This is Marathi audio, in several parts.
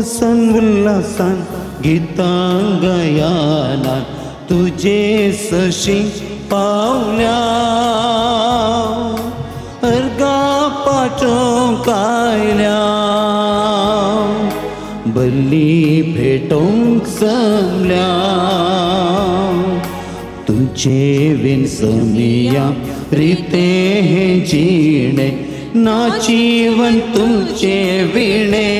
संतोषान उल्हासान गीतांगयानान तुझे सशी पावल्या अर्गा पाठो कायल्या बल्ली भेटोंक जमल्या तुझे विन समिया रिते हे जीणे ना जीवन तुझे विणे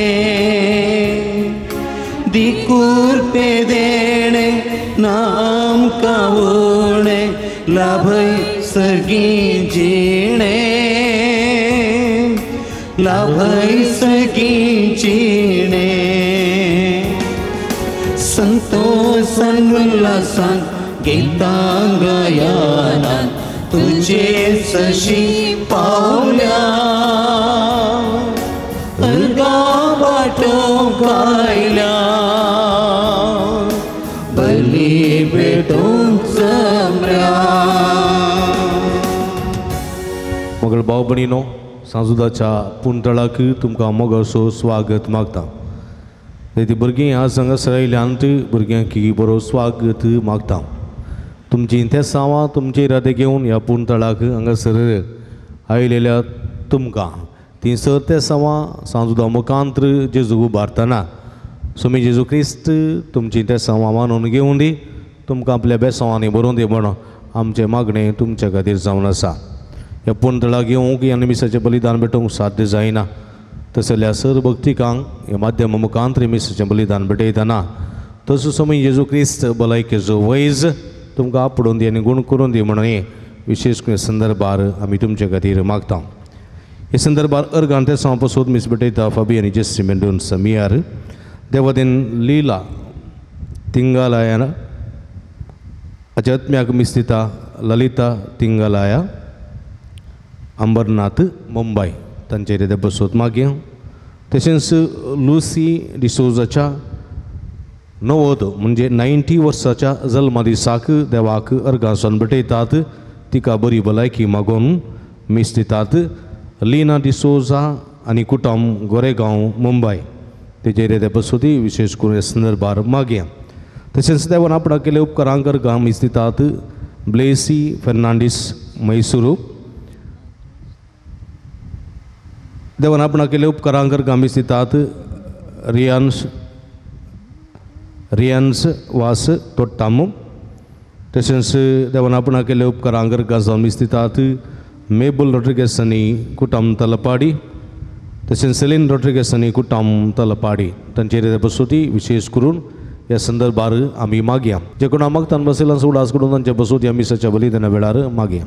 दिकूर पे देणे नाम कावणे लाभय सगी जीणे लाभय सगी जीणे संतोषान उल्हासान गीतांगयानान तुझे सशी पावल्या अर्गा वाटो गायल्या बली भेटोंक जमल्या. मगळ भाव भयणीनो, सांजुदाच्या पुंतळाक तुमकां मोगाचो स्वागत मागता. ती भुरगीं आज हांगासर आयल्यांत भुरग्यांक बरो स्वागत मागता. तुमची ते सावां तुमचे इरादे घेवन ह्या पुंतळाक हांगासर आयलेल्या तुमकां ती ते सावां सांजुदा मुखांत्र जेजू उबारतना स्वामी जेजू क्रिस्त तुमची ते सावां मानून घेवन दी, तुमकां आपल्या बेसांवांनी बरोवन दी म्हण आमचें मागणें तुमच्या खातीर जावन आसा. ह्या पुंतळाक येवंक ह्या निमिसाचें बलिदान भेटोवंक साध्य जायना. तशें जाल्यार सर भक्तिकांक हे माध्यमा मुखांत्र निमिसाचें बलिदान भेटयतना तसो स्वामी जेजू क्रिस्त भलायकेचो वैज तुमकां आपडून दी आनी गूण करून दी म्हणून हे विशेष संदर्भार आमी तुमचे खातीर मागता. हे संदर्भार अर्गान ते सांपासून मिस भेटयता फाबी आनी जेस्सी मेंडून समियार देवदेन लीला तिंगालाया अजात्म्याक मिस दिता ललिता तिंगालाया अंबरनाथ मुंबय तांचे इरादे बसोत मागया. तशेंच लुसी डिसोजाच्या 90 म्हणजे 90 वर्साच्या जल्मा दिसाक देवाक अर्गांसून भेटयतात. तिका बरी भलायकी मागून मिस दितात. लीना डिसोजा आनी कुटुंब गोरेगांव मुंबय तेजे इरादे बसोती विशेष करून ह्या संदर्भार मागया. तशेंच देवान आपणा केले उपकारांक अर्गां मिस दितात. ब्लेसी फेर्नांडीस मैसूरू देवान आपणा केले उपकारांक अर्गां मिस दितात. रियान्स वास तोट्टाम तशेंच देवान आपणा केले उपकारांक अर्गां जावन मिस दितात. मेबल रॉड्रिगेस आनी कुटुंब तलपाडी तशेंच सेलीन रॉड्रिगेस आनी कुटुंब तलपाडी तांचे इरादे बसोती विशेष करून ह्या संदर्भार आमी मागया. जे कोण मागतान बसयलां उडास करून तांचे बसोती आमी मिसाच्या बलिदाना वेळार मागया.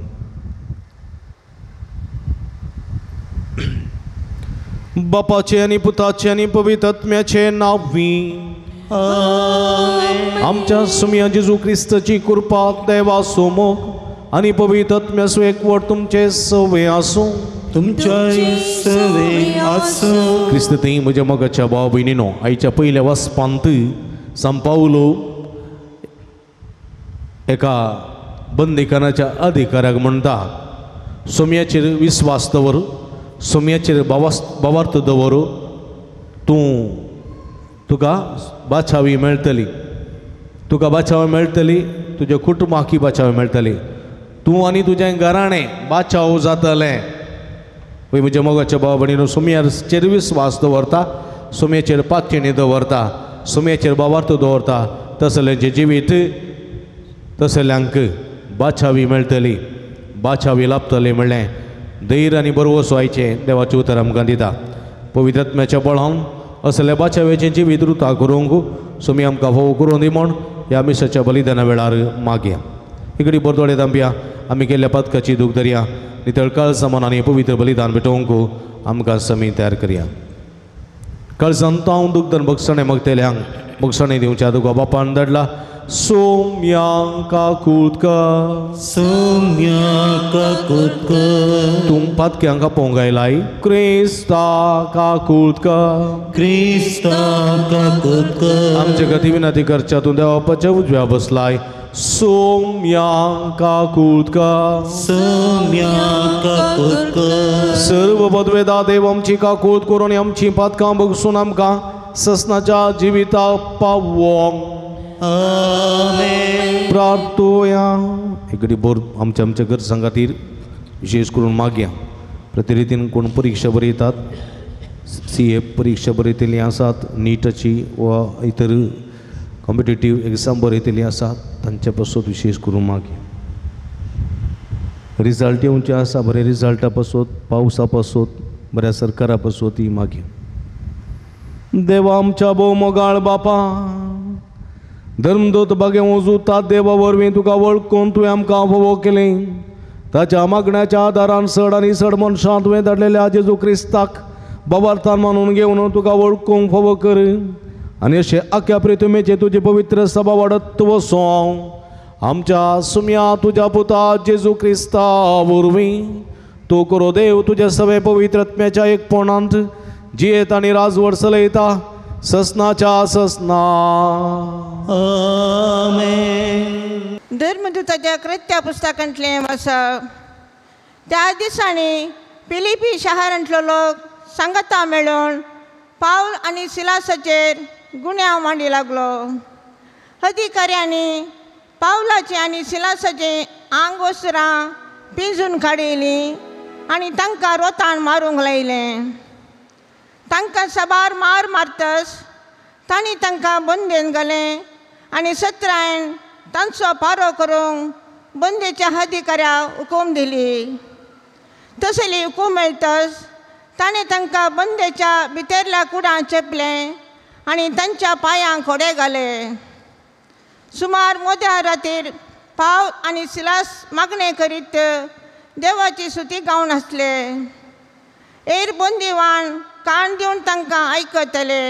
बापाचे आनी पुताचे आनी पवित्र आत्म्याचे नांवी आमच्या सुमिया जेजू क्रिस्ताची कृपा देवा सोमोग आनी पवित्र आत्म्याचो एकवट तुमचे सवे आसूं. तुमच्या सवे आसूं. क्रिस्त ती म्हज्या मोगाच्या भाव भयणीनो, आयच्या पयल्या वचपांत सान पावलो एका बंदिखानाच्या अधिकाऱ्याक म्हणटा, सोम्याचेर विस्वास दवर, सोम्याचेर भावार्थ दवर, तुका बाचावी मेळटली, तुका बाचावी मेळटली, तुज्या कुटुंबाकी बाचावी मेळटली, तूं आनी तुजें घराणें बाचाव जातलें. पळय म्हज्या मोगाच्या भाव भयणीनो, सोम्याचेर विस्वास दवरता, सोम्याचेर पातयेणी दवरता, सोम्याचेर भावार्थ दवरता तसल्यांचें जिवीत तसल्यांक बाचावी मेळटली, बाचावी लाभतली म्हणलें धैर्य आनी बरवसो आयचें देवाचें उतर आमकां दिता. पवित्र आत्म्याच्या बळान असल्या बाचावेचें जिवीत रुता करूंक सोमी आमकां फोव करून दी म्हण ह्या मिसाच्या बलिदाना वेळार मागया. इकडी बरदोळे तांबया आमी केल्ल्या पथकाची दूख धरया. नितळ काळजामान आनी पवित्र बलिदान भेटोवंक आमकां समी तयार करया. काळजांत तांव दुखधन भक्षणे मगतेल्यांक भक्षणे दिवच्या तुका बापान धाडला. सोम्यांका कुदका तुम पातक्यांका पोंगायलाय. क्रिस्ताका कुदका आमचे गती विनंती करच्या तूं देवापाच्या उजव्या बसलाय. सोम्यांका कुदका सर्व पदवेदा देव आमची काकूत करून आमची पातकां बगसून आमकां ससनाच्या जिविताक पावोंक प्रार्थोया. एक बोर आमच्या गरजां खातीर विशेष करून मागया. प्रतिरितीन कोण परीक्षा बरयतात, CA परीक्षा बरयतलीं आसात, नीटची वा इतर कॉम्पिटेटिव्ह एग्जाम बरयतलीं आसात, तांच्या पासत विशेष करून मागया. रिजल्ट येवचे आसा, बरे रिजल्टा पासत, पावसा पासत, बऱ्या सरकारा पासत ही मागया. देवा आमच्या भोव मोगाळ बापा, धर्मदूत बागे वजू ता देवा वरवीं तुका वळखून तुवें आमकां फोव केलें. ताच्या मागण्याच्या आदारान सड आनी सड मनशां तुवें धाडलेल्या जेजू क्रिस्ताक बाबार्थान मानून घेवन तुका वळखूंक फोव कर. आनी अशें आख्या प्रितुमेचे तुजी पवित्र सभा वाडत वसो आमच्या सुम्या तुज्या पुता जेजू क्रिस्ता वरवीं तूं करो देव तुज्या सवे पवित्रत्म्याच्या एकपणांत जियेत आनी राजवट चलयता ससनाच्या ससना. आमेन. धर्मदूताच्या कृत्या पुस्तकांतलें वाचप. त्या दिसांनी फिलिपी शारांतलो लोक सांगता मेळून पावल आनी सिलासाचेर गुन्यांव मांडी लागलो. अधिकाऱ्यांनी पावलाची आनी सिलासाची आंग वस्त्रां पिंजून काडिल्लीं आनी तांकां रोतान मारूंक लायलें. तांकां साबार मार मारतस तांणी तांकां बंदेन घालें आनी सत्रायन तांचो पारो करूंक बंदेच्या अधिकाऱ्याक हुकूम दिली. तसली हुकूम मेळटस ताणें तांकां बंदेच्या भितरल्या कुडांत चेपलें आनी तांच्या पांयांक खोडे घाले. सुमार मोद्या रातीर पावल आनी सिलास मागणें करीत देवाची स्तुती गावन आसले. एर बंदिवान कान दिवन तांकां आयकतले.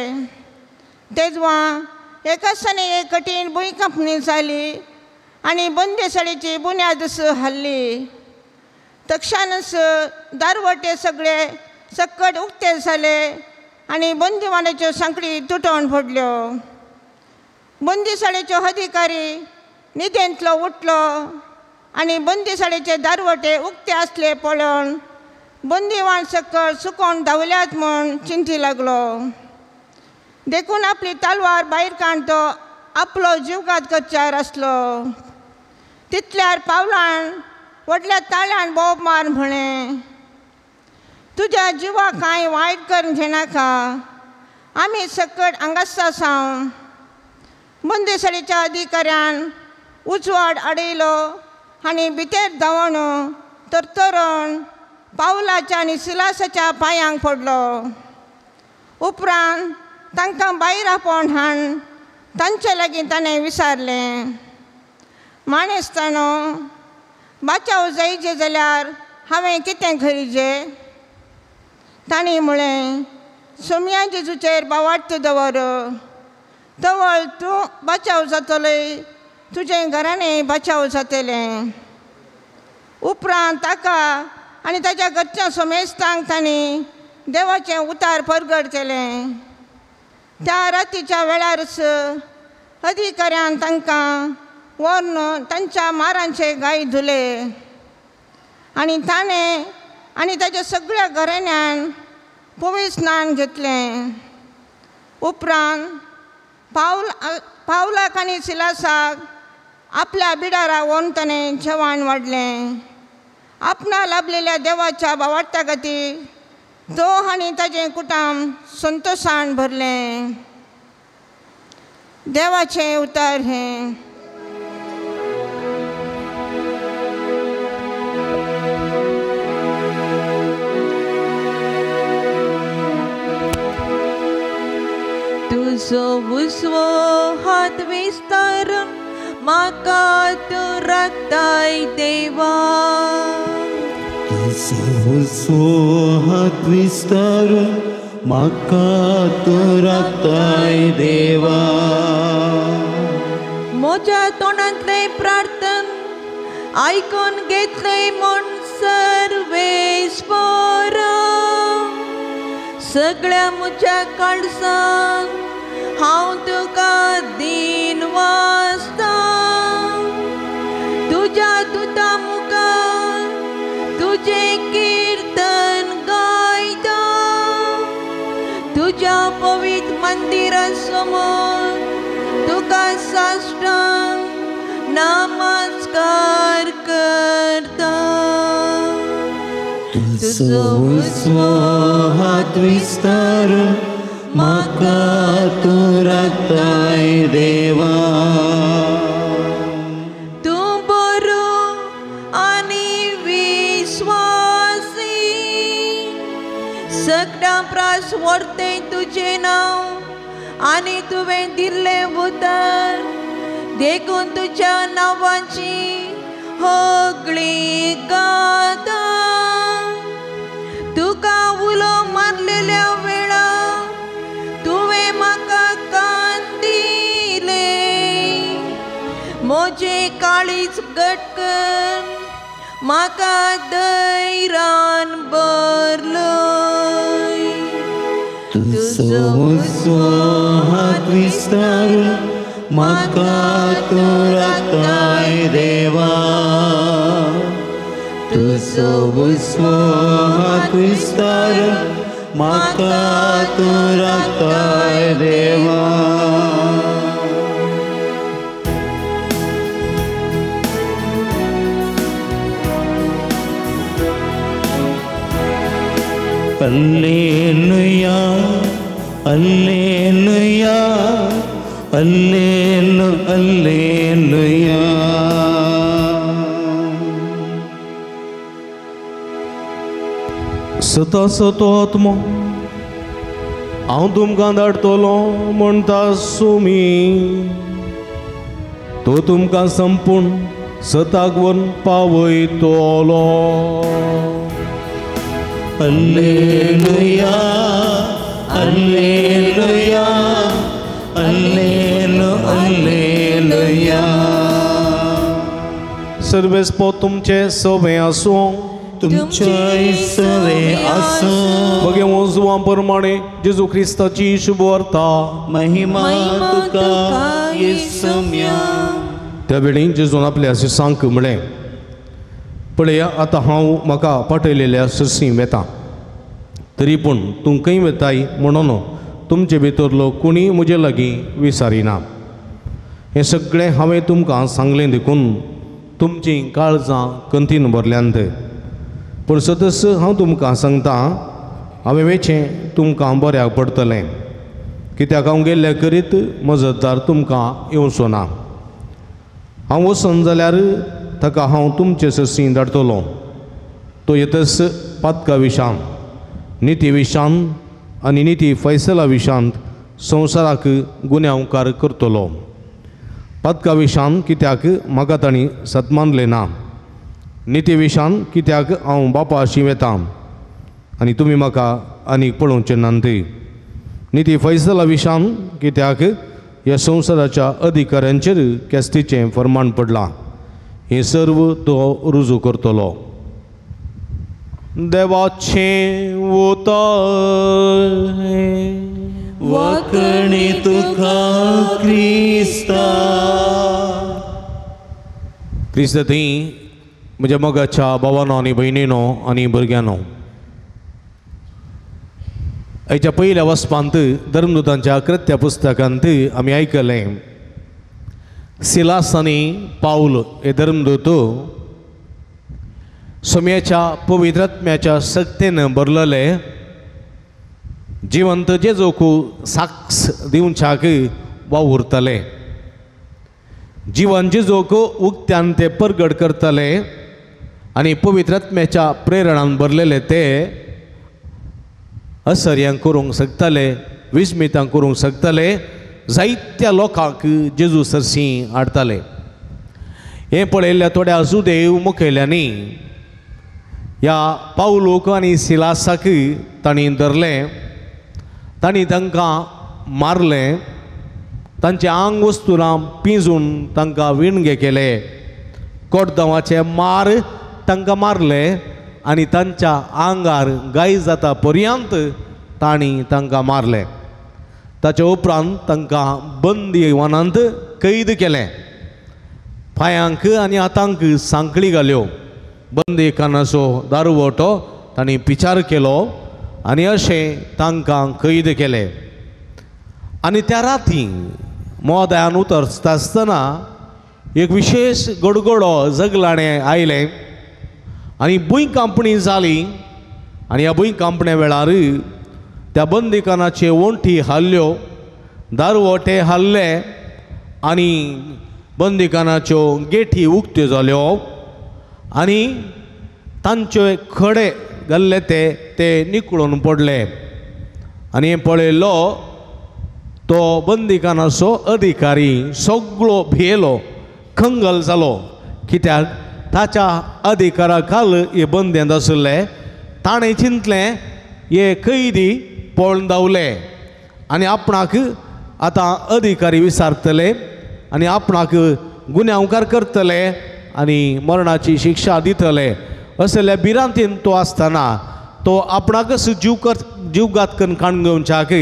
तेजवां एका दिसांनी एक कठीण भुंयकांपणी जाली आनी बंदेसाळीची बुन्यादस हाल्ली. तक्षानच दारवटे सगळे सक्कट उक्ते जाले आनी बंदिवानाच्यो सांकडी तुटोवन पडल्यो. बंदिसाळेच्यो अधिकारी न्हिदेंतलो उठलो आनी बंदिसाळेचे दारवटे उक्ते आसले पळोवन बंदिवान सकल सुकोवन धांवल्यात म्हूण चिंती लागलो. देखून आपली तालवार भायर काडून तो आपलो जीवघात करच्यार आसलो. तितल्यार पावलान व्हडल्या ताळ्यान बोब मार म्हळें, तुज्या जिवाक कांय वायट करून घेनाका, आमी सकट हांगासर सावन. बंदिसाळेच्या अधिकाऱ्यान उजवाड आडयलो आनी भितर धांवून तरतरोन पावलाच्या आनी सिलासाच्या पांयांक पडलो. उपरांत तांकां भायर आपोवन हाडून तांचे लागीं ताणें विचारलें, माणेस्तानो, बाचाव जायचे जाल्यार हांवें कितें करीचें? ताणीं म्हळें, सोम्या जेजूचेर बावार्थ दवर, तवळ तूं बाचाव जातलें, तुजें घराणें बाचाव जातलें. उपरांत ताका आनी ताच्या घरच्या सोमेस्तांक तांणी देवाचें उतार परगट केलें. त्या रातीच्या वेळारच अधिकाऱ्यान तांकां व्हरून तांच्या मारांचे गाय धुले आनी ताणें आनी ताच्या सगळ्या घराण्यान पवित्र स्नान घेतलें. उपरांत पावलाक आनी सिलासाक आपल्या बिडारा व्हरून ताणें जेवण वाडलें. आपणा लाभलेल्या देवाच्या भावार्था खातीर तो आनी ताचें कुटुंब संतोशान भरलें. देवाचें उतार हें. तुजो उजवो हात विस्तारून म्हाका तूं राखताय देवा. तुजो हात विस्तारून म्हाका तूं राखताय देवा. म्हज्या तोंडांतले प्रार्थन आयकून घेतले म्हूण सर्वेस्वर. सगळ्या म्हज्या काळजान हांव तुका दीन वाचता. तुज्या दुता मुखार तुजें कीर्तन गायता. तुज्या पवित्र मंदिर समोर तुका साष्टांग नमस्कार करता. तुझो उजवो हात विस्तारून म्हाका तूं राखताय देवा. तूं बरो आनी विश्वासी, सगळ्या प्रास वर्ते तुझे नांव आनी तुवें दिल्लें उतर देखून तुज्या नांवाची होगळी गाता. तुका उलो मारलेल्या वेळा तुवें म्हाका कान दिले. म्हजे काळीज गटकन म्हाका धैर्यान भरलय. तुझो उजवो हात विस्तारून म्हाका तूं राखताय देवा. तुझो उजवो हात विस्तारून म्हाका तूं राखताय देवा. Alleluia, Alleluia, Alleluia. सता सतो आत्मा हांव तुमकां धाडटलो म्हणटा सुमी, तो तुमकां संपूर्ण सताक व्हरून पावयतलो. Alleluia, Alleluia, Alleluia. सर्वेस्पो तुमचे सवे आसूं, तुमचे सवे आसूं. बगे वजुवां प्रमाणे जेजू क्रिस्ताची शुभ वार्ता. महिमा तुका येसुम्या. त्या वेळी जेजून आपल्या शिसांक म्हळें, पळया आतां हांव म्हाका पाठयलेल्या सरसी वेतां, तरी पूण तूं खंय वेताय म्हणून तुमचे भितरलो कोणी म्हजे लागीं विचारिना. हें सगळें हांवें तुमकां सांगलें देखून तुमची काळजां कंतीन भरल्यांत. पूण सतस हांव तुमकां सांगता, हांवें वेचें तुमकां बऱ्याक पडटलें, कित्याक हांव गेल्ले करीत मजतदार तुमकां येवचो ना. हांव वचोन जाल्यार ताका हांव तुमचे सरसी धाडटलो. तो येतस पातका विशांत, निती विशांत आनी निती फैसला विशांत संवसाराक गुन्यांवकार करतलो. पातका विशांत कित्याक म्हाका तांणी सतमानलें ना. निती विशांत कित्याक हांव बापा अशी वेतां आनी तुमी म्हाका आनीक पळोवचे नात. निती फैसला विशांत कित्याक ह्या संवसाराच्या अधिकाऱ्यांचेर केस्तीचें फर्माण पडलां. हे सर्व तो रुजू करतलो. देवाचें उतर वखणी तुका क्रिस्ता. क्रिस्त थी म्हज्या मोगाच्या भावांनो आनी भयणीनो आनी भुरग्यांनो, हेच्या पयल्या वचपांत धर्मदूतांच्या कृत्या पुस्तकांत आमी आयकलें, सिलास आनी पाऊल हे धर्मदूत सोम्याच्या पवित्रात्म्याच्या शक्तीन भरलेले जिवंत जेजूक साक्ष दिवच्याक वावुरतले. जिवन जेजूक उक्त्यान ते परगट करतले आनी पवित्रात्म्याच्या प्रेरणान भरलेले ते असर्यांक करूंक शकतले, विस्मितांक करूंक शकतले, जायत्या लोकांक जेजू सरसी हाडटले. हें पळयल्ल्या थोड्या जुदेव मुखेल्यांनी ह्या पाऊलोक आनी सिलासाक तांणी धरलें, तांणी तांकां मारलें, तांचे आंग वस्तुरां पिंजून तांकां विणगे केले, कोडदांवाचे मार तांकां मारले आनी तांच्या आंगार गाय जाता पर्यंत तांणी तांकां मारले. ताचे उपरांत तांकां बंदी वनांत कैद केलें. पांयांक आनी हातांक सांखळी घाल्यो. बंदी खानाचो दारुवटो तांणी पिचार केलो आनी अशें तांकां कैद केले. आनी त्या राती मोहदयान उतरता आसतना एक विशेष गडगडो जगलाणें आयलें आनी भुंयकांपणी जाली आनी ह्या भुंयकांपणे वेळार त्या बंदिकानाचे वंटी हाल्ल्यो दारवटे हाल्ले आनी बंदिकानाच्यो गेटी उक्त्यो जाल्यो आनी तांचे खडे घाल्ले ते निकळून पडले आनी हें पळयलो तो बंदिकानाचो अधिकारी सगळो भियेलो खंगल जालो कित्याक ताच्या अधिकारा खाल हे बंदेंत आसले ताणें चिंतलें हे कैदी पळून धांवले आनी आपणाक आतां अधिकारी विचारतले आनी आपणाक गुन्यांवकार करतले आनी मरणाची शिक्षा दितले असल्या भिरांतीन तो आसतना तो आपणाकच जीवघात करून काणगेवच्याक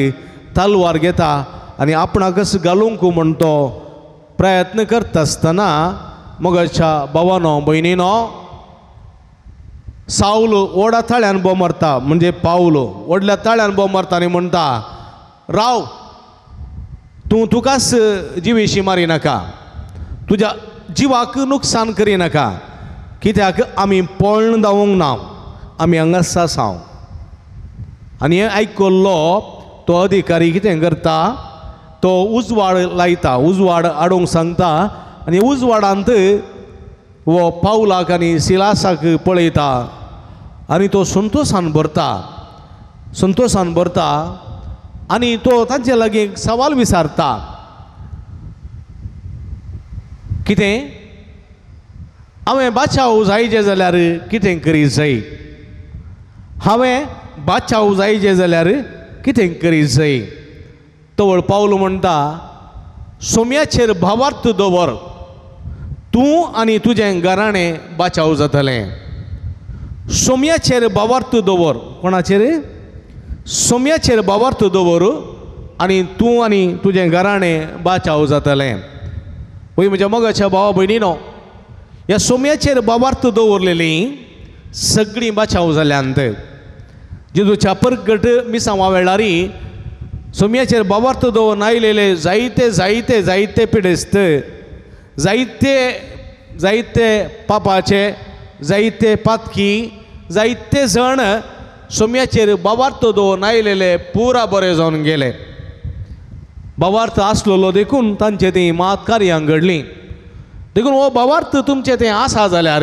तलवार घेता आनी आपणाकच घालूंक म्हूण तो प्रयत्न करता आसतना मगाच्या भावानो भयणीनो साऊल व्हडा ताळ्यान बोमरता म्हणजे पावल व्हडल्या ताळ्यान बोमरता आनी म्हणटा राव तूं तुकाच जिवेशी मारी नाका तुज्या जिवाक नुकसान करी नाका कित्याक आमी पळण धांवूंक ना आमी हांगाच आसांव आनी हें आयकल्लो तो अधिकारी कितें करता तो उजवाड लायता उजवाड हाडूंक सांगता आनी उजवाडांत वो पावलाक आनी सिलासाक पळयता आनी तो संतोशान भरता आनी तो तांचे लागीं एक सवाल विचारता कितें हांवें बाचाव जायचें जाल्यार कितें करीत जाय हांवें बाचाव जायचें जाल्यार कितें करीत जाय तवळ पावलो म्हणटा सोम्याचेर भावार्थ दवर तूं आनी तुजें घराणें बाचाव जातलें सोम्याचेर भावार्थ दवर कोणाचेर सोम्याचेर भावार्थ दवर आनी तूं आनी तुजें घराणें बाचाव जातलें पळय म्हज्या मोगाच्या भावा भयणीनो ह्या सोम्याचेर भावार्थ दवरलेली सगळीं बाचाव जाल्यांत जेजूच्या परगट मिसांवा वेळारी सोम्याचेर भावार्थ दवरून आयलेले जायते पिडेस्त जायते पापाचे जायते पातकी जायते जण सोम्याचेर भावार्थ दवरून आयलेले पुरा बरे जावन गेले भावार्थ आसलेलो देखून तांचे ती मात कार्यां घडलीं देखून हो भावार्थ तुमचें तें आसा जाल्यार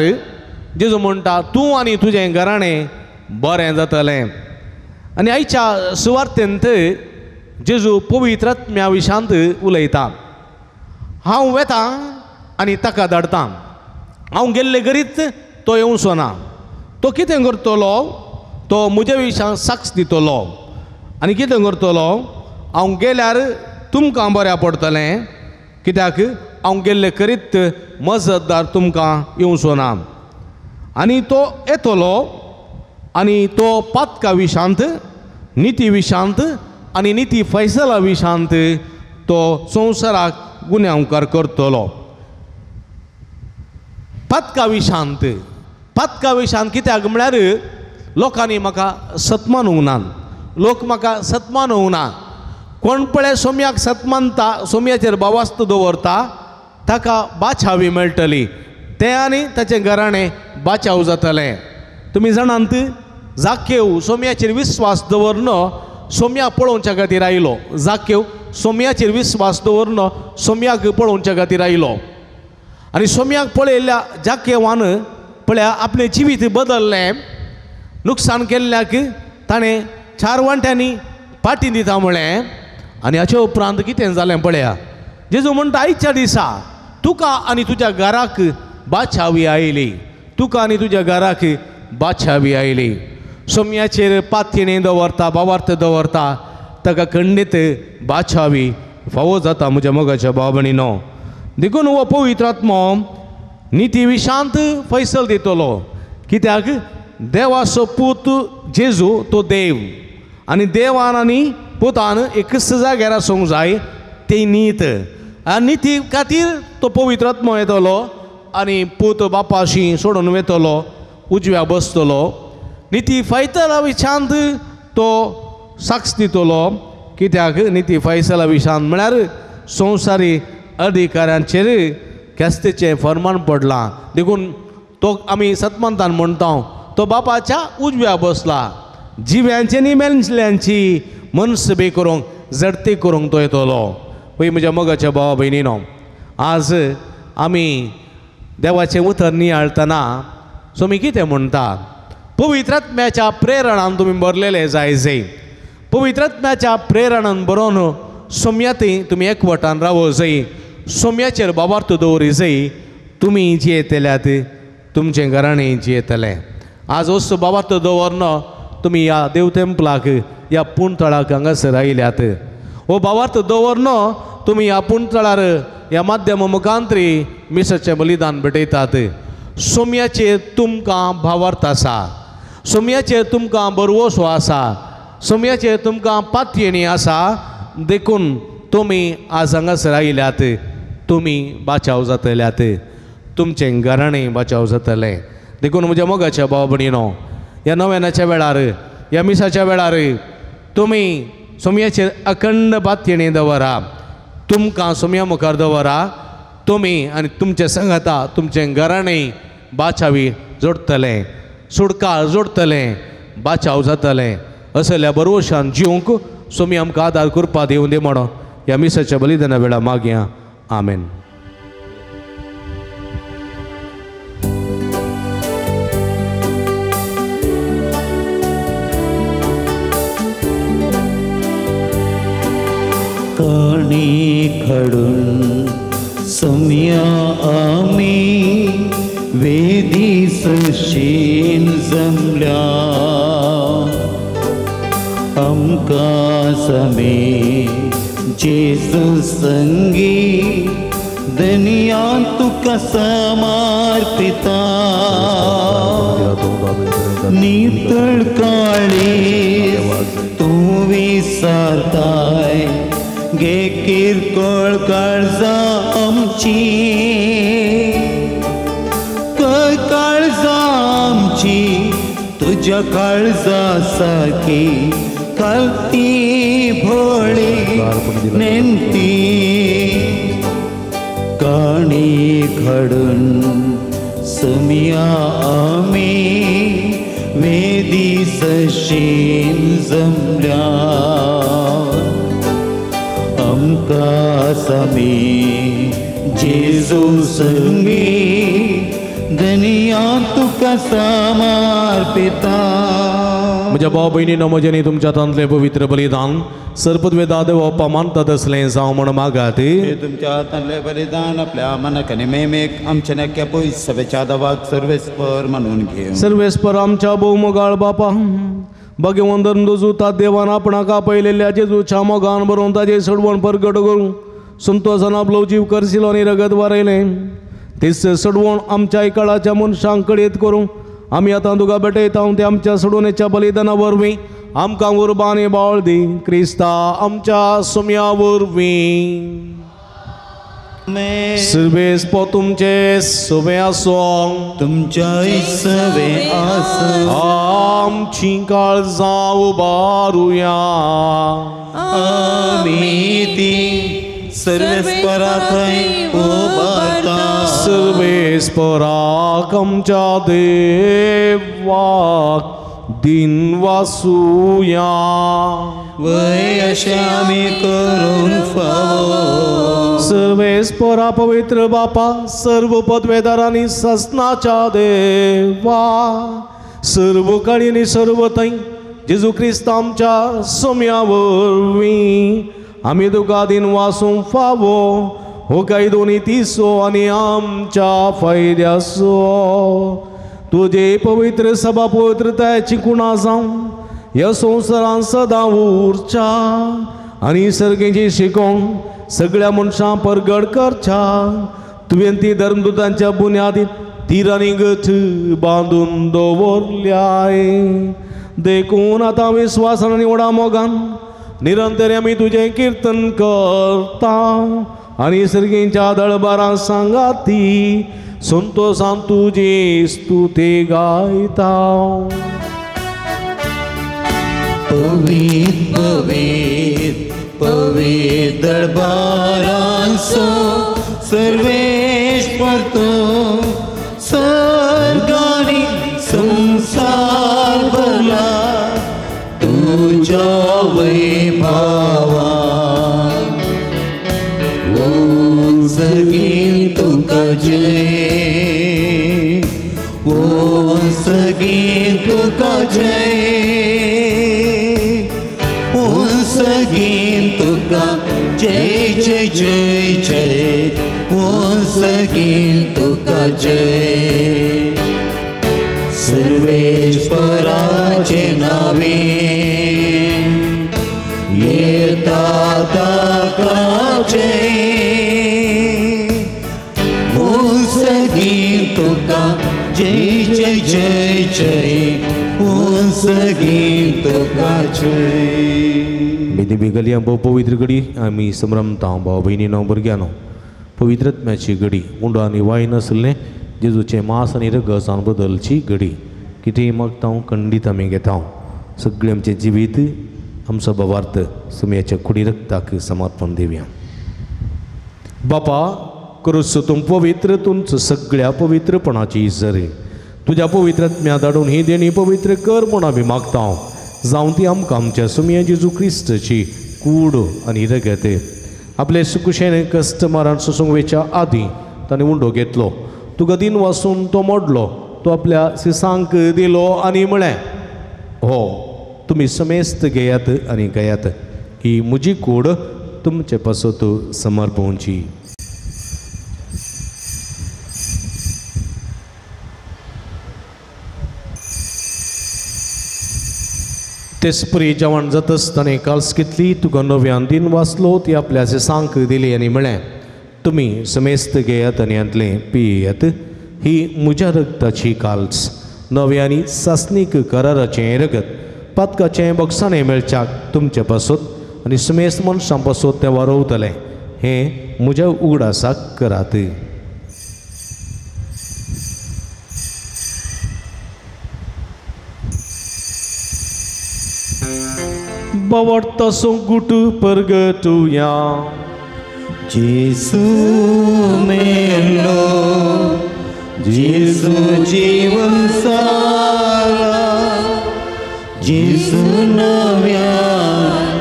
जेजू म्हणटा तूं आनी तुजें घराणें बरें जातलें आनी आयच्या सुवार्थेंत जेजू पवित्र आत्म्या विशांत उलयता हांव वेतां आनी ताका धाडटां हांव गेल्ले करीत तो येवचो ना तो कितें करतलो तो म्हज्या विशयान साक्ष दितलो आनी कितें करतलो हांव गेल्यार तुमकां बऱ्या पडटलें कित्याक हांव गेल्ले करीत मजतदार तुमकां येवचो ना आनी तो येतलो आनी तो पातका विशांत निती विशांत आनी निती फैसला विशांत तो संवसाराक गुन्यांवकार करतलो पातका विशांत कित्याक म्हळ्यार लोकांनी म्हाका सतमानूंक ना लोक म्हाका सतमानूंक ना कोण पळय सोम्याक सतमानता सोम्याचेर भावार्थ दवरता ताका बाचावी मेळटली तें आनी ताचें घराणें बाचाव जातलें तुमी जाणांत जाकेव सोम्याचेर विस्वास दवरन सोम्या पळोवच्या खातीर आयलो जाकेव सोम्याचेर विस्वास दवरन सोम्याक पळोवच्या खातीर आयलो आनी सोम्याक पळयल्ल्या जाकेवान पळया आपलें जिवीत बदल्लें नुकसान केल्ल्याक ताणें 4 वांट्यांनी पाटी दिता म्हळें आनी हाचे उपरांत कितें जालें पळया जेजू म्हणटा आयच्या दिसा तुका आनी तुज्या घराक बाचावी आयली तुका आनी तुज्या घराक बाचावी आयली सोम्याचेर पातयेणी दवरता भावार्थ दवरता ताका खंडीत बाचावी फावो जाता म्हज्या मोगाच्या भाव भयणीनो देखून हो पवित्र आत्मो निती विशांत फैसल दितलो कित्याक देवाचो पूत जेजू तो देव आनी देवान आनी पुतान एकच जाग्यार आसूंक जाय ती नीत आनी निती खातीर तो पवित्र आत्मो येतलो आनी पूत बापाशी सोडून वेतलो उजव्या बसतलो निती फैतला विशांत तो साक्ष दितलो कित्याक निती फैसला विशान म्हळ्यार संवसारी अधिकाऱ्यांचेर केस्तेचें फर्मान पडलां देखून तो आमी सतमंतान म्हणटा तो बापाच्या उजव्या बसला जिव्यांची नी मेलच्यांची मनसुबे करूंक जडते करूंक तो येतलो पळय म्हज्या मोगाच्या भावा भयणीनो आज आमी देवाचें उतर नियाळतना तुमी कितें म्हणटा पवित्रात्म्याच्या प्रेरणान तुमी बरलेले जाय पवित्रात्म्याच्या प्रेरणान बरोवन सोम्याती तुमी एकवटान रावो जाय सोम्याचेर बाबार्थ दवरी जाय तुमी जियेतल्यात तुमचें घराणें जियेतलें आज असो बाबार्थ दवरन तुमी ह्या देव तेंपलाक ह्या पुणतळाक हांगासर आयल्यात हो बाबार्थ दवरन तुमी ह्या पुणतळार ह्या माध्यम मुखांतरी मिसाचें बलिदान भेटयतात सोम्याचेर तुमकां भावार्थ आसा सोम्याचेर तुमकां बरवोसो आसा सोम्याचेर तुमकां पातयेणी आसा देखून तुमी आज हांगासर आयल्यात तुमी बाचाव जातल्यात तुमचें घराणें बाचाव जातलें देखून म्हज्या मोगाच्या भाव भयणीनो ह्या नव्यानाच्या वेळार ह्या मिसाच्या वेळार तुमी सोम्याचेर अखंड पातयेणी दवरा तुमकां सोम्या मुखार दवरा तुमी आनी तुमचे संगता तुमचें घराणें बाचावी जोडटलें सुडकाळ जोडटलें बाचाव जातलें असल्या बरोशान जिवंक सोमी आमकां आदार करपा दिवं दी म्हणून ह्या मिसाच्या बलिदाना वेळा मागया आमेन. काणी खडून सोम्या आमी वेदी सशीन जमल्या आमकां समे जेजू संगी दुनिया तुका समर्पिता नितळ काळी तूं विसारताय गे किरकोळ काळजां आमची काळजां आमची तुज्या काळजा सारकी खालती भोळी नेमती काणी घडून सोम्या आमी वेदी सशीन जमल्या आमकां समी जेजू संगी दुनिया तुका समर्पिता. म्हज्या भाव भयणीनो म्हजें न्ही तुमच्या हातांतलें पवित्र बलिदान सर्पद्वेदा देवा मानतात असलें जावं म्हण मागात. तुमच्या हातांतलें बलिदान आपल्या मनाक आनी मेमेक आमच्या नक्या पयस सभेच्या दावाक सर्वेस्पर म्हणून घे. सर्वेस्पर आमच्या भोवमोगाळ बापा भगवंतन दोजूता देवान आपणाक आपयलेल्या जेजूच्या मोगान बरोवन ताजें सडवण परगट करूं संतोशान आपलो जीव करशिलो आनी रगत वारयलें तेच सडवण आमच्या काळाच्या मनशांक कडेत करूं आमी आतां तुका भेटयता ते आमच्या सडवणेच्या बलिदाना वरवीं आमकां उर्बानी बाळ दी क्रिस्ता आमच्या सोम्या वरवीं. सर्वेस्प तुमचे सोबे आसो तुमच्या सवे आस आमची काळजां उबारुया आमी ती सर्वेस्परा थंय उबारता. सर्वेस्पराक आमच्या देवाक दिन वासुया वय अशें आमी करूंक फावो. सर्वेस्परा पवित्र बापा सर्व पदवेदारांनी ससनाच्या देवा सर्व काळी आनी सर्व थंय जेजू क्रिस्त आमच्या सोम्या वरवीं आमी तुका दिन वासूंक फावो हो काही दोनी तिसो आनी आमच्या फायद्याचो तुजे पवित्र सभा पवित्रतायेची कुणा जावं ह्या संवसारांत सदां उरच्या आनी सर्गेची शिकोवण सगळ्या मनशां परगड करच्या तुवें ती धर्मदुतांच्या बुन्यादीन तीर आनी गठ बांदून दवरल्याय देखून आतां विस्वासान आनी व्हडा मोगान निरंतर आमी तुजें किर्तन करता आनी सर्गेच्या दळबारां सांगाती संतोशान तुजी स्तुती गायता. पवित्र पवित्र पवित्र दरबारांचो सर्वेश्वर तो स्वर्गानी संसार भरला तुझ्या वैभवान सगीन तुका जय सगीन तुका जय सगीन तुका जय जय जय जय सगीन तुका जय सर्वेश्वराचे नावे येता ताका जय सगीन तुका जय जय जय जय सगीन तुका जय. मी गलियां भाऊ पवित्र घडी आमी समरमता भाव भयणीनो भुरग्यानो पवित्रत्म्याची घडी उंडो आनी वायन आसलें जेजूचे मांस आनी रगत बदलची घडी कितेंय मागता खंडीत आमी घेता सगळें आमचें जिवीत आमचो भवार्थ सुमयाच्या कुडी रक्ताक समर्पण दिवया. बापा करूस तूं पवित्र तुमचो सगळ्या पवित्रपणाची इजर तुज्या पवित्रत्म्या धाडून ही देणी पवित्र कर म्हूण आमी मागता जावं ती आमकां आमच्या सुमया जेजू क्रिस्ताची कूड आनी रगत आपले सुकुशेन कस्टमरान सुसंगवेच्या आदीं ताणें उंडो घेतलो तुका दिन वाचून तो मोडलो तो आपल्या सिसांक दिलो आनी म्हळें हो तुमी समेस्त घेयात आनी गयात ही म्हजी कूड तुमचे पासत समर्पवची. तेच परी जेवण जाता आसतना काल्स कितली तुका नव्यान दिन वाचलो ती आपल्या सिसांक दिली आनी म्हळें तुमी समेस्त घेयात आनी यांतलें पियेयात ही म्हज्या रगताची काल्स नव्यानी सासनीक कराराचें रगत पातकाचें बक्षाणें मेळच्याक तुमचे पासत आनी समेस्त मनशां पासत तें वारोवतलें हें म्हज्या उगडासाक करात. बावडता सोंगूट परगटुया जेसू मेलो जेसू जीवन साला जेसू नव्यान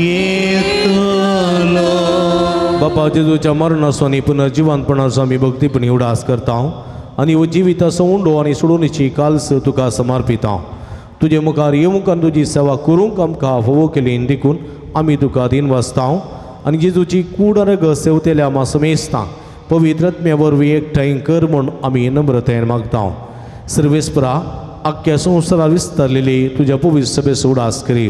येतलो. बापा जेजूच्या मरणाचो आनी पुनर्जिवानपणाचो आमी भक्तीपणी उडास करता आनी हो जिविताचो उंडो आनी सोडूनीची काल्स तुका समर्पिता. तुजे मुखार येवंक तुजी सेवा करूंक आमकां फोव केलीन देखून आमी तुका दिन वाचता आनी जेजूची कूड रगत सेवतेल्या आमा समेस्ता पवित्रत्म्या वरवीं एकठांय कर म्हूण आमी नम्रतेन मागता. सर्वेस्परा आख्ख्या संवसारांत विस्तारलेली तुज्या पवित्र सभेस उडास करी.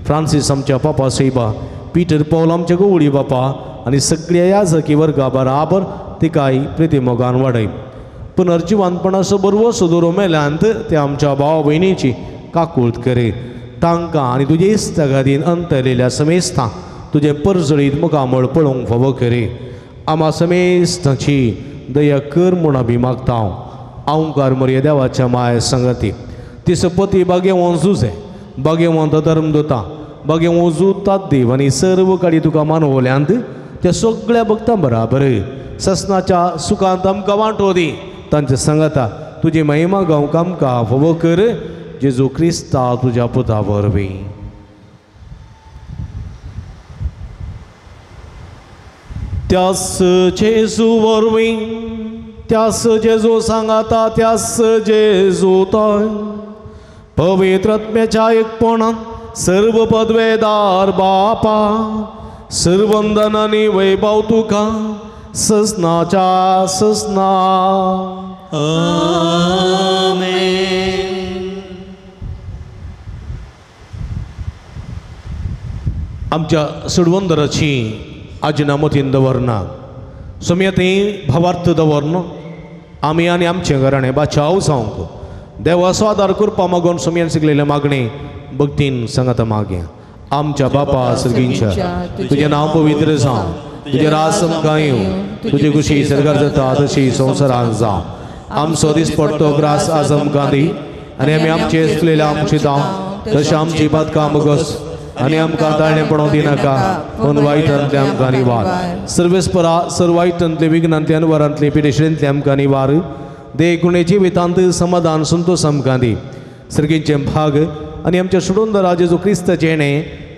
फ्रांसीस आमच्या पापा सैबा पिटर पौल आमच्या गवळी बापा आनी सगळ्या याजकी वर्गा बराबर तिकाय प्रितीमोगान वाडय. पुनर्जिवानपणाचो बरवो सुदोरो मेल्यांत ते आमच्या भाव भयणीची काकूळट करे तांकां आनी तुजे इश्टागादीन अंतरलेल्या समेस्तां तुजे परजळीत मुखामळ पळोवंक फावो करे. आमा समेस्ताची दया कर म्हूण आमी मागता. आंवकार मर्या देवाच्या माय संगती तिचो पती भाग्यवंत जुजे भाग्यवंत धर्मदूता भाग्यवंत जुतात देव आनी सर्व काडी तुका मानवल्यांत त्या सगळ्या भक्तां बराबर ससनाच्या सुखांत आमकां वांटो दी. तांच्या सांगाता तुजी महिमा गावंक आमकां फावो कर जेजू क्रिस्ता तुज्या पुता वरवीं. त्यास जेजू वरवीं त्यास जेजू सांगाता त्यास जेजू तोय पवित्रत्म्याच्या एकपणान सर्व पदवेदार बापा सर्वंदन आनी वैभव तुका ससनाच्या ससना. आमेन. आमच्या सुडवंदराची आजनामतीन दवरना सुमयतें भावार्थ दवरना आमी आनी आमचे घराणें बाचाव जावंक देवाचो आदार करपा मागून सुमयान शिकलेले मागणे भक्तीन सांगाता मागे. आमच्या बापा सर्गींच्या तुजें नांव पवित्र जावं तुजें राज आमकां येवं तुजी खुशी सरकार जाता तशी संवसारांत जावं. आमचो दिसपडटो ग्रास आज आमकां दी आनी आमी आमचे आसलेल्या आमची दाव तशें आमची पातकां मुगोस आनी आमकां ताळणें पडोवं दिनाका पूण वायटांतले आमकां निवार सर्वेस्परा सर्वायटांतले विघ्नांतल्यान वरांतले पिडेशेंतले आमकां निवार देगुणेची वेतांत समाधान संतोष आमकां दी सर्गींचे भाग आनी आमच्या सोडून जेजू क्रिस्ताचे येणे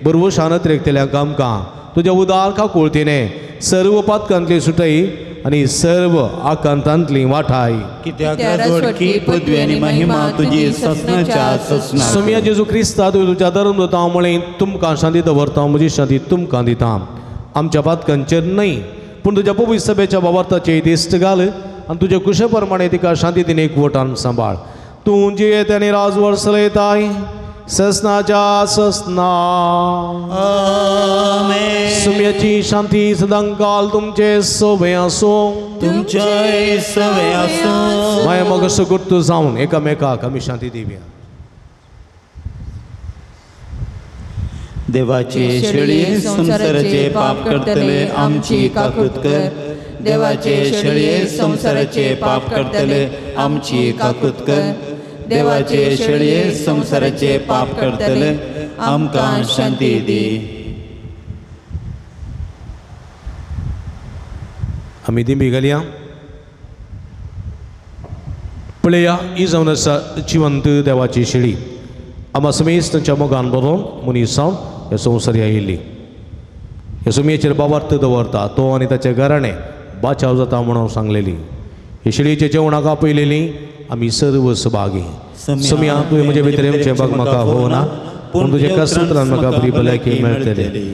बरोबर शानत रेखतल्यांक आमकां तुज्या उदार काकुळतीने सर्व पातकांतली सुटय आनी सर्व आकांतांतली वाठाय कित्याक जोडकी पदवी आनी महिमा तुजी ससनाच्या ससना सोम्या जेजू क्रिस्ता तुज्या धर्मदूतां मुळे तुमकां शांती दवरता म्हजी शांती तुमकां दिता आमच्या पातकांचेर न्हय पूण तुज्या पवित्र सभेच्या वावरताचेर दिश्ट घाल आनी तुजे कुशे प्रमाणे तिका शांती दिने एकवटान सांबाळ तूं जियेत आनी राजवर चलयताय ससनाच्या ससना आमेन सुम्याची शांती सदांकाल तुमचे सोबे आसो तुमचे सवे आसूं माय मग सुगुर्त जावन एकामेकाक आमी शांती दिवया देवाचे शेळये संसाराचे पाप करतले आमची काकूत कर देवाचे शेळये संसाराचे पाप करतले आमची काकूत कर देवाचे शेळये संसाराचे पाप करतले आमकां शांती दी आमी दिंबी घालया पळया ही जावन आसा जिवंत देवाची शेळी आमा समेस्त तांच्या मोगान बरोवन मनीसांव ह्या संवसारी आयिल्ली ह्या सुमयेचेर बाबार्थ दवरता तो आनी ताचे घराणे बाचाव जाता म्हणून सांगलेली हे शेळयेच्या जेवणाक आपयलेली आमी सर्व सहभागी सुमया तुवें म्हजे भितर येवचें भाग म्हाका होना पूण तुजे कश्टांतल्यान म्हाका बरी भलायकी मेळटली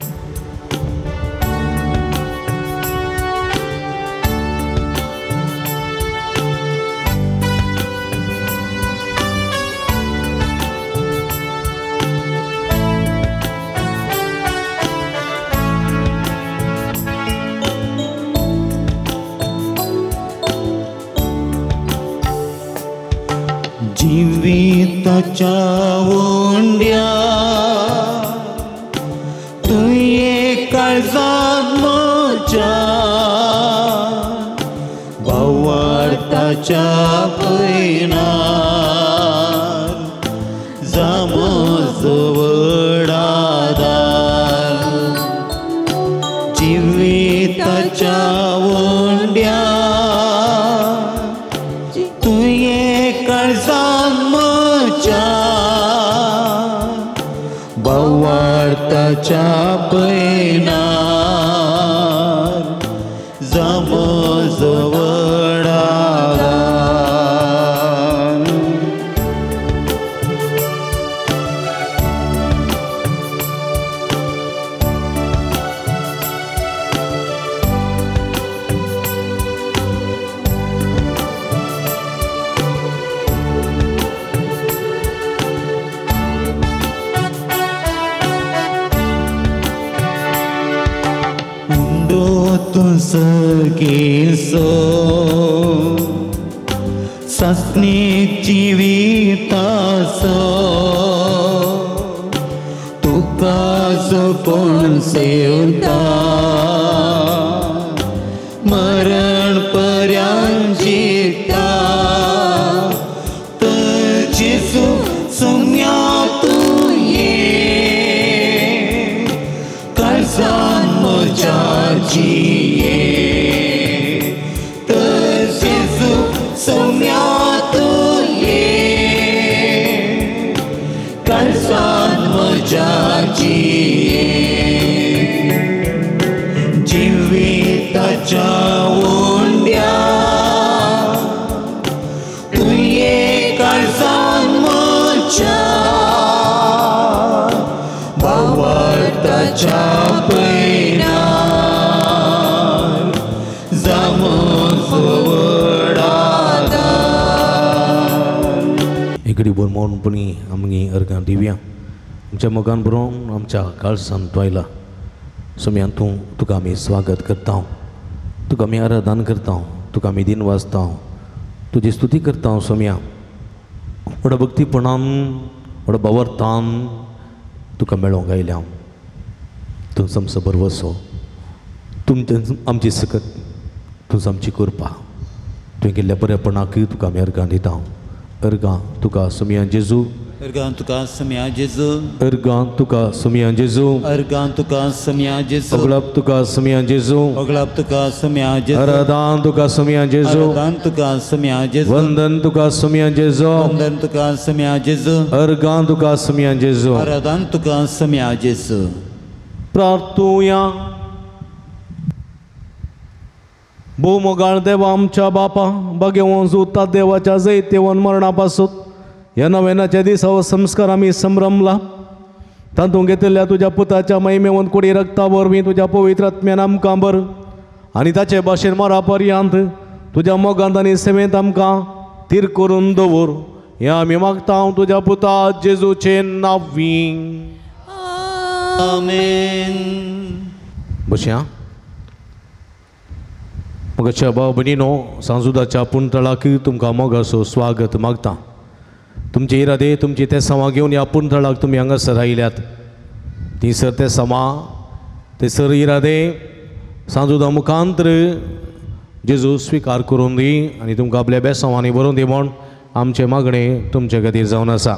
जिविताच्या ओंड्या तुये काळजात म्हज्या भावार्थाच्या पैनार जा म्हजो वडादार जिविताच्या ओंड्या तुये काळजात म्हज्या भावार्थाच्या पैनार जा म्हजो वडादार सगेसो सस्नीक जिवितासो तुका जो कोण सेवता मरण पर्यंत जिता तर जेजू सुम्या तूं ये काळजान म्हज्या जिये तर जेजू सुम्या तूं ये काळजान म्हज्या जिये जिविताच्या ओंड्या तुये काळजान म्हज्या भावार्थाच्या पैनार जा म्हजो वडादार इकडी बोर मौनपणी आमगे अर्गां दिवया आमच्या मोगान बरोवन आमच्या काळजान पायला सोम्या तुका आमी स्वागत करता तुका आमी आराधन करता तुका आमी दिन वाजता तुजी स्तुती करता सोम्या व्हड भक्तीपणान व्हड भावार्थान तुका मेळोंक आयल्या तूं आमचो बरवसो तुमचें आमची सकत तुज आमची कृपा तुवें केल्ल्या बरेपणाक तुका आमी अर्गां दिता अर्गां तुका सोम्या जेजू Ergan tuka samia Jesu. Ergan tuka samia Jesu. Ergan tuka samia Jesu. Oglap tuka samia Jesu. Oglap tuka samia Jesu. Aradan tuka samia Jesu. Aradan tuka samia Jesu. Vandan tuka samia Jesu. Vandan tuka samia Jesu. Ergan tuka samia Jesu. Aradan tuka samia Jesu. प्रार्थूया. भूमगाळ देवा आमच्या बापा बघेवून जुता देवाच्या जैतेवन मरणापासून या नव्यानाच्या दिसावर संस्कार आम्ही संभ्रमला तातूंत घेतलेल्या तुझ्या पुताच्या महिमेवन कोडी रक्तावर मी तुझ्या पवित्र आत्म्यान आमकां बर आनी ताचे भाशेन मरा पर्यंत तुझ्या मोगांत आनी सेवेंत आमकां थीर करून दवर हें आमी मागता तुझ्या पुता जेजूचे नांवी. आमेन. बशया मोगाच्या भाव भयणीनो सांजुदाच्या पुंतळाक तुमकां मोगाचो स्वागत मागता. तुमचे इरादे तुमची ते समा घेवन ह्या पुंतळाक तुमी हांगासर आयल्यात. थंयसर ते समा थंयसर इरादे सांजुदा मुखांतर जेजू स्विकार करून दी आनी तुमकां आपल्या बेसांवांनी भरून दी म्हूण आमचें मागणें तुमचे खातीर जावन आसा.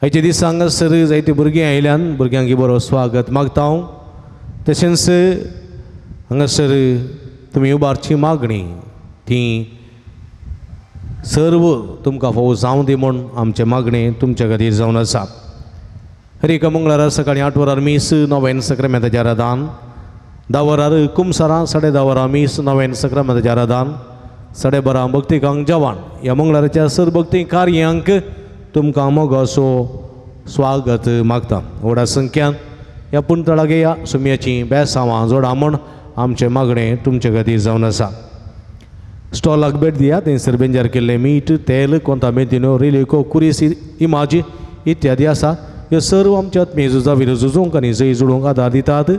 आयचे दीस हांगासर जायती भुरगीं आयल्यान भुरग्यांक बरो स्वागत मागता हांव. तशेंच हांगासर तुमी उबारची मागणी ती सर्व तुमकां फावो जावं दी म्हूण आमचें मागणें तुमचे खातीर जावन आसा. हर एका मंगळारा सकाळीं 8 वरार मीस 9 सक्रामेंताचें आराधन 10 वरार कुमसारां 10:30 वरां मीस 9 सक्रामेंताचें आराधन 12:30 भक्तिकांक जेवण. ह्या मंगळाराच्या सर भक्ती कार्यांक तुमकां मोगाचो स्वागत मागता. व्हडा संख्यान ह्या पुंतळाक या सुमयाची बेसांवां जोडा म्हूण आमचें मागणें तुमचे खातीर जावन आसा. स्टॉलाक भेट दिया. थंयसर बेंजार केल्लें मीठ तेल कोंता मेथीनो रिलिको कुरिसी इमाजी इत्यादी आसा. ह्यो सर्व आमच्या आत्मीय झुजाविर झुजोवंक आनी जय जोडूंक आदार दितात.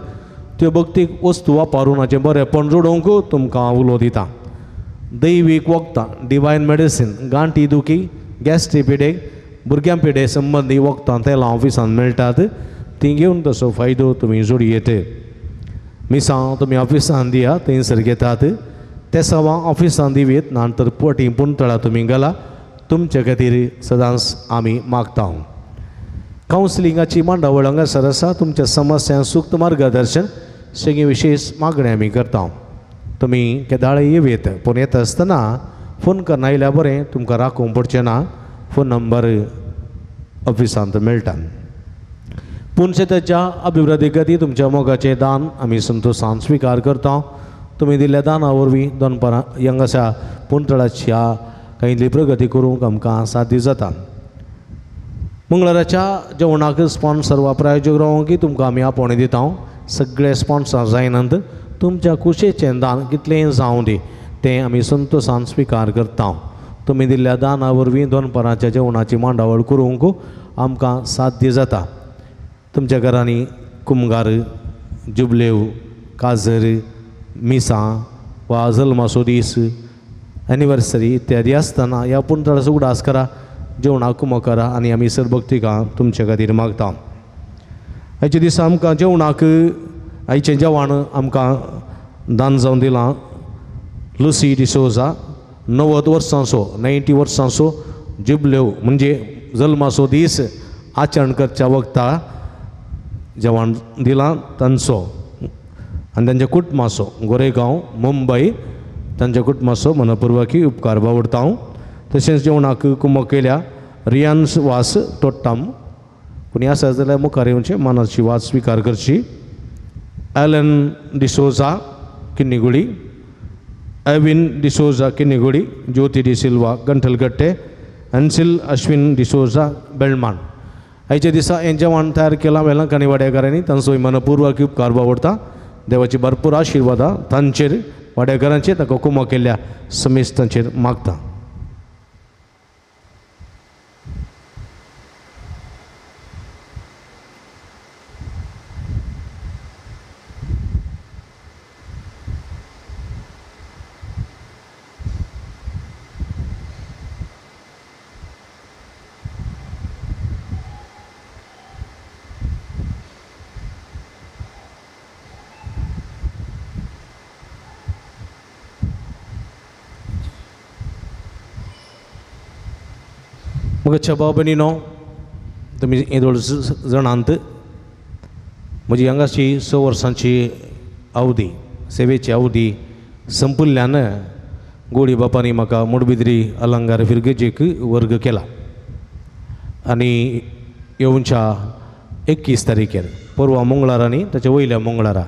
त्यो भक्तीक वस्तू वापरून हाचें बरेंपण जोडोवंक तुमकां उलो दिता. दैवीक वखदां डिवायन मेडिसीन गांठी दुखी गॅस्ट्रिपिडेक भुरग्यां पिडे संबंदी वखदां तेलां ऑफिसान मेळटात. ती घेवन तसो फायदो तुमी जोडी येते. मिसां तुमी ऑफिसान दिया थंयसर घेतात. ते सवां ऑफिसान दिवेत नंतर पोटी पुंतळा तुमी घाला. तुमचे खातीर सदांच आमी मागता. कावन्सिलिंगाची मांडावळ हांगासर आसा. तुमच्या समस्यांक सूक्त मार्गदर्शन सगळी विशेष मागणी आमी करता. तुमी केदाळे येवेत पूण येता आसतना फोन करना आयल्यार बरें तुमकां राखूंक पडचें ना. फोन नंबर ऑफिसांत मेळटा. पुणशेताच्या अभिवृद्धी खातीर तुमच्या मोगाचें दान आमी संतोशान स्विकार करता. तुमी दिल्ल्या दाना वरवीं दोनपरां हांगासर पुंतळाच्या कांयतरी प्रगती करूंक आमकां साध्य जाता. मंगळाराच्या जेवणाक स्पॉन्सर वा प्रायोजक रावंक तुमकां आमी आपोवणें दिता. सगळे स्पॉन्सर जायनात तुमच्या कुशेचें दान कितलेंय जावं दी तें आमी संतोशान स्विकार करता. तुमी दिल्ल्या दाना वरवीं दोनपरांच्या जेवणाची मांडावळ करूंक आमकां साध्य जाता. तुमच्या घरांनी कुमगार जुबलेव काजर मिसां वा जल्माचो दीस एनिवर्सरी इत्यादी आसतना ह्या पुंतळाचो उडास करा. जेवणाक कुमो करा आनी आमी सरभक्तिकां तुमचे खातीर मागता. आयच्या दिसा आमकां जेवणाक आयचें जेवण आमकां दान जावन दिलां. लुसी डिसोजा 90 वर्सांचो 90 वर्सांचो जुबलेव म्हणजे जल्माचो दीस आचरण करच्या वखदां जेवण दिलां तांचो आनी तांच्या कुटुंबाचो गोरेगांव मुंबय तांच्या कुटुंबाचो मनपूर्वकी उपकार बावडटा. तशेंच जेवणाक कुमो केल्या रियान्स वास तोट्टाम कोणी आसा जाल्यार मुखार येवचें मानाची वाद स्विकार करची. एलन डिसोजा किन्निगुडी एविन डिसोजा किन्निगुडी ज्योती डी सिल्वा गंठलगट्टे एन्सिल अश्विन डिसोजा बेळमान. आयच्या दिसा हें जेवण तयार केलां वेलंकानी वाड्याकारांनी तांचो मनपूर्वक उपकार बावडटा. देवाची भरपूर आशिर्वादां तांचेर वाड्याकारांचेर ताका कुमो केल्ल्या समेस्तांचेर मागता. मग छबा बनीनो तुमी येदोळ जाणांत म्हजी हांगाची 6 वर्सांची अवधी सेवेची अवधी संपल्ल्यान गोडी बापानी म्हाका मुडबिद्री अलंकार फिरगेजेक वर्ग केला आनी येवच्या 21 तारीखेर परवा मंगळारा न्ही ताच्या वयल्या मंगळारा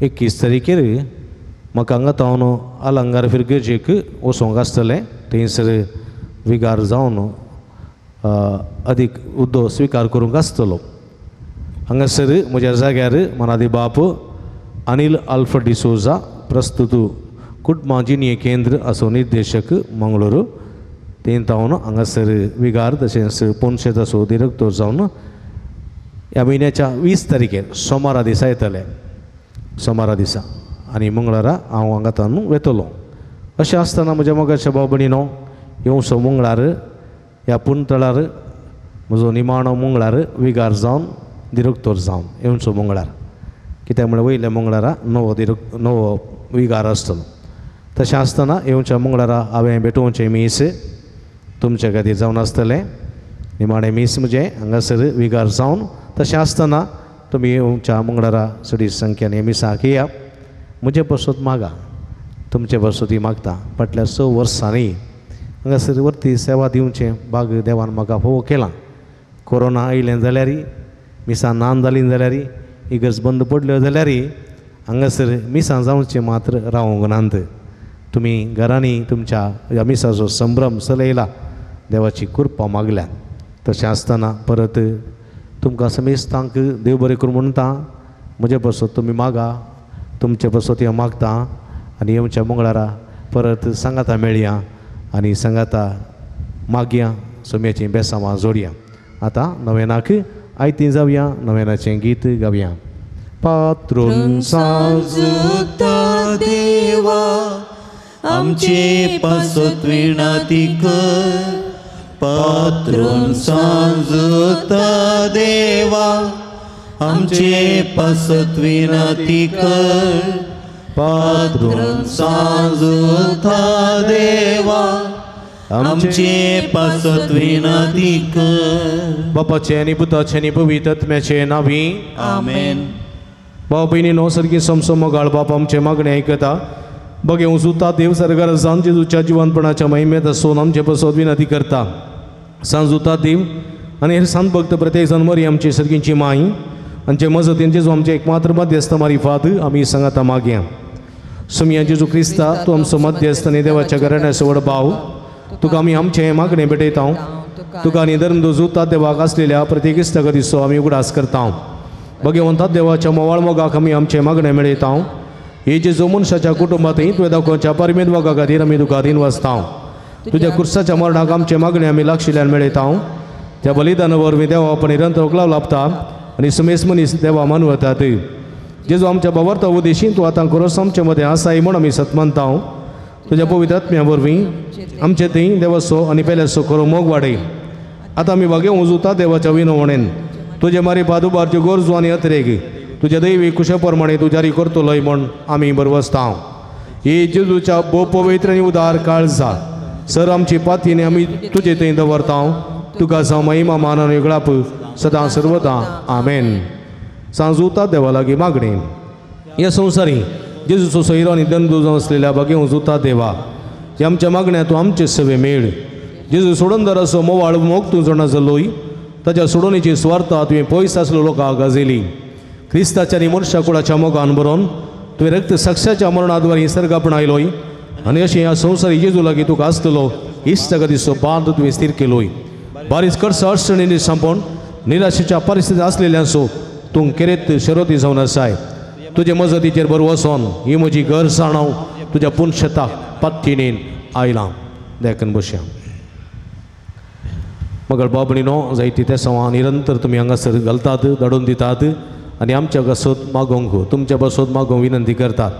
21 तारीखेर म्हाका हांगा तावन अलंकार फिरगेजेक वचोंक आसतलें थंयसर विगार जावन अदीक उद्दो स्विकार करूंक आसतलो हांगासर म्हज्या जाग्यार मनादी बाप अनिल आल्फ्रेड डिसोजा प्रस्तुत कुटुंबाजिनीय केंद्र असो निर्देशक मंगळूर तें तावन हांगासर विगार तशेंच पोनशेत असो डिरेक्टर जावन ह्या म्हयन्याच्या 20 तारीखेर सोमारा दिसा येतले सोमारा दिसा आनी मंगळारा हांव हांगा तावन वेतलो अशें आसतना म्हज्या मोगाच्या भाव भयणीनो येवसो मंगळार ह्या पुंतळार म्हजो निमाणो मंगळार विगार जावन डिरेक्टर जावन येवचो मंगळार कित्याक म्हळ्यार वयल्या मंगळारा नवो विगार आसतलो तशें आसतना येवच्या मंगळारा हांवें भेटोवचें मीस तुमचे खातीर जावन आसतलें निमाणें मीस म्हजें हांगासर विगार जावन तशें आसतना तुमी येवच्या मंगळारा चडी संख्येन हे मिसाक येया म्हजे बसत मागा तुमचे बसती मागता फाटल्या 6 वर्सांनी हांगासर वर्ती सेवा दिवचें भाग देवान म्हाका फोव केलां कोरोना आयलें जाल्यार मिसां नान जालीं जाल्यार इगर्ज बंद पडल्यो जाल्यार हांगासर मिसां जावचें मात्र रावूंक नात तुमी घरांनी तुमच्या ह्या मिसाचो संभ्रम चलयला देवाची कृपा मागल्या तशें आसतना परत तुमकां समेस्तांक देव बरें करूं म्हणटा म्हजे बसत तुमी मागा तुमचे बसत हांव मागता आनी येवच्या मंगळारा परत सांगाता मेळया आनी सांगाता मागया सोम्याचीं बेसांवां जोडया आतां नवेनाक आयतीं जावया नवेनाचें गीत गावया पात्रून सांजुता देवा आमचे पासत विणाती कर पात्रून सांजुता देवा आमचे पासत विणाती कर पात्रून सांजुता देवा आमचे पासत विणाती कर बापाचे आनी पुताचे आनी पवित्र आत्म्याचे नांवी आमेन भाव भयणीनो सारकी समसम गाळ बाप आमचे मागणे आयकता बघें सुता देव सरकार सांज जेजूच्या जिवनपणाच्या महिमेत आसून आमचे बसत विनंती करता सांजुता देव आनी हेर सांत भक्त प्रत्येक जण मरी आमची सर्गींची माई आमचे मजतीन जेजू आमचे एकमात्र मध्यस्थ मारी फाद आमी सांगाता मागया सुमिया जेजू क्रिस्ता तूं आमचो मध्यस्थ आनी देवाच्या घराण्याचो व्हड भाव तुका आमी आमचें मागणें भेटयता तुका आनी धर्म जोजुता देवाक आसलेल्या प्रत्येक इश्टाक दिसो आमी उगडास करता भगवंता देवाच्या मोवाळ मोगाक आमी आमचें मागणें मेळयता हे जेजू मनशाच्या कुटुंबांतय तुवें दाखोवच्या परमेद मोगा खातीर आमी तुका दिन वाचता तुज्या कुर्साच्या मरणाक आमचें मागणें आमी लागशिल्ल्यान मेळयता त्या बलिदाना वरवीं देवा आपण निरंतर उकलाव लाभता आनी समेस मनीस देवा मानवतात जेजू आमच्या बावर्ता उदेशी तूं आतां खरोच आमचे मदें आसाय म्हूण आमी सत मानता तुज्या पवित्र आत्म्या वरवीं आमचे थंय देवाचो आनी पेल्याचो खरो मोग वाडय आतां आमी वागे उजुता देवाच्या विनवणेन तुजे मारी पादुबारच्यो गरजो आनी अत्रेक तुज्या दैवी कुशा प्रमाणे तूं जारी करतलोय म्हूण आमी बरवसता ही जेजूच्या भोव पवित्र आनी उदार काळजा सर आमची पातीन आमी तुजे थंय दवरता तुका जावं महिमा मान आनी गळाप सदां सर्वदा आमेन सांजुता देवा लागीं मागणी ह्या संवसारी जेजूचो सोयरो आनी दंडू जावन आसलेल्या बागे उजुता देवा हे आमच्या मागण्या तूं आमचे सेवे मेळ जेजू सोडून दर असो मोवाळ मोग तूं जाणा जालोय ताच्या सोडोवणेची स्वार्था तुवें पयस आसलो लोकांक गाजयली क्रिस्ताच्या आनी मनशा कुळाच्या मोगान बरोवन तुवें रक्त साक्षाच्या मरणाद्वारे सर्गापण आयलोय आनी अशें ह्या संवसारी जेजू लागीं तुका आसतलो इश्टाक दिसो बांद तुवें स्थिर केलोय बारीक करसा अडचणींनी सांपोवन निराशेच्या परिस्थिती आसलेल्यांचो तूं केरेत शरोती जावन आसाय तुजे मजतीचेर बर वचोन ही म्हजी गरज हांव तुज्या पुणशताक पातीनेन आयलां देखून बसया मगर बाबणीनो जायती ते सवां निरंतर तुमी हांगासर घालतात धाडून दितात आनी आमच्या बसत मागोंक तुमच्या बसत मागोंक विनंती करतात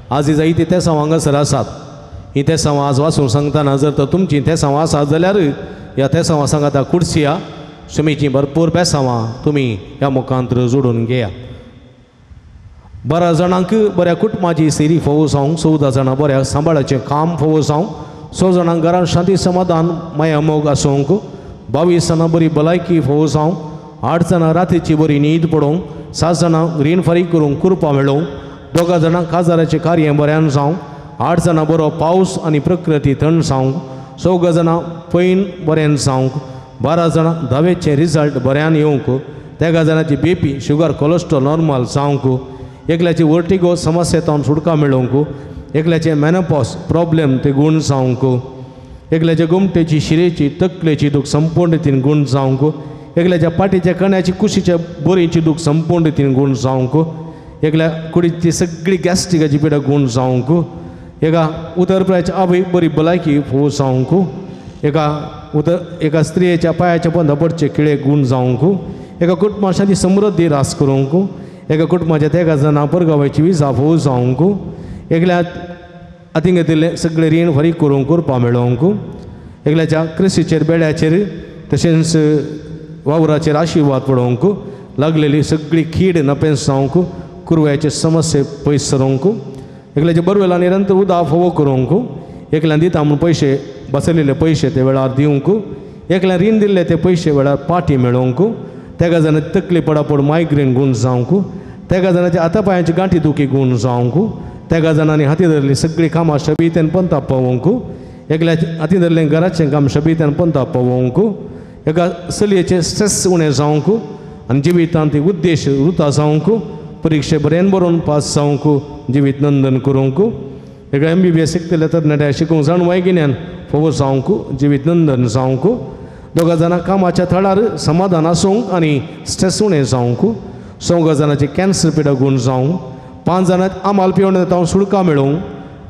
आज ही जायती ते सवां हांगासर आसात ही ते सवां आज वाचून सांगतना जर तर तुमची ते सवां आसात जाल्यार ह्या ते सवां सांगाता कुर्सिया सुमीची भरपूर बेसांवां तुमी ह्या मुखांतर जोडून घेया 12 जाणांक बऱ्या कुटुंबाची सेरी फोव जावंक 14 जाणां बऱ्या सांबाळाचें काम फोव जावंक 6 जाणांक घरांत शांती समाधान माया मोग आसूंक 22 जाणां बरी भलायकी फोव जावंक 8 जाणां रात्रीची बरी न्हीद पडोवंक, 7 जाणां रीण फारीक करूंक कुरपा मेळोवंक, 2 जाणां काजाराचें कार्य बऱ्यान जावंक, 8 जाणां बरो पावस आनी प्रकृती थंड जावंक, 14 जाणां पैन बरें जावंक, 12 जाणां धावेचे रिजल्ट बऱ्यान येवंक, 13 जाणांची BP शुगर कोलेस्ट्रॉल नॉर्मल जावंक, एकल्याची वर्टिगो समस्येतावन सुटका मेळोवंक, एकल्याचे मेनोपॉज प्रॉब्लेम ते गूण जावंक, एकल्याच्या गुमटेची शिरेची तकलेची दूख संपूर्ण रितीन गूण जावंक, एकल्याच्या पाठीच्या कण्याची कुशीच्या बोरीची दूख संपूर्ण रितीन गूण जावंक, एकल्या कुडीची सगळी गॅस्ट्रिकाची पिडा गूण जावंक, एका उदरपुराच्या आवय बरी भलायकी फोव जावंक, एका स्त्रियेच्या पायाच्या पंदपडचे किळे गूण जावंक, एका कुटुंबात शांती समृद्धी रास करूंक, एका कुटुंबाच्या 13 जाणां परगावायची विजा फोव जावंक, एकल्या हातीन घेतिल्ले सगळे रीण फारीक करूंक कुरपा मेळोवंक, एकल्याच्या कृषीचेर बेड्याचेर तशेंच वावराचेर आशिर्वाद पडोवंक, लागलेली सगळी खीड नपेस जावंक, कुरव्याचे समस्ये पयस सरोवंक, एकल्याचे बरवेला निरंतर उदक फोव करूंक, एकल्यान दिता म्हूण पयशे बसयलेले पयशे ते वेळार दिवंक, एकल्यान रीण दिल्ले ते पयशे वेळार पाटी मेळोवंक, 13 जाणांची तकली पडापड मायग्रेन गूण जावंक, 13 जाणांच्या हातापांयाची गांठी दुखी गूण जावंक, 13 जाणांनी हाती धरली सगळीं कामां शबीतेन पंथा पळोवंक, एकल्याचे हाती धरलें घराचें काम शबीतेन पंथा पळोवंक, एका चलयेचें स्ट्रेस उणें जावंक आनी जिवितांत ती उद्देश रुता जावंक, परिक्षे बरें बरोवन पास जावंक, जिवीत नंदन करूंक, एका MBBS शिकतले तरणाट्या शिकूंक जाणवाय गिन्यान फोव जावंक, जिवीत नंदन जावंक, 2 जाणां कामाच्या थळार समाधान आसूंक आनी स्ट्रेस उणें जावंक, 14 जाणांची कॅन्सर पिडा गूण जावंक, 5 जाणां आमाल पिवण तावन सुडका मेळोवंक,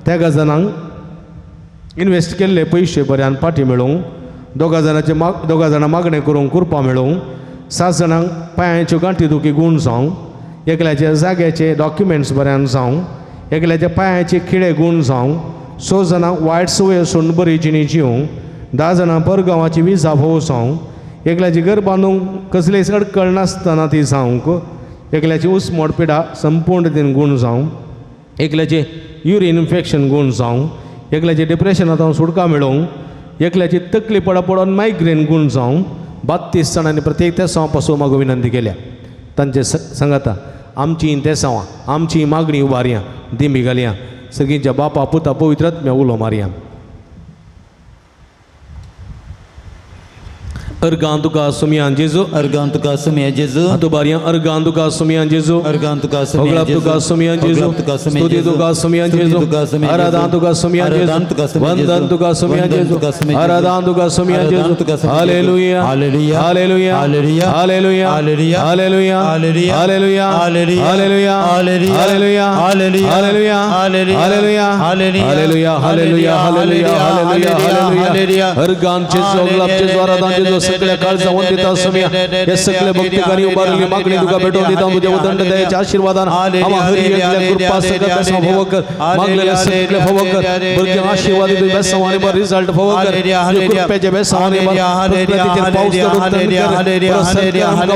13 जाणांक इन्वेस्ट केल्ले पयशे बऱ्यान पाटी मेळोवंक, 2 जाणां मागणें करूंक कुरपा मेळोवंक, 7 जाणांक पांयाच्यो गांठी दुखी गूण जावंक, एकल्याचे जाग्याचे डॉक्युमेंट्स बऱ्यान जावंक, एकल्याच्या पांयाचे खिळे गूण जावंक, 6 जाणांक वायट संवय सोडून बरी जिणी जिवंक, 10 जाणां परगांवाची विजा फोव जावंक, एकल्याची घर बांदूंक कसलीच अडकळ नासतना ती जावंक, एकल्याची उसमोड पिडा संपूर्ण रितीन गूण जावंक, एकल्याचे युरीन इन्फेक्शन गूण जावंक, एकल्याचे डिप्रेशनांत सुटका मेळोवंक, एकल्याची तकली पडा पडोवन मायग्रेन गूण जावंक, 32 जाणांनी प्रत्येक तेसां पासून म्हाका विनंती केल्या. तांचे सांगाता आमची तेसांवां आमची मागणी उबारया दिमी घालया, सगळींच्या बापा पुता पवित्रात्म्या उलो मारया. अर्गां तुका सुमयान जेजू, अर्गां तुका सुमया जेजू, तुबारया अर्गां तुका सुमयान जेजू, अर्गां तुका होगळाप सुमया तुका सुमयान जेजू, स्तुती तुका सुमयान जेजू, आराधना तुका सुमयान जेजू, वंदन तुका सुमयान जेजू, आराधना तुका सुमयान जेजू. हालेलुया हालेलुया हालेलुया हालेलुया हालेलुया हालेलुया हालेलुया हालेलुया हालेलुया हालेलुया हालेलुया हालेलुया हालेलुया हालेलुया. अर्गांचे होगळापचे आराधना जेजू सगळ्या काळजा वंदिता सुमया, हे सगळे भक्तिकानी उबारली मागणी तुका भेटून दिता तुझ्या उदंड दयाच्या आशीर्वादान आम्हा हरियतल्या कृपा सकत बेसा फोव कर, मागलेले सगळे फोव कर, भरपूर आशीर्वाद तुझ्या बेसावानी बर रिझल्ट फोव कर, कृपेच्या बेसावानी बर प्रतिचे पाऊस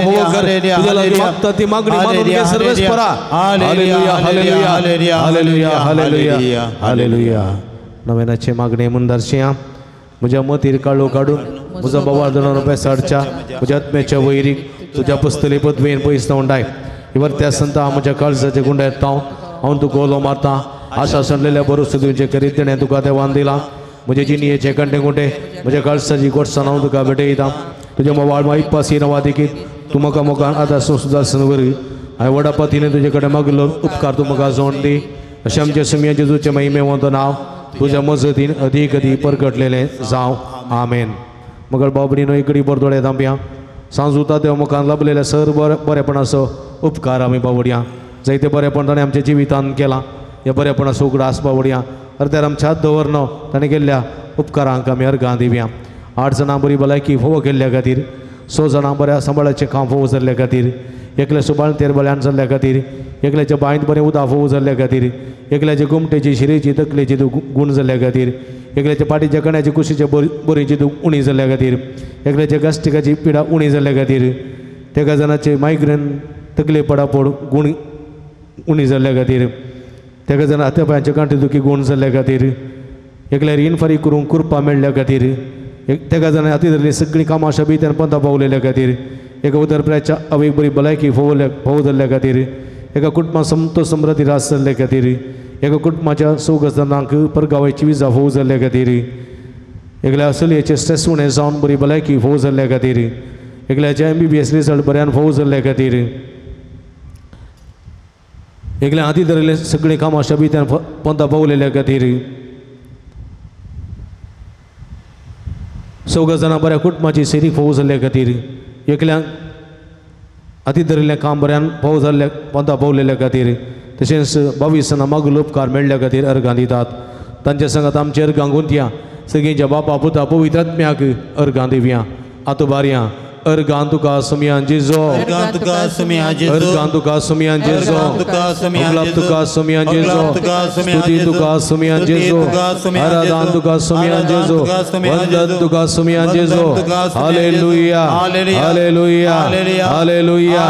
फोव कर, तुझ्या मागता ती मागणी मानून घे सर्वेस परा. हालेलुया हालेलुया हालेलुया हालेलुया हालेलुया. नव्यानाचे मागणे मुंदरशिया म्हज्या मतीर काळो काडून म्हजो बोवाळ बेसाडच्या म्हज्या आत्म्याच्या वैरीक तुज्या पुस्तली पदवेन पयस धांवडाय. इवर संत हांव म्हज्या काळजाचे गुंडे येता, हांव तुका ओलो मारता, आशा सणलेल्या बरोस तुजें करीत तेणें तुका देवान दिलां. म्हजे जिणयेचे कंटे गुंडे म्हज्या काळजाची कोटसान हांव तुका भेटयता. तुज्या मोवाळ माईपासी नवा देखीत तूं म्हाका मोगान आदार सुदारसन वरी. हांवें व्हडा पतीने तुजे कडेन मागिल्लो उपकार तूं म्हाका जोड दी. अशें आमच्या सुमया जेजूचें महिमेवंत नांव तुज्या मजतीन अदीक अदीक परगटलेलें जावं. आमेन. मगळ बाबडीनो इकडी बरदोळे तांब्या सांज उता देव मुखान लाभलेल्या सर बरेपणाचो उपकार आमी बावडया. जायते बरेपण ताणें आमच्या जिवितांत केलां. हे बरेपणाचो उगडास बावडया. अर्द्यार आमच्या हात दवरनो ताणें केल्ल्या उपकारांक आमी अर्गां दिवया. 8 जाणां बरी भलायकी फोव केल्ल्या खातीर, 6 जाणां बऱ्या सांबाळाचें काम फोव जाल्ल्या खातीर, एकल्या सुबाळतेर बल्यान जाल्ल्या खातीर, एकल्याच्या बांयत बरें उदक फोव जाल्ल्या खातीर, एकल्याच्या गुमटेची शिरेची तकलेची गूण जाल्ल्या खातीर, एकल्याच्या पाटीच्या कण्याची कुशीच्या बोरीची उणी जाल्ल्या खातीर, एकल्याच्या गॅस्ट्रिकाची पिडा उणी जाल्ल्या खातीर, 13 जाणांचे मायग्रेन तकले पडापड गूण उणी जाल्ल्या खातीर, 13 जाणां हात्या पांयाच्या गांठी दुखी गूण जाल्ल्या खातीर, एकल्यार रीण फारीक करूंक कुरपा मेळ्ळ्या खातीर, 13 जाणां हाती धरली सगळीं कामां शबीत पंथा पावलेल्या खातीर, एका उदरप्राच्या अवेक बरी भलायकी फोव जाल्ल्या खातीर एका कुटुंबात समतो समृद्धी रास जाल्ल्या खातीर एका कुटुंबाच्या सौगजांक परगावायची विजा फोव जाल्ल्या खातीर एकल्या चलयेचे स्ट्रेस उणें जावन बरी भलायकी फोव जाल्ल्या खातीर एकल्याचे MBBS रिजल्ट बऱ्यान फोव जाल्ल्या खातीर एकल्या हाती धरिल्ले सगळीं कामां शबित्यान पंता पावलेल्या खातीर चौगा जाणां बऱ्या कुटुंबाची सेरी फोव जाल्ल्या खातीर एकल्यांक हाती धरिल्लें काम बऱ्यान फोव जाल्ल्या पंता पावलेल्या खातीर तशेंच 22 जाणां मागुल उपकार मेळ्ळ्या खातीर अर्घां दितात. तांचे सांगात आमचे अर्घां गुंतया सगळींच्या बापा पुता पवित्रात्म्याक अर्घां दिवया. आतोबारया अर्घां तुका सुमयान जेजो अर्घां तुका सुमयान जेजो अर्घां तुका सुमयान जेजो अर्घां तुका सुमयान अगलाप तुका सुमयान जेजो अगलाप तुका सुमयान स्तुती जेजो तुका सुमयान जेजो आराधना तुका सुमयान जेजो वंदन तुका सुमयान जेजो हालेलुया हालेलुया हालेलुया हालेलुया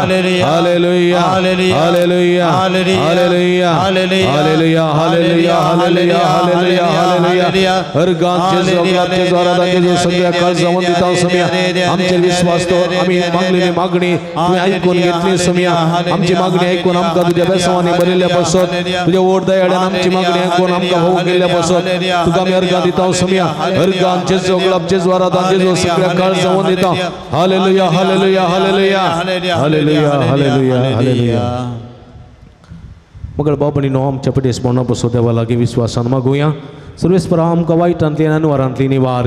हालेलुया हालेलुया हालेलुया हालेलुया हालेलुया हालेलुया हालेलुया अर्घां जेजो अगलाप जेजो आराधना जेजो सगळ्या काळ वंदिता सुमया आमचे विश्वास आम्ही मागलेली मागणी तुम्ही ऐकून घेतली सुमया आमची मागणी ऐकून आमका तुझ्या बेसवानी बरेल्या बसत तुझ्या ओढ दयाळ्यान आमची मागणी ऐकून आमका होऊ गेल्या बसत तुका आम्ही अर्घां दिता सुमया अर्घां जेजो गळप जेजो आराधना जेजो सगळ्या काळ जावन दिता हालेलुया हालेलुया हालेलुया हालेलुया हालेलुया हालेलुया. मगळ बाबणीनो आमच्या पिडेस म्हणून बसो देवा लागी विश्वासान मागुया. सर्वेस्परा आमकां वायटांतली आनी वरांतली निवार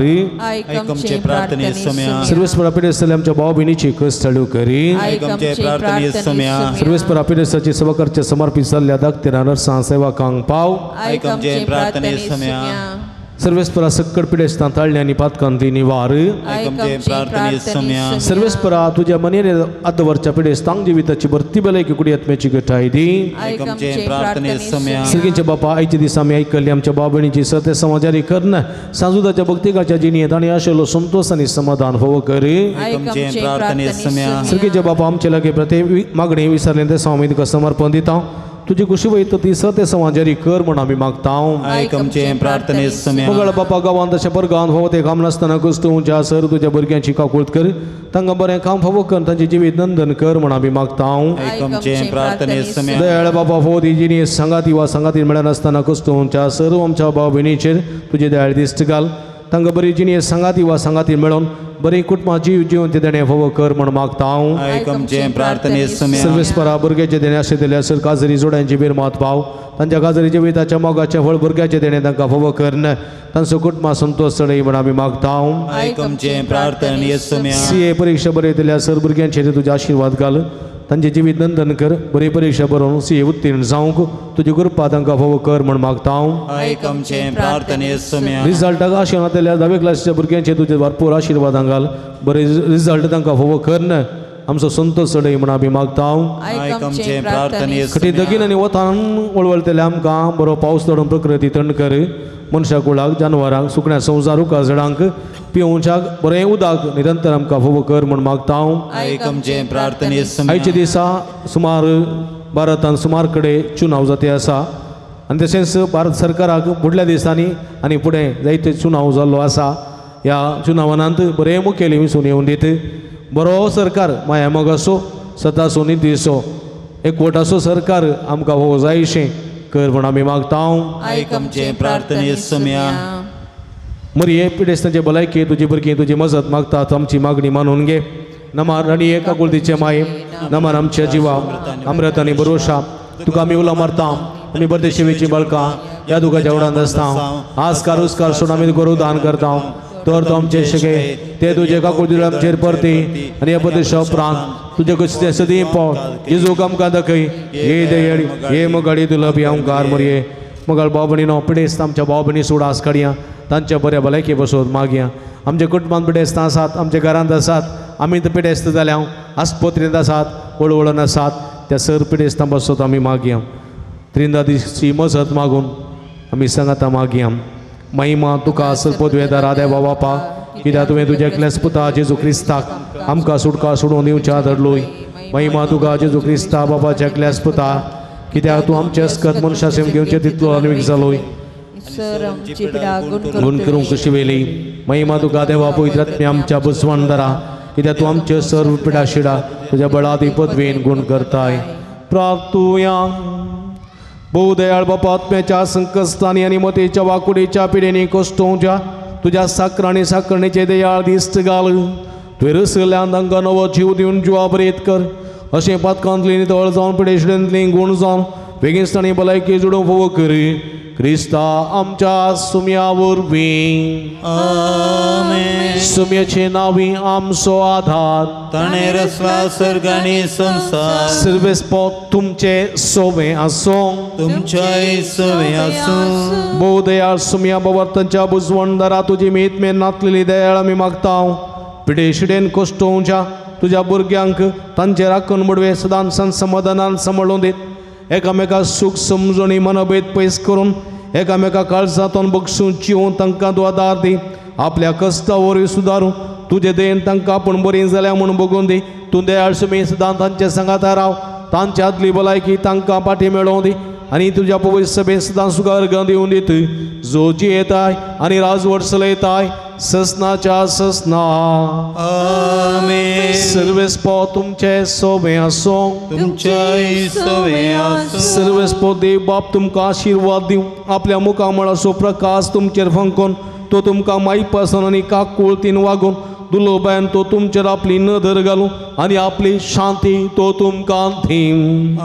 आमचे प्रार्थने सुमया सर्वेस्परा पिडेस आमच्या भाव भयणीची कस्तळू करी आमचे प्रार्थने सुमया सर्वेस्परा पिडेसाची सेवा करचे समर्पित जाल्ल्या धाकट्या नर्सां सेवकांक पाव आमचे प्रार्थने सुमया सर्वेस्परा सक्कड पिडेस्तां ताळण्या आनी पातकांतली निवार आमचे प्रार्थने सुमया सर्वेस्परा तुझ्या मनेरे आदवरच्या पिडेस्तांक जिविताची भरती भलायकी कुडी आत्म्याची गठाय दी आमचे प्रार्थने सुमया सगळींचे बापा आयचे दिस आमी आयकल्ली आमच्या भाव भयणीची सत्य समाजारी करना सांजुदाच्या भक्तिकाच्या जिणेंत आनी आशिल्लो संतोष आनी समाधान फोव कर आमचे प्रार्थने सुमया सगळींचे बापा आमचे लागी प्रत्येक मागणी विसरले ते स्वामी तुका समर्पण दिता तुझी खुशी वयता ती सत्य समाजारी कर म्हण आमी मागता. आमचे प्रार्थने सुमया मगळ बापा गांवांत तशें परगांवांत फोव ते काम नासतना कश्ट उंचा सर तुझ्या भुरग्यांची काकूळट कर तांकां बरें काम फोव कर तांचे जिवीत नंदन कर म्हण आमी मागता. आमचे प्रार्थने सुमया दयाळ बापा फोव ती जिणी सांगाती वा सांगाती मेळनासतना कश्ट उंचा सर्व आमच्या भाव भयणीचेर तुजे दयाळ दिश्ट घाल तांकां बरी जिणी सांगाती वा सांगाती मेळोन बरी कुटुंबां जीव जिवन ते देणे फोव कर म्हण मागता. आमचे प्रार्थने सुमया सर्वेस्परा भुरग्याचे देणे अशें दिले सर काजरी जोड्यांची बिरमात पाव तांच्या काजरी जिविताच्या मोगाचे फळ भुरग्याचे देणे तांकां फोव करन तांचो कुटुंबां संतोष चडय म्हण आमी मागता. आमचे प्रार्थने सुमया CA परीक्षा बरी दिल्या सर भुरग्यांचेर तुजे आशिर्वाद घाल तांचे जिवीत नंदन कर बरी परीक्षा बरोवन CA उत्तीर्ण जावंक तुजी कृपा तांकां फोव कर म्हण मागता. आमचे प्रार्थने सुमया रिजल्टाक आशिया नातल्या 10वे क्लासीच्या भुरग्यांचे तुजे भरपूर आशिर्वाद घाल बरे रिजल्ट तांकां फोव करन आमचो संतोष चडय म्हण आमी मागता. आमचे प्रार्थने खटी दगीन आनी वतान वळवळटले आमकां बरो पावस धडून प्रकृती थंड कर मनशा कुळाक जानवरांक सुकण्या संवसारूक झाडांक पिवच्याक बरें उदक निरंतर आमकां फोव कर म्हण मागता. आमचे प्रार्थने सुमया आयच्या दिसा सुमार भारतांत सुमार कडेन चुनाव जाते आसा आनी तशेंच भारत सरकाराक फुडल्या दिसांनी आनी फुडें जायते चुनाव जाल्लो आसा. ह्या चुनावांत बरें मुखेली विसून येवन दीत बरो सरकार माया मोगाचो सताचो निधीचो एकवटाचो सरकार आमकां हो जायशें कर म्हण आमी मागता. आमचे प्रार्थने सुमया मरिये पिडेस्तांचे भलायकी तुजी भुरगीं तुजी मजत मागतात आमची मागणी मानून घे. नमार राणीये काकुळतीचे माये नमार आमच्या जिवा अमृत आनी भरोशा तुका आमी उलो मारता आमी बर्दे शिवेची बळकां ह्या दुखाच्या उडान आसता आस्कार उस्कार सोडून आमी गौरव दान करता तर तो आमचे शके ते तुजे काकुळती आमचेर परती आनी हे प्रदेशा उपरांत तुजे कशें सदी पळ जेजूक आमकां दाखय हे दयेळी हे मगाडी तुला बी ओंकार मरिये मगळ भाव भयणीनो पिडेस्त आमच्या भाव भयणी सुडास काडया तांच्या बऱ्या भलायकी बसोत मागया. आमच्या कुटुंबांत पिडेस्तां आसात आमच्या घरांत आसात आमी पिडेस्त जाल्या आस्पत्रेंत आसात वळवळण आसात त्या सर पिडेस्तां बसोत आमी मागया. त्रिंदा दिसची मजत मागून आमी सांगाता मागया. महिमा तुका पदवेदार देवा बापा कित्याक तुवें तुज्या एकल्याच पुता जेजू क्रिस्ताक आमकां सुटका सोडून दिवच्या धरलोय. महिमा तुका जेजू क्रिस्ता बापाच्या एकल्याच पुता कित्याक तूं आमचे अस्कत मनशा सेम घेवचे तितलो अन्वीक जालोय गुण करूंक कशी वेली. महिमा तुका देवा पवित्रात्म्या आमच्या बुजवण दरा कित्याक तूं आमचे सर्व पिडा शिडा तुज्या बळादी पदवेन गुण करताय. प्रार्थुया. भोव दयाळ बापा, आत्म्याच्या संकस्तांनी आनी मतेच्या वाकुडीच्या पिडेनी कश्टोवच्या तुज्या साकराणी साकरणेचे दयाळ दिश्ट घाल. तुवें रसल्ल्यान तांकां नवो जीव दिवन जिवाबरेत कर. अशें पातकांतली नितळ जावन पिडेशिडेंतली गुण जावन बेगिस्तांनी भलायकी जोडून फोव कर. क्रिस्ता आमच्या सुम्या वरवीं. आमेन. सुम्याचे नावी आमचो आधार. ताणें रचला सर्ग आनी संसार. सर्वेस्पद तुमचे सोबे आसूं. तुमच्याय सवे आसूं. भोव दयाळ सुम्या बवर्तनच्या बुजवणदारा तुजी मेतमेन नातलेली दयाळ आमी मागतां. पिडेशिडेन कश्टोवच्या तुज्या भुरग्यांक तांचे राखण मडवे सदांच समाधानान सांबाळून दीत. एकामेका सूख समजणी मनभेद पयस करून एकामेका काळजांतून बक्षून जिवून तांकां तूं आदार दी. आपल्या कश्टा वरवीं सुदारूं तुजे दयेन तांकां आपूण बरीं जाल्या म्हूण बगून दी. तूं दयाळ सुमी सदां तांचे सांगात राव. तांच्या आदली भलायकी तांकां पाठी मेळोवन दी आनी तुज्या पवित्र सभेक सदां सुगार्ग दिवन दीत. जो जियेताय आनी राजवट चलयताय ससनाच्या ससना. आमेन. सर्वेस्पद तुमचे सोबे आसूं. तुमच्याय सवे आसूं. सर्वेस्पद देव बाप तुमकां आशिर्वाद दिवं. आपल्या मुखामळाचो प्रकाश तुमचेर फंकोन तो तुमकां माई पासन आनी काकुळतीन वागोवन दुलोबायन तो तुमचेर आपली नदर घालूं आनी आपली शांती तो तुमकां थीम.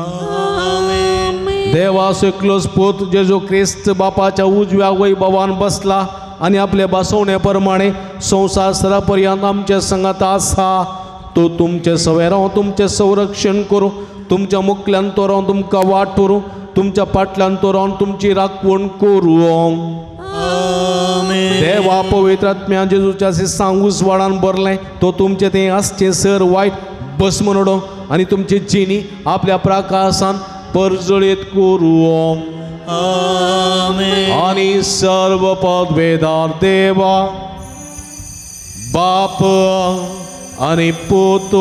देवा सकलोच पूत जेजो क्रिस्त बापाच्या उजव्या वैभवान बसला आनी आपल्या बसवण्या प्रमाणे संवसार सरापर्यंत आमच्या संगात आसा. तो तुमचे सवे रावन तुमचे संरक्षण करूं. तुमच्या मुखल्यान तो रावन तुमकां वाटोरूं. तुमच्या फाटल्यान तो रावन तुमची राखण करूं. देवा पवित्र आत्म्या जेजूच्या सांगूस वाडान भरलें तो तुमचे तें आसचें सर वायट भस्म नडो आनी तुमची जिणी आपल्या प्रकाशान परजळीत करूं. आनी सर्व पदवेदार देवा बाप आनी पूत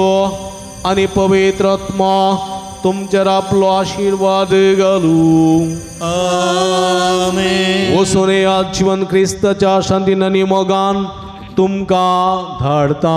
आनी पवित्र आत्मा तुमचेर आपलो आशीर्वाद घालूं. आमेन. वचून आज जीवन क्रिस्ताच्या शांतीन आनी मोगान तुमकां धाडता.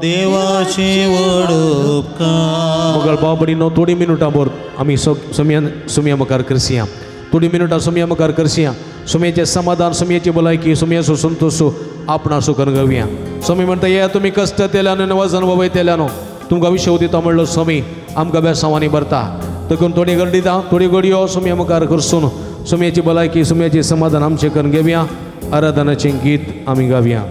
देवाची व्हड उपकार. मोगल बाबडीनो थोडी मिनटां भर आमी सुम्या मुखार करसिया. थोडी मिनटां सुम्या मुखार करसिया. सुम्याचें समाधान, सुम्याची भलायकी, सुम्याचो संतोष आपणाचो करून घेवया. स्वामी म्हणटा ये तुमी कश्ट तेल्यान वजन वयतल्यानो तुमकां विशव दिता म्हणलो स्वामी आमकां बेसांवांनी भरता. देखून थोडी गर्दीता थोडी घडयो सुम्या मुखार करसून सुम्याची भलायकी, सुम्याची समाधान आमचें करून घेवया. आराधनाचें गीत आमी गावया.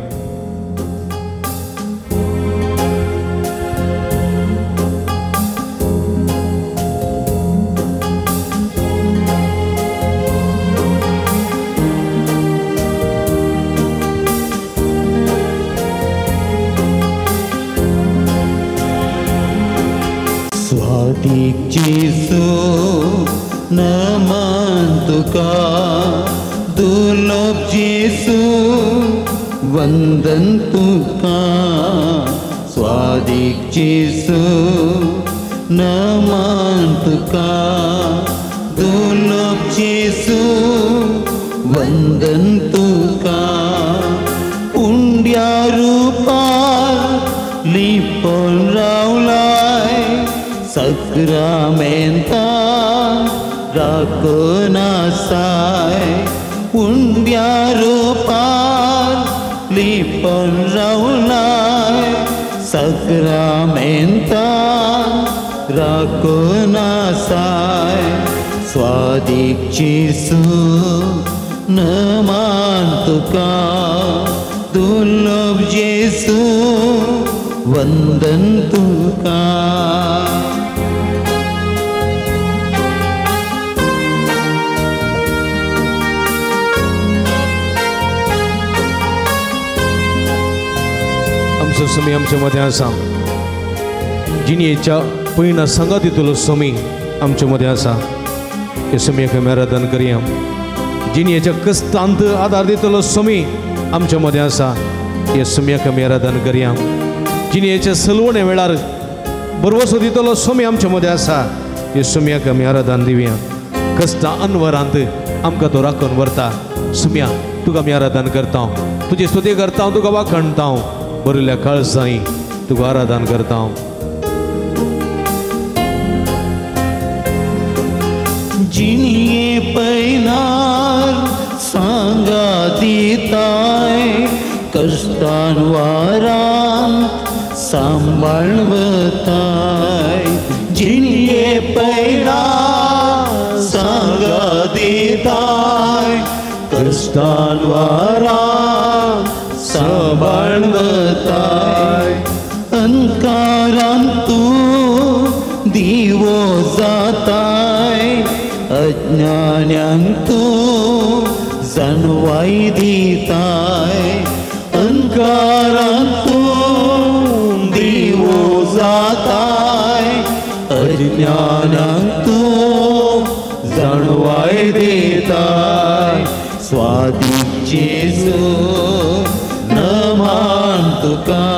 स्वादिक जेसू नमन तुका. दुर्लभ जेसू वंदन तुका. स्वादिक जेसू नमन तुका. दुर्लभ जेसू वंदन तुका. उंड्या रूपार लिपोन रावलाय सक्रामेंता राखून आसाय. उंड्या रूपार लिपोन रावलाय सक्रामेंता राखून आसाय. स्वादिक जेसू नमन तुका. दुर्लभ जेसू वंदन तुका. आमचो स्वामी आमच्या मदें आसा. जिणेच्या पयण संगातीतलो स्वामी आमच्या मदें आसा. हे स्वाम्याक आमी आराधन करया. जिणेच्या कश्टांत आदार दितलो स्वामी आमच्या मदें आसा. हे स्वाम्याक आमी आराधन करया. जिणेच्या सलवणे वेळार बरवसो दितलो स्वामी आमच्या मदें आसा. हे स्वाम्याक आमी आराधन दिवया. कश्टां अनवरांत आमकां तो राखून व्हरता. स्वाम्या तुका आमी आराधन करता. तुजी स्तुती करता. तुका वाखणटा. बरयल्या काळजांनी तुका आराधन करता हांव. जिनिये पैनार सांगा दिताय कष्टान वारान सांभाळवताय. जिनिये पैनार सांगा दिताय कष्टान वारान सांभाळवताय. अंकारान तू दिवो जाताय अज्ञान्यांक तू जाणवाय दिताय. अंकारान तू दिवो जाताय अज्ञान्यांक तू जाणवाय दिताय. स्वादिक जेजू नमान तुका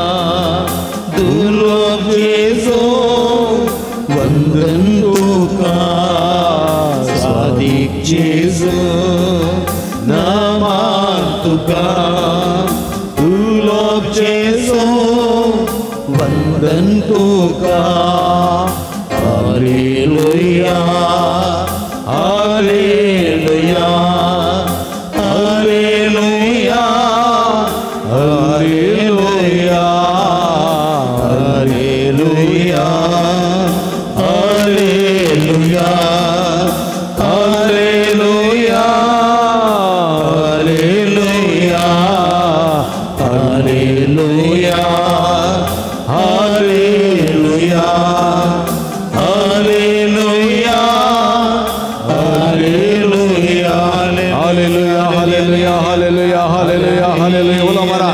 दुर्लभ जेजू वंदन तुका. स्वादिक जेजू नमान तुका दुर्लभ जेजू वंदन तुका. हालेलुया हालेलुया हालेलुया हालेलुया हालेलुया हालेलुया हालेलुया हालेलुया हालेलुया हालेलुया हालेलुया हालेलुया हालेलुया हालेलुया हालेलुया हालेलुया. बोला मरा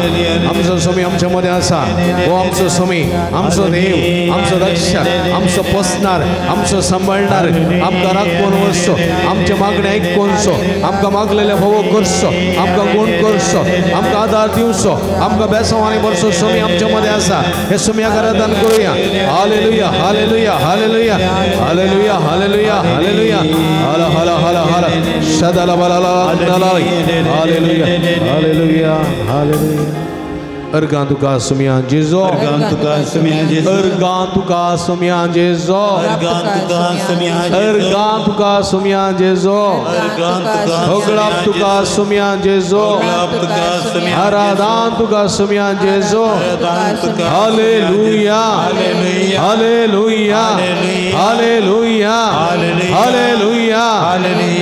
आमचो स्वामी आमच्या मध्ये आसा. हो आमचो स्वामी, आमचो देव, आमचो रक्षक, आमचो पोसणार, आमचो सांभाळणार, आमकां राखून वचचो, आमचे मागणे आयकूनचो, आमकां मागलेले फोव करचो, आमकां गुण करचो, आमकां आदार दिवचो, आमकां बेसांवांनी भरचो स्वामी आमच्या मध्ये आसा. हे स्वाम्याक आराधन करूया. हालेलुया हालेलुया हालेलुया हालेलुया हालेलुया हालेलुया हाला हाला हाला हाला शदाला बाला हालेलुया हालेलुया हालेलुया. अर्गां तुका स्वाम्या जेजो, अर्गां तुका स्वाम्या जेजू, अर्गां तुका स्वाम्या जेजो, अर्गां तुका स्वाम्या जेजू, अर्गां तुका स्वाम्या जेजो, अर्गां तुका होगळाप तुका स्वाम्या जेजो, होगळाप तुका स्वाम्या आराधन तुका स्वाम्या जेजो. आराधन तुका हालेलुया हालेलुया हालेलुया हालेलुया हालेलुया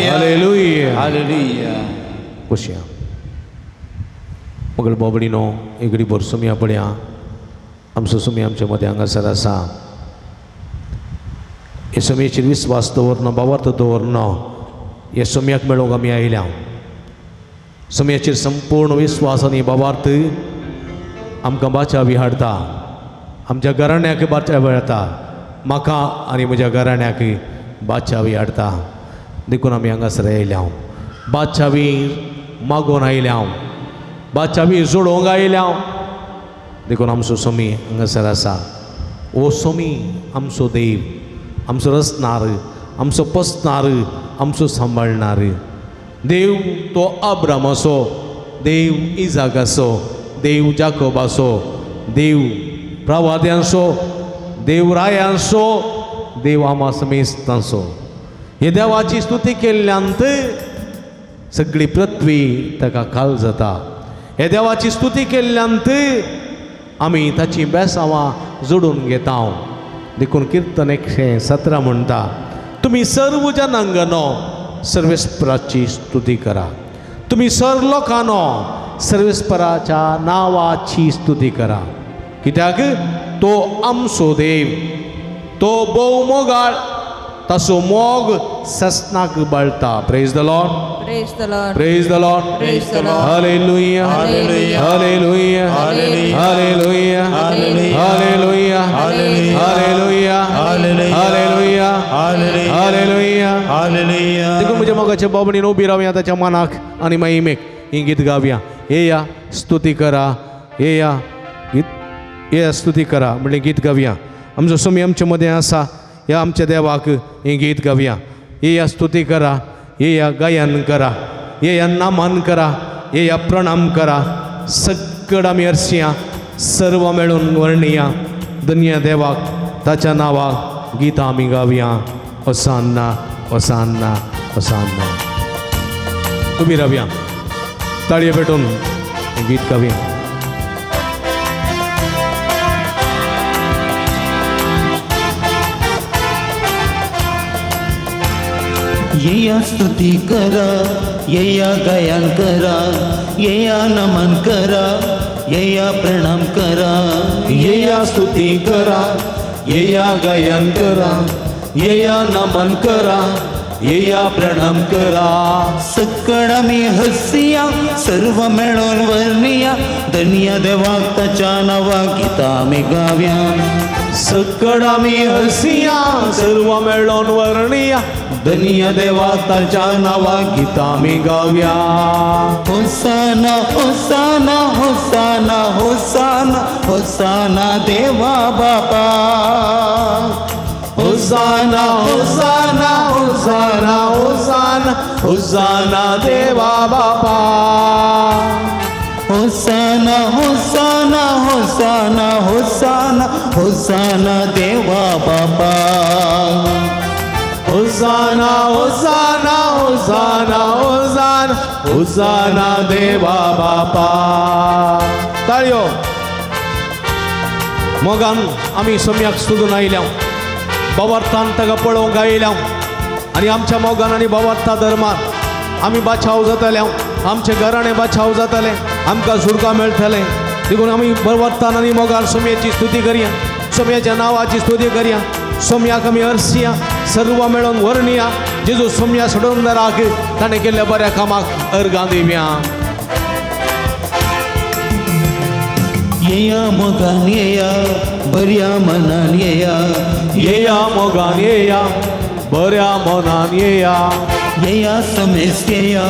हालेलुया हालेलुया. खुशिया मगल बाबडीनो एगडी भर सुम्या पड्या आमचो सुमी आमच्या मदें हांगासर आसा. हे सुमयेचेर विस्वास दवरना, बाबार्थ दवरना. हे सुमयाक मेळोवंक आमी आयल्या. सुमयेचेर संपूर्ण विस्वास आनी बाबार्थ आमकां बाचावी हाडटा, आमच्या घराण्याक बाचावी हाडटा, म्हाका आनी म्हज्या घराण्याक बाचावी हाडटा. देखून आमी हांगासर आयल्या. बाचावी मागून आयल्या, बाचावी जोडोवंक आयल्या. देखून आमचो स्वामी हांगासर आसा. हो स्वामी आमचो देव, आमचो रचणार, आमचो पोसणार, आमचो सांबाळणार देव. तो अब्राम असो, देव इजाक असो, देव जाकोब असो, देव प्रवाद्यांचो, देव रायांचो, देव आमा समेस्तांचो. हे देवाची स्तुती केल्ल्यांत सगळी पृथ्वी ताका खाल जाता. हे देवाची स्तुती केल्ल्यांत आमी ताची बेसांवां जोडून घेता. देखून कीर्तन 117 म्हणटा, तुमी सर्व जनांगनो सर्वेस्पराची स्तुती करा. तुमी सर्व लोकांनो सर्वेस्पराच्या नांवाची स्तुती करा. कित्याक तो आमचो देव, तो भोव मोगाळ, ताचो मोग ससनाक बळटा. Praise the lord, Praise the Lord. Praise the lord, Praise the Lord. हालेलुया Hallelujah. हालेलुया Hallelujah. हालेलुया Hallelujah. हालेलुया Hallelujah. हालेलुया Hallelujah. हालेलुया Hallelujah. हालेलुया. हालेलुया. देखून म्हज्या मोगाच्या बाबडीन उबी रावया ताच्या मनाक आनी महिमेक ही गीत गावया. येया स्तुती करा, येया गीत, येया स्तुती करा म्हणजे गीत गावया. आमचो स्वामी आमचे मदें आसा. ह्या आमच्या देवाक ही गीत गावया. येया स्तुती करा, येया गायन करा, येया नामान करा, येया प्रणाम करा. सगळं आमी हरशिया सर्व मिळून वर्णिया धन्य देवाक ताच्या नावाक गीत आमी गावया होसान्ना होसान्ना होसान्ना उबी रावया ताळये पेटून गीत गावया येया स्तुती करा येया गायन करा येया नमन करा येया प्रणाम करा येया स्तुती करा येया गायन करा येया नमन करा येया प्रणाम करा सकळ आम्ही हसिया सर्व मिळून वर्णिया धन्य देवाक ताच्या नावा गीता आम्ही गाव्या सकळ आमी हसिया सर्व मेळून वर्णिया धन्य देवा ताच्या नावा गीता आमी गावया होसाना होसाना होसाना होसाना होसाना देवा बापा होसाना होसाना होसाना होसाना होसाना देवा बापा होसाना होसाना होसाना होसाना होसाना देवा बापा होसाना होसाना होसाना होसाना होसाना देवा बापा ताळयो मोगान आमी सम्याक स्तुतून आयल्या बाबार्थान ताका पळोवंक आयल्या आनी आमच्या मोगान आनी बाबार्था धर्मात आमी बाछाव जाताले आमचे घराणे बाछाव जाताले आमकां सुडका मेळटले देखून आमी बाबार्थान आनी मोगान सोम्याची स्तुती करया सोम्याच्या नांवाची स्तुती करया सोम्याक आमी हरसिया सर्व मेळून वर्णिया जेजू सोम्या सोडून राख ताणें केल्ल्या बऱ्या कामाक अर्गां दिवया येया मोगान येया बऱ्या मनान येया येया मोगान येया बऱ्या मनान येया येया समेस येया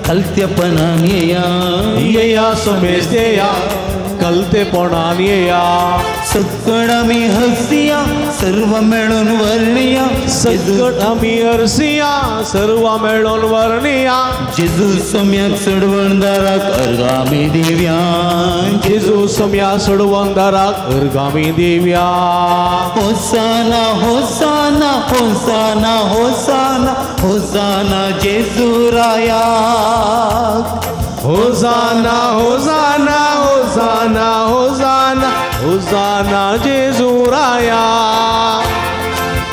कलत्यापणान येया येया समेस येया कलतेपणान येया सकळ आमी हसिया सर्व मेळून वर्णिया सकट आमी हरसिया सर्व मेळून वर्णिया जेजू सम्याक सडवणदाराक अर्गामी दिव्या जेजू सम्या सोडवंदाराक अर्गामी दिव्या होसाना होसाना होसाना होसाना होसाना जेजू राया होसाना होसाना होसाना होसाना होसाना जेजू राया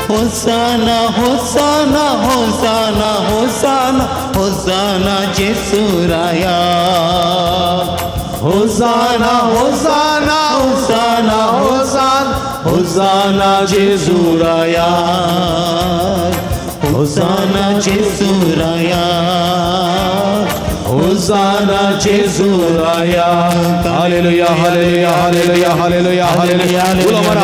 होसाना होसाना होसाना होसाना होसाना जेजू राया होसाना होसाना होसाना होसाना होसाना जेजू राया होसाना जेजू राया होसाना जेजू राया हालेलुया हालेलुया हालेलुया हालेलुया हालेलुया उला मारा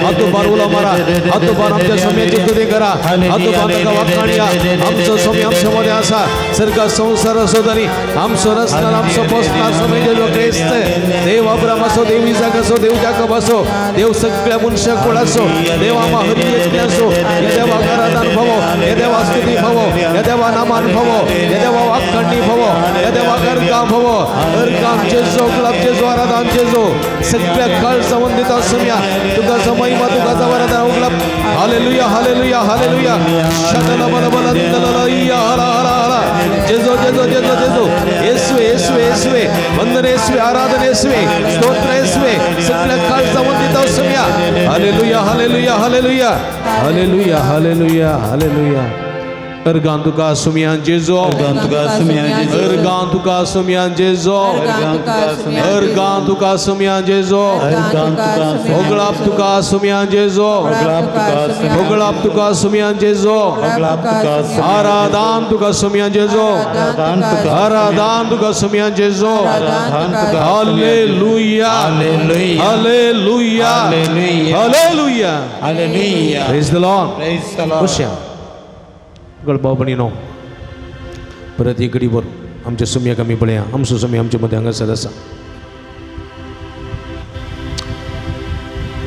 हात पार उला मारा हात पार आमच्या सोम्याची स्तुती करा हात पार ताका वाखाणया आमचो सोम्य आमच्या मध्ये आसा सरका संसार असोदानी आमचो रस्तार आमचो पोसणार सोम्य जेजू ख्रिस्त देव अब्राहम असो देव इसाक असो देव जाकोब असो देव सगळ्या मनशाक कोण असो देव आमा हरियेक असो हे देवा आराधन भवो हे देवा स्तुती भवो हे देवा नामान भवो हे देवा वाखाणणी भवो हे देवा अर्गाम भवो अर्गाम जेजो क्लब जेजो आराधन जेजो सगळ्या काळ संबंधित असम्या तुका महिमा तुका वरदान उगलब हालेलुया हालेलुया हालेलुया शतला बल बल दललया हला हला हला जेजो जेजो जेजो जेजो येशुवे येशुवे येशुवे वंदन येशुवे आराधन येशुवे स्तोत्र येशुवे सगळ्या काळ संबंधित असम्या हालेलुया हालेलुया हालेलुया हालेलुया हालेलुया हालेलुया अर्गान तुका सुमियान जेजो अर्गान तुका सुमियान जेजो अर्गान तुका सुमियान जेजो अर्गान तुका सुमियान जेजो ओगळाप तुका सुमियान जेजो ओगळाप तुका सुमियान जेजो आराधन तुका सुमियान जेजो आराधन तुका सुमियान जेजो हालेलुया हालेलुया हालेलुया हालेलुया praise the lord praise the lord गळबावणीनो परत एक घडीवर आमच्या सुम्याक आमी पळया आमचो सुमी आमच्या मदें हांगासर आसा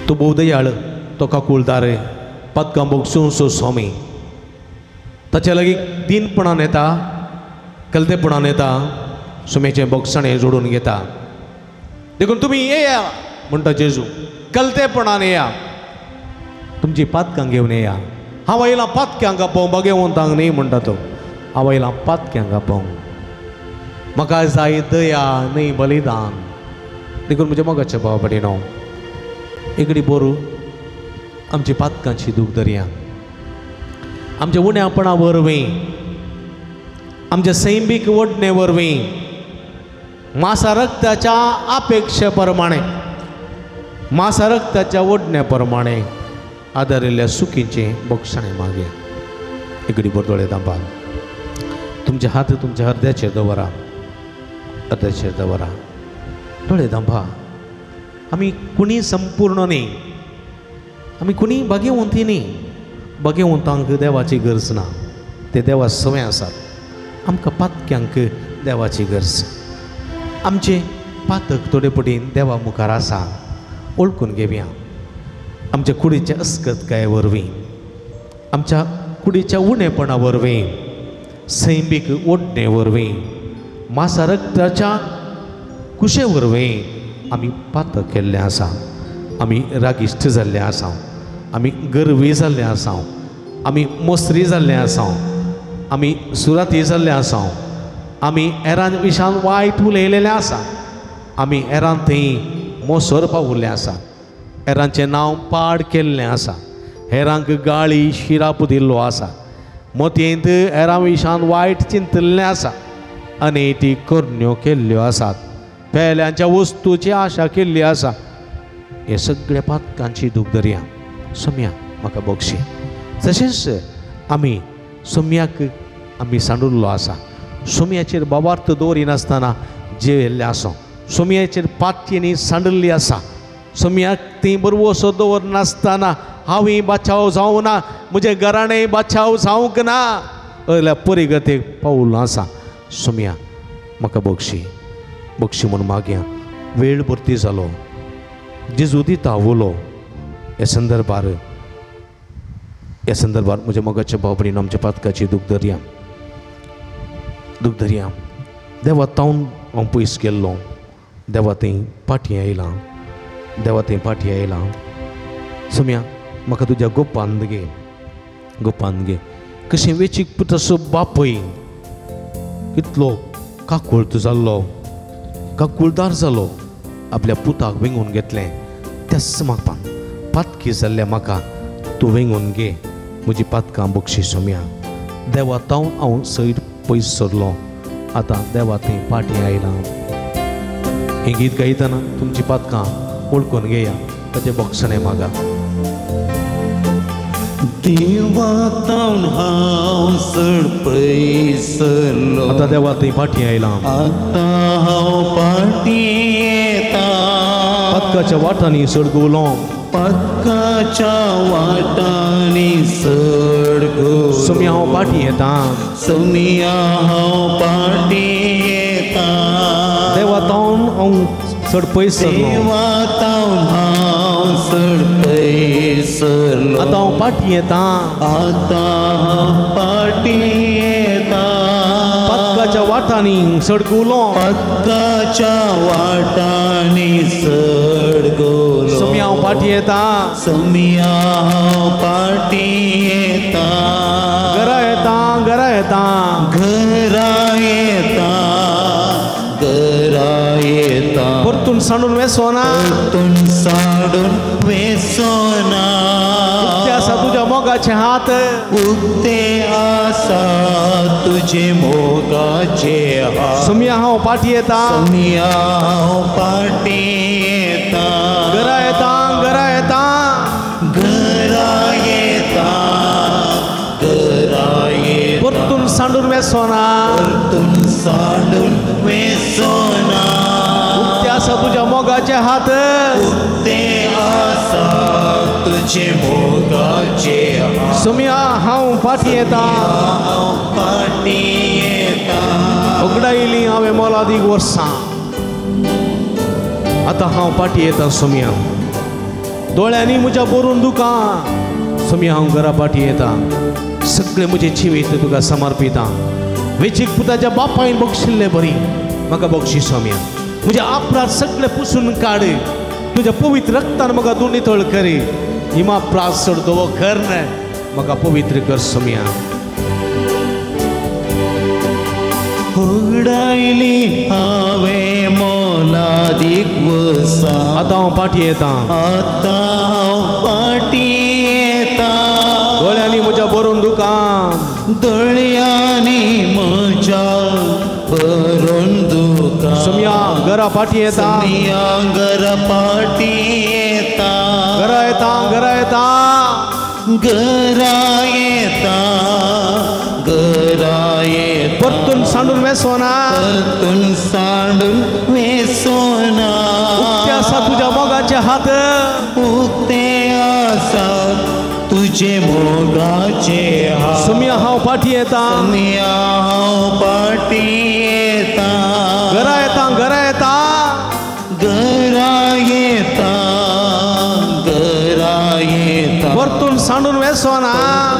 तो बोधयाळ तो काकुळदार पदकां बोगसूं सो स्वामी ताच्या लागीं दिनपणान येता कलतेपणान येता सुम्याचें बोगसाणें जोडून घेता देखून तुमी येया म्हणटा जेजू कलतेपणान येया तुमची पातकां घेवन येया हांव आयलां पातक्यांक आपोवं भगवंताक न्ही म्हणटा तो हांव आयलां पातक्यांक आपोवं म्हाका जाय दया न्ही बलिदान देखून म्हज्या मोगाच्या भावा भयणीनो एकडे बरो आमची पातकांची दूख दर्या आमच्या उण्यापणा वरवीं आमच्या सैमीक वडणे वरवीं मासा रक्ताच्या अपेक्षे प्रमाणे मासा रक्ताच्या वडण्या प्रमाणे आदारिल्ल्या सुखींचे बक्षणे मागे एकडे बरो दोळे दांबाल तुमचे हात तुमच्या हृदयाचेर दवरा हृदयाचेर दवरा दोळे दांबा आमी कुणी संपूर्ण न्ही आमी कुणी भाग्यवंती न्ही भाग्यवंतांक देवाची गरज ना ते देवा सवय आसात आमकां पातक्यांक देवाची गरज आमचे पातक थोडे पटीन देवा मुखार आसा ओळखून घेवया आमच्या कुडीच्या अस्कतकाये वरवीं आमच्या कुडीच्या उणेपणा वरवीं सैमीक ओडणे वरवीं मासा रक्ताच्या कुशे वरवीं आमी पातक केल्ले आसा आमी रागिश्ट जाल्ले आसा आमी गर्वी जाल्ले आसा आमी मोसरी जाल्ले आसा आमी सुराती जाल्ले आसा आमी हेरां विशान वायट उलयलेले आसा आमी हेरां थंय मोसोर पावुल्ले आसा हेरांचें नांव पाड केल्लें आसा हेरांक गाळी शिराप दिल्लो आसा मोतयेंत हेरां विशान वायट चिंतल्लें आसा अनेटी करण्यो केल्ल्यो आसात पेल्यांच्या वस्तूची आशा केल्ली आसा हे सगळ्या पातकांची दूख दर्या सोम्या म्हाका बक्षी तशेंच आमी सोम्याक आमी सांडुल्लो आसा सोम्याचेर बाबार्थ दवरिनासतना जेल्ले आसा सोम्याचेर पातयेंनी सांडल्ली आसा सोम्याक ती बरवो असो दवरनासतना हांवूय बाचाव जावं ना म्हजें घराणें बाचाव जावंक ना असल्या परिगतेक पावुल्लो आसा सोम्या म्हाका बक्षी म्हूण मागया वेळ भरती जालो जेजू दिता उलो ह्या संदर्भार म्हज्या मोगाच्या भाव भयणीनो आमच्या पातकाची दूख दर्या देवा तावन हांव पयस गेल्लो देवा थंय फाटीं आयलां सोम्या म्हाका तुज्या गोपान घे कशें वेचीक पुतासो बापय कितलो काकुळट जाल्लो काकुळदार जालो आपल्या पुताक वेंगून घेतलें त्याच म्हाका पातकी जाल्ल्या म्हाका तूं वेंगून घे म्हजी पातकां बक्षी सोम्या देवा तावन हांव सैर पयस सरलो आतां देवा थंय फाटीं आयलां हें गीत गायतना तुमची पातकां ओळखून घेया ताचें बक्षणें मागा देवा तावन हांव चड पयस सरलो आतां देवा थंय फाटीं आयलां आतां हांव फाटीं येता पातकाच्या वाटांनी सडगुलो पातकाच्या वाटांनी सडगुलो सोम्या हांव फाटीं येता सोम्या हांव फाटीं येता देवा तावन हांव चड पयस सरलो देवा तावन हांव चड पयस सरलो आतां हांव फाटीं येता आतां हांव फाटीं येता पातकाच्या वाटांनी सडगुलो पातकाच्या वाटांनी सडगुलो सोम्या हांव फाटीं येता सोम्या हांव फाटीं येता घरा येता घरा येता परतून सांडून वेसोना परतून सांडून वेसोना उक्ते आसा तुज्या मोगाचे हात उक्ते आसा तुजे मोगाचे हात सोम्या हांव फाटीं येता सोम्या हांव फाटीं येता घरा येता परतून सांडून वेसोना परतून सांडून वेसोना उक्ते आसा तुज्या मोगाचे हात उक्ते आसा तुजे मोगाचे हात सोम्या हांव फाटीं येता हांव फाटीं येता उगडायलीं हांवें मोलादीक वर्सां आतां हांव फाटीं येता सोम्या दोळ्यांनी म्हज्या भरून दुकां सोम्या हांव घरा फाटीं येता सगळे म्हजे जिवीत तुका समर्पिता वेचीक पुताच्या बापायन बक्षिल्ले बरी म्हाका बक्षी सोम्या म्हजे अपराध सगळे पुसून काड तुझ्या पवित्र रक्तान म्हाका तूं नितळ करी हिमा प्रास सोडतो वो कर न म्हाका पवित्र कर सोम्या उडायली हांवे मोलादीक वसा आतां हांव पाठी येता आतां हांव पाटी येता दोळ्यांनी म्हज्या बरोवन दुकान दोळ्यांनी म्हज्या बरोवन दुकान सोम्या घरा पाठी येता सोम्या घरा पाटी येता घरा येता घरा येता घरा येता घरा येता परतून सांडून वेसोना परतून सांडून वेसोना उक्ते आसा तुझ्या मोगाचे हात उक्ते आसा तुझे मोगाचे हात सोम्या हांव पाठी येता सोम्या हांव पाटी येता घरा येता घरा येता घरा येता घरा येता परतून सांडून वेसोना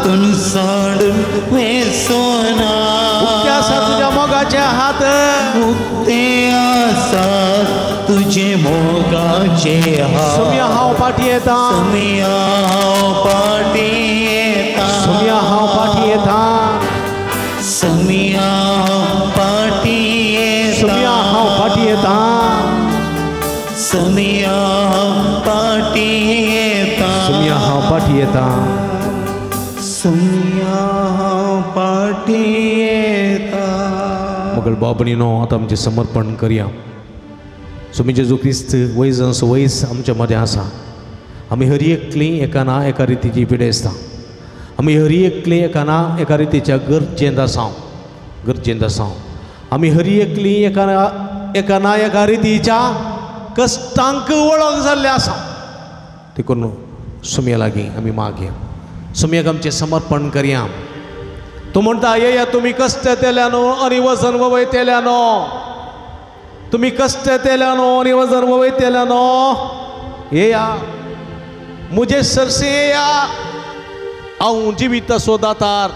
परतून सांडून वेसोना उक्ते आसा तुझ्या मोगाचे हात उक्ते आसा तुझे मोगाचे हात सोम्या हांव पाठी येता सोम्या हांव पाटी येता सोम्या हांव पाठी येता सोम्या हांव पाटी येता सोम्या हांव पाठी येता सोम्या हांव पाटी येता सोम्या हांव पाठी येता सोम्या हांव पाटी येता मोगल बाबणीनो आतां आमचें समर्पण करया सोमी जेजू क्रिस्त वयस वयस आमच्या मदें आसा आमी हर एकलीं एका ना एका रितीची पिडेस्ता आमी हर एकलीं एका ना एका रितीच्या गरजेंत आसा आमी हर एकलीं एका ना एका रितीच्या कश्टांक वळख जाल्ले आसा देखून सोम्या लागीं आमी मागया सोम्याक आमचें समर्पण करया तूं म्हणटा येया तुमी कश्ट तेल्यानो आनी वजन वयतेल्यानो तुमी कश्ट तेल्यानो आनी वजन वयतेल्यानो येया मुझे सरसे येया हांव जिवीत असो दातार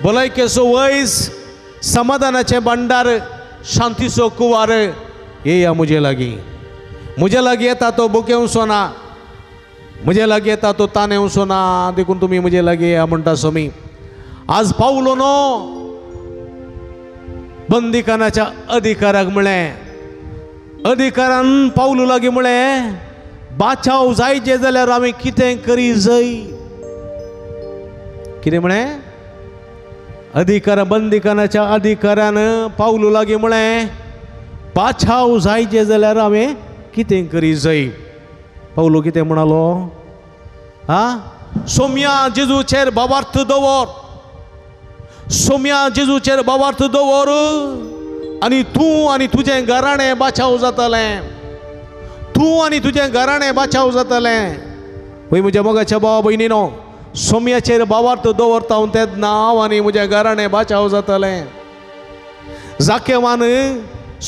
भलायकेचो वयस समाधानाचे भंडार शांतीचो कुवार येया मुझे लागीं येता तो बुकेवचो ना म्हजे लागीं येता तो तानेवचो ना देखून तुमी म्हजे लागीं येया म्हणटा सोमी आज पावलो न्हू बंदिकानाच्या अधिकाराक म्हळें अधिकारान पावलो लागीं म्हळें बाचाव जायचे जाल्यार आमी कितें करी जाय कितें म्हळें अधिकार बंदिकानाच्या अधिकारान पावलो लागीं म्हळें बाचाव जायचे जाल्यार आमी कितें करी जाय पावलो कितें म्हणालो सोम्या जेजूचेर भावार्थ दवर सोम्या जेजूचेर भावार्थ दवर आनी तूं आनी तुजें घराणें बाचाव जातलें तूं आनी तुजें घराणें बाचाव जातलें पळय म्हज्या मोगाच्या भावा भयणीनो सोम्याचेर भावार्थ दवरता हांव तेन्ना हांव आनी म्हजें घराणें बाचाव जातलें जाकेवान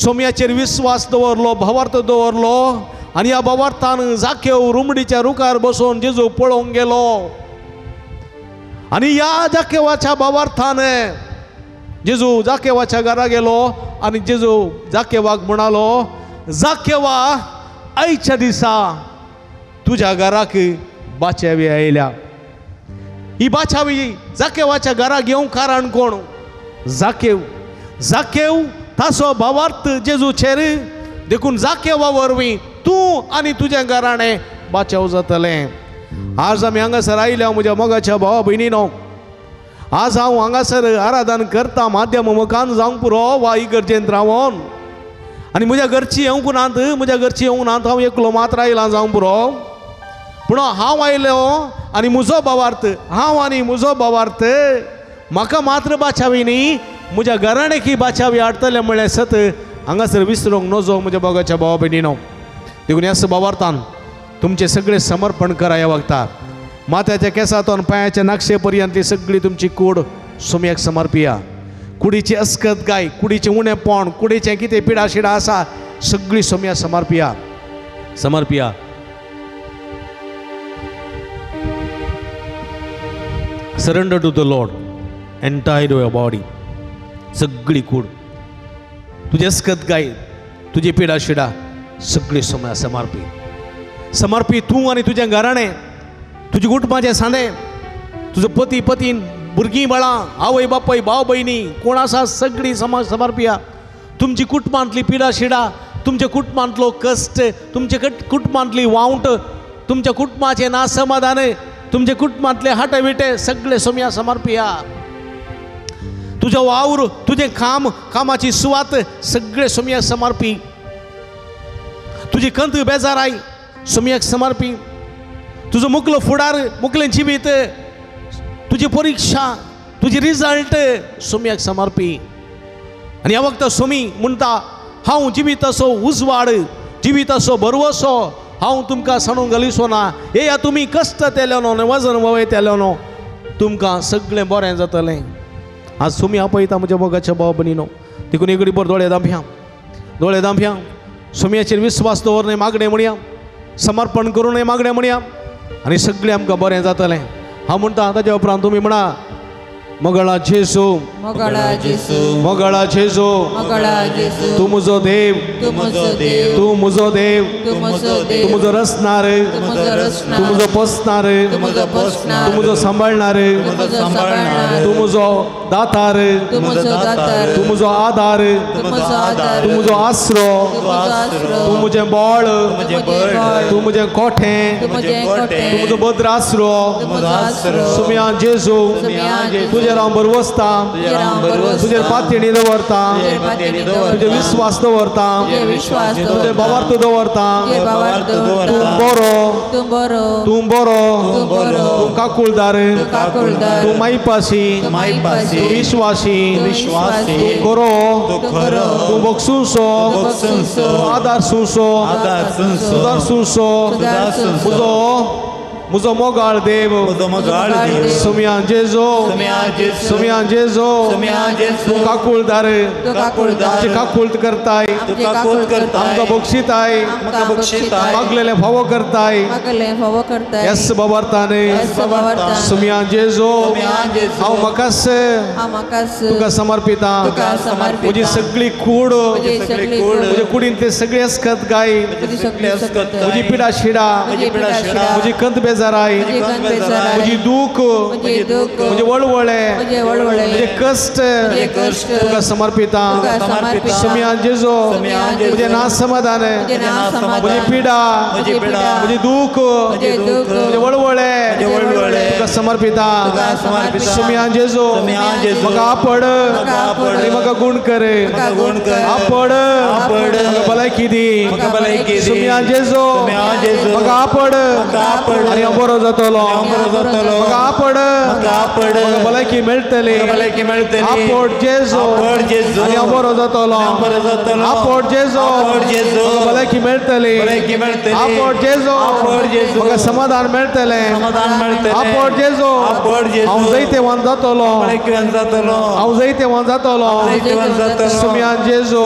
सोम्याचेर विस्वास दवरलो भावार्थ दवरलो आनी ह्या भावार्थान जाकेव रुमडीच्या रुखार बसून जेजू पळोवंक गेलो आनी ह्या जाकेवाच्या भावार्थान जेजू जाकेवाच्या घरा गेलो आनी जेजू जाकेवाक म्हणालो जाकेवा आयच्या दिसा तुज्या घराक बाचावी आयल्या ही बाचावी जाकेवाच्या घरा घेवंक कारण कोण जाकेव ताचो भावार्थ जेजूचेर देखून जाकेवा वरवीं तूं आनी तुजें घराणें बाचाव जातलें आज आमी हांगासर आयल्या म्हज्या मोगाच्या भावा भयणीनो आज हांव हांगासर आराधन करता माध्यम मकान जावंक पुरो वा इगर्जेंत रावोन आनी म्हज्या घरची येवंक नात हांव एकलो मात्र आयलां जावंक पुरो पूण हांव आयलो आनी म्हजो भावार्थ म्हाका मात्र बाचावी न्ही म्हज्या घराणेकी बाचावी हाडटले म्हळें सत हांगासर विसरूंक नजो म्हज्या मोगाच्या भावा भयणीनो देखून ह्या भावार्थान तुमचें सगळें समर्पण करा ह्या वखदार माथ्याच्या केंसांतून पांयाच्या नाक्षे पर्यंत सगळी तुमची कूड सोम्याक समर्पिया कुडीची अस्कत गाय कुडीचें उणेपण कुडीचें कितें पिडा शिडा आसा सगळी सोम्या समर्पिया surrender to the lord entire your body सगळी कूड तुजी अस्कत गाय तुजी पिडा शिडा सगळी सोम्या समर्पी समर्पित तूं आनी तुजें घराणें, तुजे कुटुंबाचें सांदे, तुजो पती पतीन, भुरगीं बाळां, आवय बापूय, भाव भयणी कोण आसा सगळीं समाज समर्पिया. तुमची कुटुंबांतली पिडा शिडा, तुमच्या कुटुंबांतलो कश्ट, तुमच्या कुटुंबांतली वावंट, तुमच्या कुटुंबाचें नासमाधान, तुमच्या कुटुंबांतले हाटे विटे सगळे सोम्या समर्पिया. तुझो वावर, तुझें काम, कामाची सुवात सगळे सोम्याक समर्पी. तुजी कंत बेजाराय सोम्याक समर्पी. तुजो मुकलो फुडार, मुकलें जिवीत, तुजी परीक्षा, तुजी रिजल्ट सोम्याक समर्पी. आनी ह्या वखदां सोमी म्हणटा हांव जिविताचो उजवाड, जिविताचो भरवसो हांव तुमकां सांडून घालिसो ना. हे या तुमी कश्ट तेले न्हू, वजन वयतले न्हू, तुमकां सगळें बरें जातलें. आज सोमी आपयता म्हज्या मोगाच्या भाव भयणीनो, देखून एक घडी दोळे दांभ्या सोम्याचेर विस्वास दवरणे मागणें म्हणया, समर्पण करूं मागणें म्हणया, आनी सगळें आमकां बरें जातलें. हांव म्हणटा ताच्या उपरांत तुमी म्हणा मोगळा जेजू, मोगळा जेजू, मोगळा जेजू, मोगळा जेजू, तू म्हजो देव, तू म्हजो देव, तू म्हजो देव, तू म्हजो तू देव, म्हजो रचणार, तू म्हजो रचणार, तू म्हजो पोसणार, तू म्हजो पोसणार, तू म्हजो सांबाळणार, तू म्हजो सांबाळणार, तू म्हजो दातार, तू म्हजो दातार, तू म्हजो आधार, तू म्हजो आदार, तू म्हजो आसरो, तू म्हजो आसरो, तू म्हजें बळ, तू म्हजें बळ, तू म्हजें कोठें, तू म्हजें कोठें, तू म्हजो भद्र आसरो. तू म्हजो आसरो, सोम्या जेजू, सोम्या जेजू, तुजेर हांव बरवसता, तुजेर हांव बरवसता, तुजेर पातयेणी दवरता, तुजेर पातयेणी दवरता, तुजे विस्वास दवरता, तुजेर विश्वास तुजे दवरता, बाबार्थ दवरता. तुजेर बाबार्थ दवरता. तूं बरो, तू बरो, तूं बरो, तू बरो, तूं काकुळदार, तू काकुळदार, तूं मायपाशी, तू मायपाशी, तूं विश्वासी, विश्वासी, तूं खरो, तू खरो, तूं बगसूसो, बगसूसो, आदार सुसो, आदार सुसो, सुदार सुसो, सुदार सुसो, म्हजो मोगाळ देव, म्हजो मोगाळ देव, सोम्या जेजू, सोम्या जेजू, सोम्या जेजू, सोम्या जेजू, तूं काकुळदार, तू काकुळदार, आमची काकुळत करताय, तू काकुळत करताय, आमकां बक्षिताय, आमकां बक्षिताय, मागलेले फावो करताय. मागलें फावो करताय. येस बाबार्थान, येस बाबार्थान, सोम्या जेजू, सोम्या जेजू, हांव म्हाकाच हांव म्हाकाच तुका समर्पिता. तुका समर्पिता. म्हजी सगळी कूड, म्हजी सगळी कूड, म्हजे कुडींतले सगळे असकत गाय, म्हजी सगळी असकत म्हजी पिडा शिडा, म्हजी पिडा शिडा, म्हजी कंत बेजाराय, म्हजी कंत बेजाराय, म्हजी दूख, म्हजी दूख, म्हजे वळवळे, म्हजे वळवळे, म्हजे कश्ट म्हजे कश्ट तुका समर्पिता. तुका समर्पिता. सोम्या जेजू, सोम्या जेजू, म्हजे नासमाधान, म्हजे नासमाधान, म्हजी पिडा, म्हजी पिडा, म्हजी दूख, म्हजे दूख, म्हजे वळवळे, म्हजे वळवळे, तुका समर्पिता. तुका समर्पिता. सोम्या जेजू, सोम्या जेजू, म्हाका आपड, म्हाका आपड, आनी म्हाका गुण कर, म्हाका गुण कर, आपड, आपड, म्हाका भलायकी दी, म्हाका भलायकी दी. सोम्या जेजू, सोम्या जेजू, म्हाका आपड, म्हाका आपड, आनी हांव बरो जातलो, हांव बरो जातलो, म्हाका आपड, म्हाका आपड, म्हाका भलायकी मेळटली, म्हाका भलायकी मेळटली, आपड जेजू, आपड जेजू, आनी हांव बरो जातलो, हांव बरो जातलो, आपड जेजू, आपड जेजू, म्हाका भलायकी मेळटली, भलायकी मेळटली, आपड जेजू, आपड जेजू, म्हाका समाधान मेळटलें, समाधान मेळटलें, आपड जेजू, आपड जेजू, हांव जैतेवान जातलो, भलायकीवान जातलो, हांव जैतेवान जातलो, जैतेवान जातलो, सोम्या जेजू,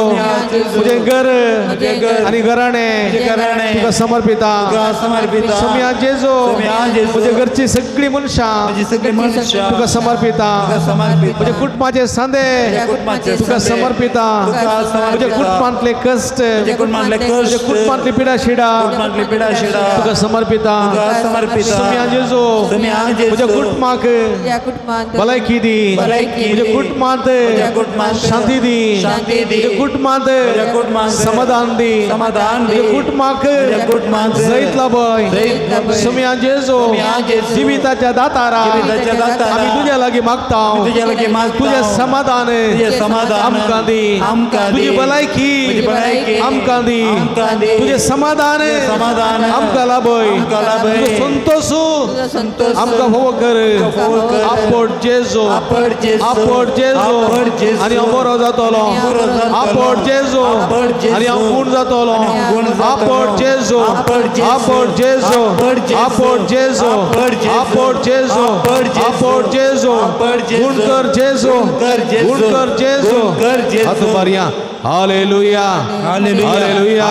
जेजू, म्हजें घर म्हजें घर आनी घराणें घराणें तुका समर्पिता. तुका समर्पिता. सोम्या जेजू, सोम्या जेजू, म्हजे घरची सगळी मनशां म्हजी सगळी मनशां तुका समर्पिता. तुका समर्पिता. म्हजे कुटुंबाचे सांदे म्हज्या कुटुंबाचे तुका सांदे समर्पिता. तुका समर्पिता. म्हजे कुटुंबांतले कश्ट, म्हजे कुटुंबांतले म्हजे कश्ट, कुटुंबांतली पिडा शिडा कुटुंबांतली पिडा शिडा तुका समर्पिता. तुका समर्पिता. सोम्या जेजू, सोम्या जेजू, म्हज्या कुटुंबाक या कुटुंबांत भलायकी दी, भलायकी म्हज्या दी. कुटुंबांत म्हज्या कुटुंबांत शांती दी, शांती दी. म्हज्या कुटुंबांत कुटुंबांत समाधान दी, समाधान दी. म्हज्या कुटुंबाक म्हज्या कुटुंबांत जैत लाभय. जैत लाभय. सोम्या जेजू, सोम्या जेजू, जिविताच्या दातारा जिविताच्या दातारा आमी तुज्या लागीं मागता, तुज्या लागीं मागता. तुजें समाधान तुजें समाधान आमकां दी, आमकां दी. तुजी भलायकी तुजी भलायकी आमकां दी, आमकां दी. तुजें समाधान समाधान आमकां लाभय, आमकां लाभय. तुजो संतोष तुजो संतोष आमकां फोव कर. फोव कर. आपड जेजू, आपड जेजू, आपड जेजू, आपड जेजू, आनी हांव बरो जातलो. बरो जातलो. आपड जेजू, आपड जेजू, आनी हांव गुण जातलो. आनी हांव गुण जातलो. आपड जेजू, आपड जेजू, आपड जेजू, आपड जेजू, आपड जेजू, आपड जेजू, आपड जेजू, आपड जेजू, आपड जेजू, आपड जेजू, गुण कर जेजू, गुण कर जेजू, गुण कर जेजू. गुण कर जेजू. हात मारया. हालेलुया, हालेलुया, हालेलुया,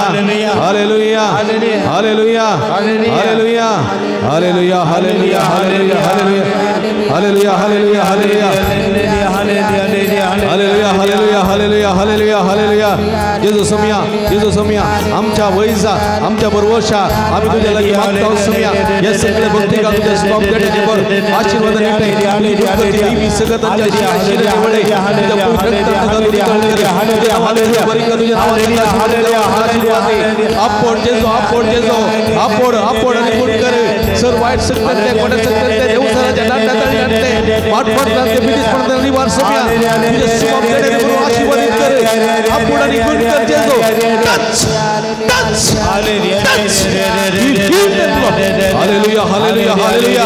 हालेलुया, हालेलुया, हालेलुया, हालेलुया, हालेलुया, हालेलुया, हालेलुया, हालेलुया, हालेलुया, हालेलुया, हालेलुया, हालेलुया, हालेलुया, हालेलुया, हालेलुया, हालेलुया. जेजू सम्या जेजू सम्या आमच्या वयसा आमच्या बरोवशा आम्ही तुझ्या लागी मागतो सम्या या सगळे भक्ती का तुझ्या स्टॉप देण्याचे वर आशीर्वाद नेते देवी सगळं तुझ्या आशीर्वाद निवडे तुझ्या पवित्र हालेलुया बरी का तुझ्या नावाने हालेलुया आशीर्वाद आपण जेजू आपण आणि गुण करे सर वाईट सत्याच्या कोणत्या सत्याच्या देवसाच्या नाट्यातळी आणते पाठपाठ करते बिलीस पण निवार सम्या तुझ्या सुमाप देण्याचे वर आशीर्वादित करे आपण आणि गुण कर जेजू टच टच हालेलुया हालेलुया हालेलुया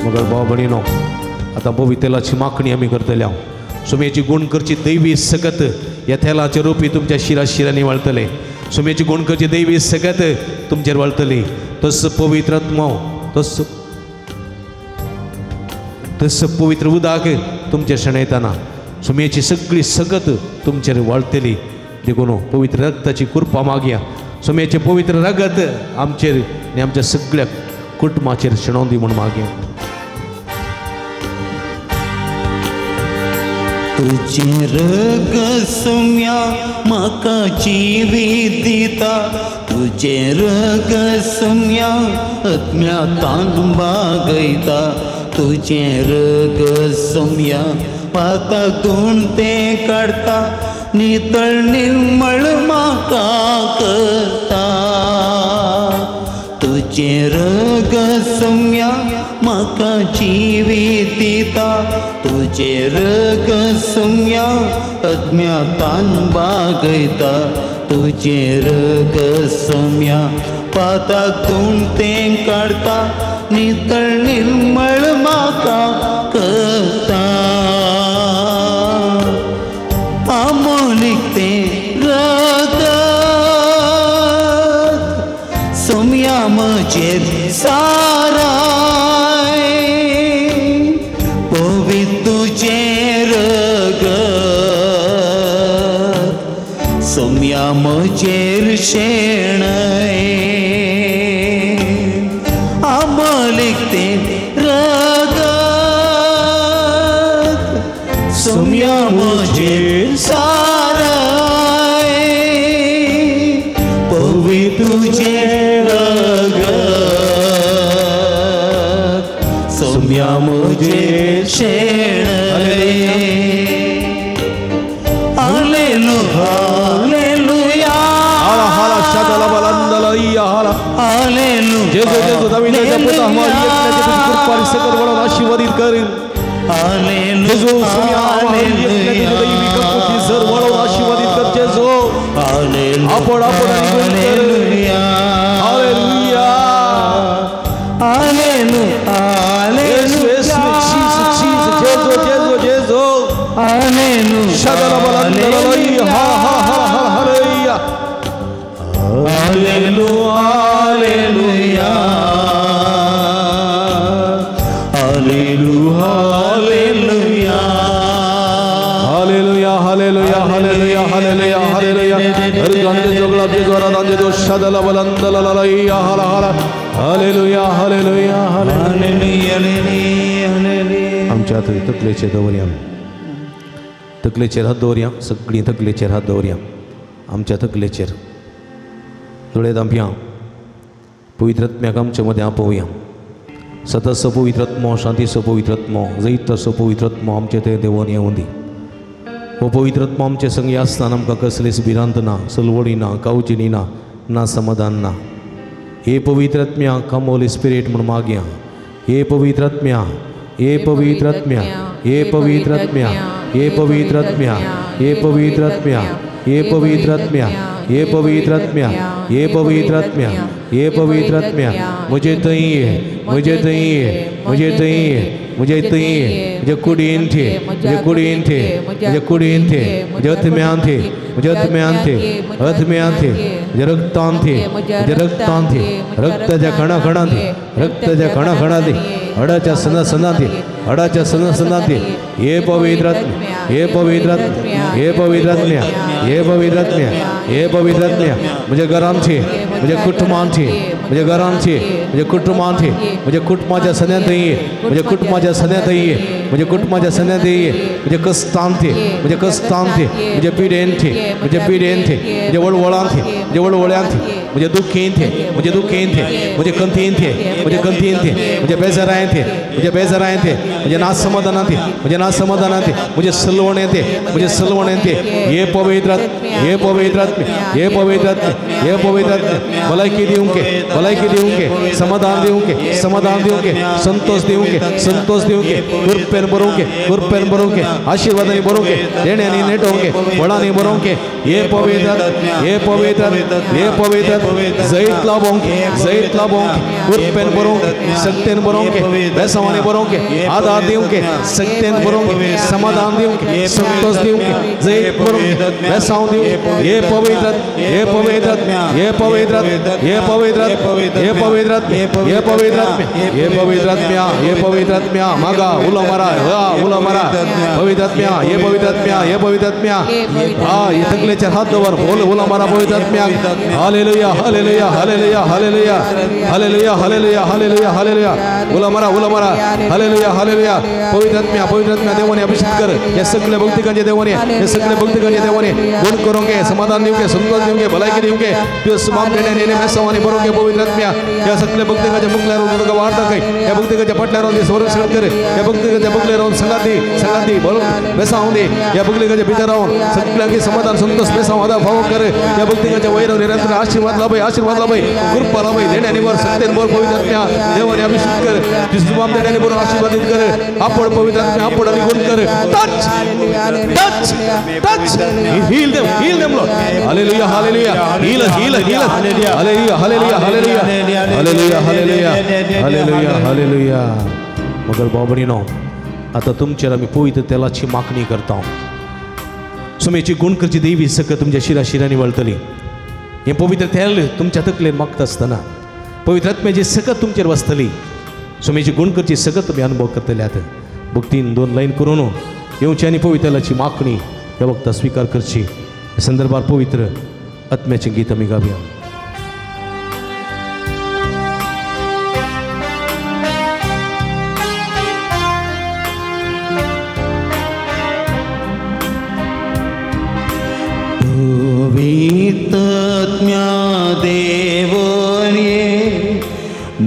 मगर भाव भणीनो आता पवित्राची मागणी आम्ही करतले हांव सुमेची गुण करची दैवी सगत या थेलाचे रूपी तुमच्या शिराशिरांनी वळतले सुमेची गुण करची दैवी सगत तुमचेर वळतली तस पवित्रात्मा तस पवित्र उदाक तुमच्या शणयताना सुमेची सगळी सगत तुमचेर वळतली देखून पवित्र रक्ताची कृपा मागया सुमेचे पवित्र रगत आमचेर आणि आमच्या सगळ्या कुटुंबाचेर शणोंदी म्हूण मागया तुझे रग सम्या म्हाका जिवीत दिता तुझे रग सम्या आत्म्यातान बागयता तुझे रग सम्या पाता गुण ते काढता नितळ निर्मळ म्हाका करता तुझे रग सम्या म्हाका जिवीत दिता तुझे रग सम्या आत्म्यातान बागयता तुझे रग सम्या पाता गुण ते काढता नितळ निर्मळ म्हाका करता अमोलिक ते रगत सम्या म्हजेर साराय पवित्र तुझे रगत सम्या म्हजेर शेणय अमोलिक ते रगत सम्या म्हजेर साराय पवित्र तुझे रगत सम्या म्हजेर शेणय हालेलुया हालेलुया हाला शदला बलंदलया हाला हालेलुया जेजू दाविदाच्या पुत्र हमारी एकण्याची तुझी कृपा आणि सकल बळावर आशीर्वादित कर हालेलुया जेजू सुमिया हमारी एकण्याची दैवी कृपा जर बळावर आशीर्वादित कर जेजू हालेलुया आपण हालेलुया हालेलुया हालेलुया जेजू हालेलुया शदला बलंदलया हा हा हा हा हालेलुया हालेलुया हालेलुया हालेलुया हालेलुया हालेलुया हालेलुया हालेलुया हालेलुया हर गांधे जोगला के द्वारा दांजे जो शदला बलंदलया हाला हाला हालेलुया हालेलुया हालेलुया आमच्या तकलेचे दवरया तकलेचेर हात दवरया सगळीं तकलेचेर हात दवरया आमच्या तकलेचेर दोळे धांपया पवित्रात्म्याक आमचे मदें आपोवया सतत पवित्रात्मो शांती पवित्रात्मो जैत पवित्रात्मो आमचे ते देवोन येवं दी हो पवित्रात्मो आमचे संगी आसतना आमकां कसलीच भिरांत ना सलवडी ना कावचिनी ना समाधान ना हे पवित्रात्म्या कम होली स्पिरीट म्हूण मागया हे पवित्रात्म्या हे पवित्रात्म्या हे पवित्रात्म्या हे पवित्रात्म्या हे पवित्रात्म्या हे पवित्रात्म्या हे पवित्रात्म्या हे पवित्रात्म्या हे पवित्रात्म्या मुझे थंय ये मुझे थंय ये मुझे थंय ये मुझे थंय ये मुझे कुडीन थे मुझे कुडीन थे मुझे कुडीन थे मुझे हथम्यान थे मुझे हथम्यान थे हथम्यान थे मुझे रक्तान थे मुझे रक्तान थे रक्ताच्या कणा थे रक्ताच्या कणा थे हडाच्या सणा थे हडाच्या सणा थे हे पवित्रात्म्या हे पवित्रात्म्या हे पवित्रात्म्या हे पवित्रात्म्या हे पवित्रात्म्या मुझे घरान थे मुझे कुटुंबान थे म्हज्या घरांत ये म्हज्या कुटुंबांत ये म्हज्या कुटुंबाच्या सद्यांत ये म्हज्या कुटुंबाच्या सद्यांत ये म्हज्या कुटुंबाच्या सद्यांत ये म्हज्या कस्तांत ये म्हज्या कस्तांत ये म्हज्या पिडेंत ये म्हज्या पिडेंत ये म्हज्या वळवळांत ये म्हज्या वळवळ्यांत ये म्हज्या दुखेंत ये म्हज्या दुखेंत ये म्हज्या कंथेंत ये म्हज्या कंथेंत ये म्हज्या बेजारांत ये म्हज्या बेजारांत ये म्हज्या नासमाधानांत ये म्हज्या नासमाधानांत ये म्हज्या सलवणेंत ये म्हज्या सलवणेंत ये हे पवित्र हे पवित्र हे पवित्र हे पवित्र भलायकी दिवंके भलायकी दिवंके समाधान दिवंके समाधान दिवंके संतोष दिवंके संतोष दिवंके कृपेन बरोवंके आशीर्वादांनी बरोवंके देण्यानी नेटोवंके वळांनी बरोवंके हे पवित्र हे पवित्र हे पवित्र जैत लाभोंके कृपेन बरोवंके शक्तेन बरोवंके बेसावांनी बरोवंके आधार दिवंके शक्तेन बरोवंके समाधान दिवंके संतोष दिवंके जैत बरोवंके बेसाव दिवंके हे पवित्र हे पवित्र हे पवित्र हे पवित्र हे पवित्र हे पवित्र हे पवित्रात्म्या हे पवित्रात्म्या मागा उला मारा पवित्रात्म्या हे पवित्रात्म्या हे पवित्रात्म्या हे तकलेचे हात दवर बोल उला मारा पवित्रात्म्या हालेलुया हालेलुया हालेलुया हालेलुया हालेलुया हालेलुया हालेलुया हालेलुया उला मारा हालेलुया पवित्रात्म्या देवाने अभिषेक कर या सगळ्या भक्तिकांचे देवाने या सगळ्या भक्तिकांचे देवाने गुण करोगे समाधान देऊगे संतोष देऊगे भलायकी देऊगे तो समाम देणे नेने मेसावाने बरोगे पवित्रात्म्या या सगळ्या भक्तिकांच्या मुखल्यावर वाढता काही या भक्तिकांच्या पटल्यावर संरक्षण कर या भक्तिकांच्या मुखल्यावर संगाती बोलून बेसावून दे या भक्तिकांच्या भितरावून सगळ्यांचे समाधान संतोष बेसाव आदा भाव कर या भक्तिकांच्या वैरव निरंतर आशीर्वाद लाभय कृपा लाभय देण्याने वर सत्तेन बोल पवित्रात्म्या देवाने अभिषेक कर ती समाम देण्याने बरोबर आशीर्वादित कर आपण पवित्रात्म्या आपण निगुण कर touch heal them Lord hallelujah heal hallelujah मगर बाबरीनो आता तुमचेर आमी पवित्र तेलाची मागणी करता सुमेची गुण करची देवी सकत तुमच्या शिरांनी वळतली हे पवित्र तेल तुमच्या तकलेन मागता आसतना पवित्र आत्म्याची सकत तुमचेर वसतली सुमेची गुण करची सकत तुम्ही अनुभव करतले आत भक्तीन 2 लाईन करून येवची आनी पवित्र तेलाची मागणी ह्या वक्ता स्वीकार करची संदर्भात पवित्र आत्म्याचे गीत आमी गावया पवित्रात्म्या देवने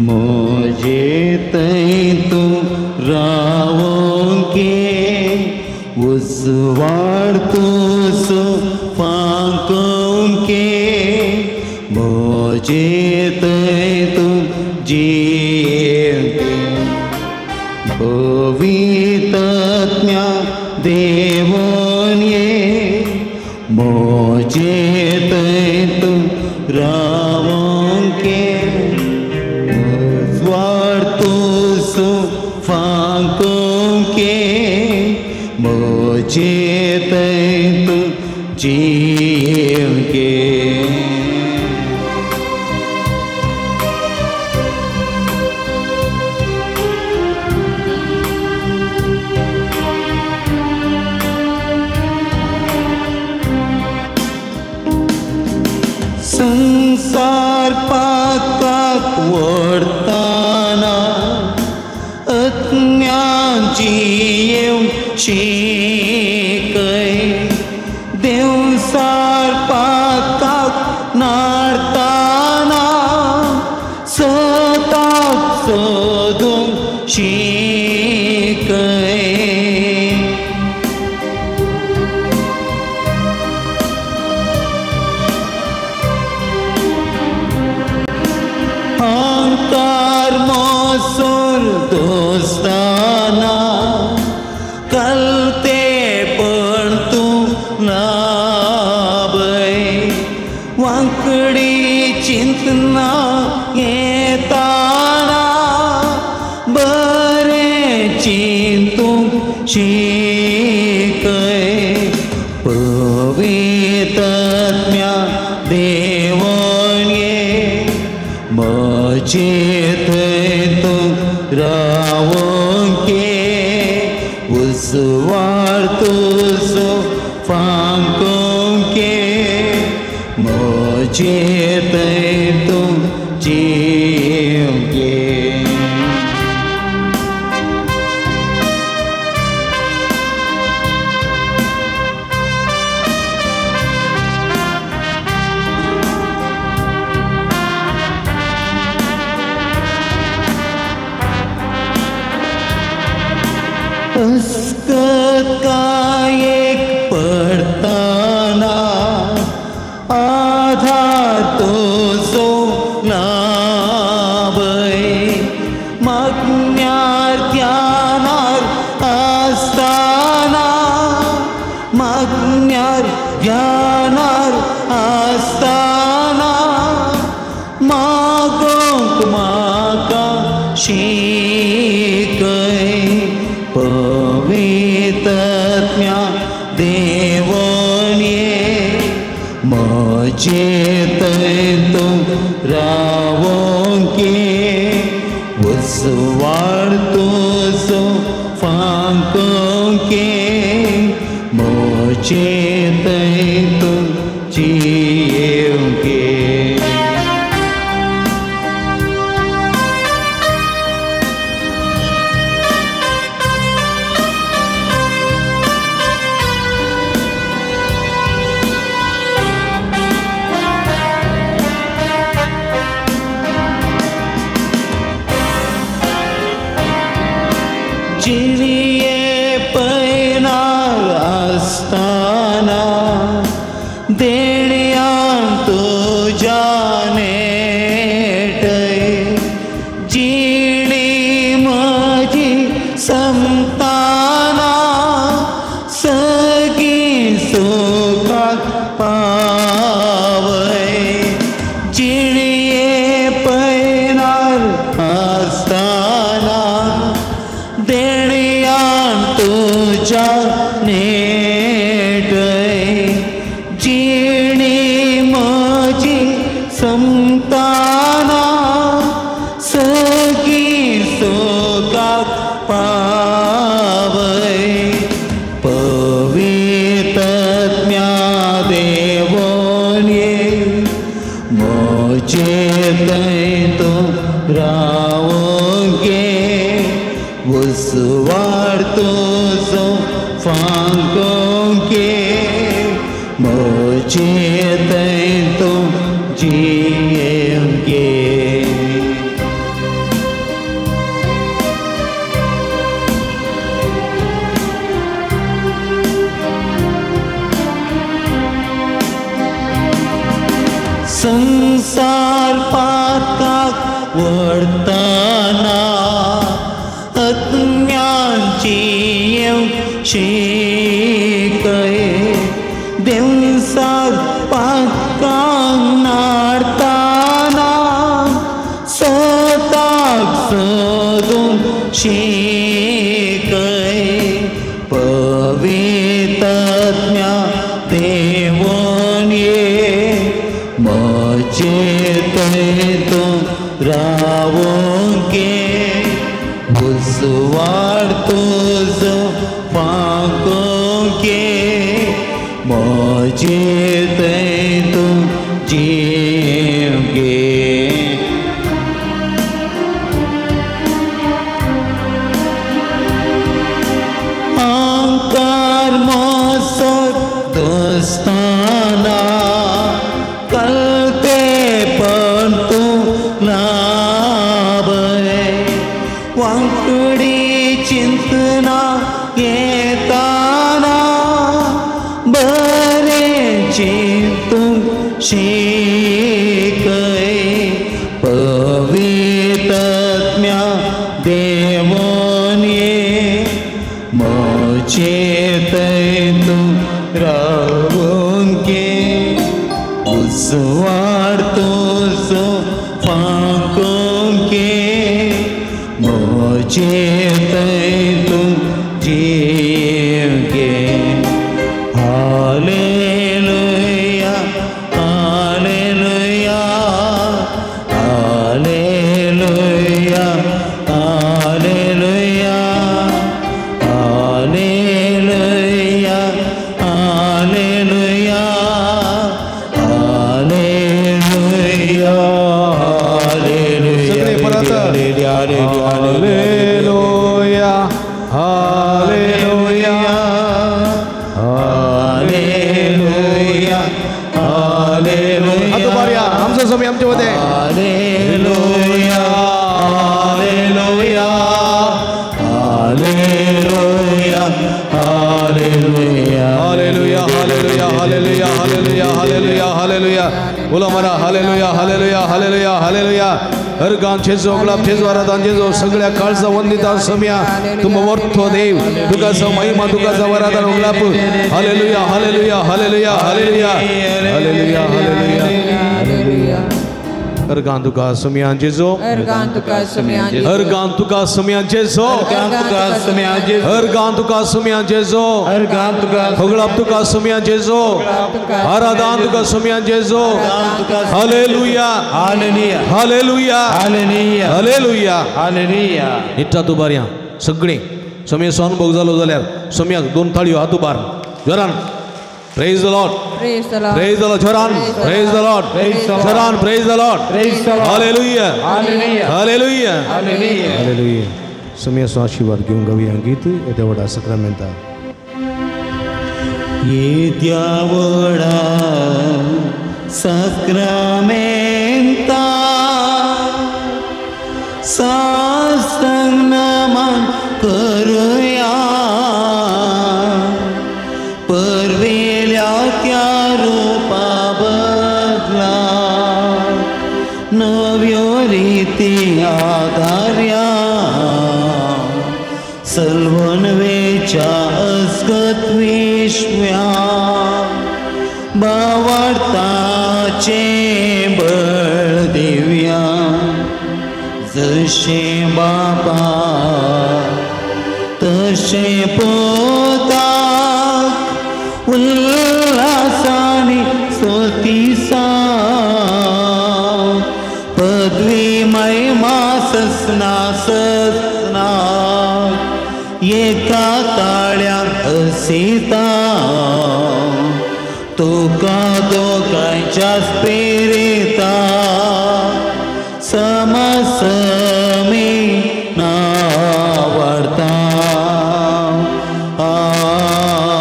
मुझे तै तू रावोंके उसवाड़ तू सो फांकोंके मुझे तै तू जीवके पवित्रात्म्या देवने मुझे तै तू रावोंके स्वार्थ सो फांकोंके मुझे तै तू जीवके संसार पाकाक वरताना आत्म्याची येवची देवसार पाकाक नाडताना स्वताक सोदूंक शिकय अहंकार मोसोर दोस्ताना कलते पण तू नाबय वांकडी चिंतना येताना बरे चिंतूंक शिकय पवित्रात्म्या देवने मुझे तै तू रावोंके उसवाड़ तुसो फांकोंके मुझे तै तू जी आधार तुझो लाभय मागण्यार ध्यानार आसताना मागण्यार ध्यानार आसताना मागोंक म्हाका शिकय पवित्रात्म्या देवोन्ये म्हजे तू रावोंके उसवार तुजो फांकोंके म्हजे तू जियोंके जिरिये पैनार आसताना देण्यान तुज्या नेटय जिणी म्हजी संपताना सगळीं सुखाक पावय जिरिये पैनार आसताना देण्यान तुज्या नेटय जिणी म्हजी संपताना सगळीं सुखाक पावय पवित्रात्म्या देवोन्ये म्हजे तू रावोंके उसवार तुजो फांकोंके म्हजे तू जियोंके संसार पाताक व्हरताना अज्ञानची शिकय देवसार पातकांक नारताना सताक सोदून शिकय पवित्रात्म्या देवोन्ये म्हजे तू रावोंके उसवार तुजो फांकोंके म्हजे तू जियोंके अहंकार मोसर दोस्ताना कलते पण तू लाभय वांकडी चिंतना येताना बरे चिंतूंक शिकय पवित्रात्म्या देवोन्ये म्हजे तू रावोंके उसवार तुजो फांकोंके म्हजे तू जियोंके हालेलुया हालेलुया हालेलुया हालेलुया हालेलुया हालेलुया हालेलुया सगळे परत हालेलुया हालेलुया हालेलुया हालेलुया आता बारी आमचा समय आमच्यामध्ये हालेलुया हालेलुया हालेलुया हालेलुया हालेलुया हालेलुया हालेलुया हालेलुया हालेलुया हालेलुया हालेलुया बोला मरा हालेलुया हालेलुया हालेलुया हालेलुया अर्गांचे जो गुलाबचे वरादांचे जो सगळ्या काळचा वंदिता सम्या तुम वरतो देव तुकाचा महिमा तुकाचा वरादान गुलाब हालेलुया हालेलुया हालेलुया हालेलुया हालेलुया हालेलुया अर्गां तुका सम्यांचे जो अर्गां तुका सम्यांचे अर्गां तुका सम्यांचे जो अर्गां तुका सम्यांचे जो गुलाब तुका सम्यांचे जो आराधन तुका सम्यांचे जो हालेलुया हालेलुया हालेलुया हालेलुया हालेलुया हालेलुया निट्टा तू बारया सगळे सम्याचो अनुभव जालो जाल्यार सम्याक 2 थाळयो हात उबार जोरान praise the lord praise the lord praise the lord जोरान प्रेज द लॉर्ड जोरान प्रेज द लॉर्ड हालेलुया हालेलुया हालेलुया हालेलुया हालेलुया सम्याचो आशीर्वाद घेवन गावया गीत येद्या व्हडा सक्रामेंता येद्या व्हडा सक्रामेंता सासंग नमन करूया परवेल्या त्या रूपा बदला नव्यो रीती आधार्या सल्वनवेच्या अस्गत विश्व्या बावार्ताचे बळ दिव्या जशे बाबा तशे पोताक उल्हासाने स्तोतिसा पदवी महिमा ससना ससना एका ताळ्यात हसिता तुका दोघांच्याच प्रेरिता समसमी नावार्ता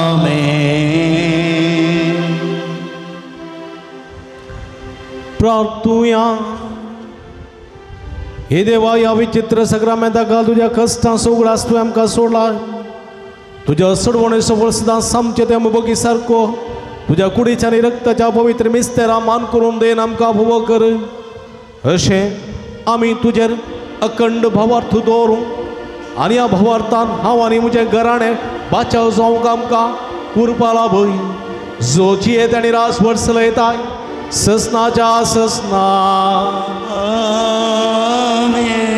आमेन प्रार्थूया हे देवा या विचित्र सक्रामेंताका तुझ्या कष्टां सगळास तूं आमकां सोडला तुझ्या सडवणे सफळ सदां सामचे ते बगी सारको तुझ्या कुडीच्या आनी रक्ताच्या पवित्र मिस्तेरा मान करून देन आमकां फोव कर अशें आमी तुजेर अखंड भावार्थ दवरूं आनी ह्या भावार्थान हांव आनी म्हजें घराणें बाचाव जावंक आमकां उरपा लाभय जो जियेत आनी रास वर्सला येताय ससनाच्या ससना आमेन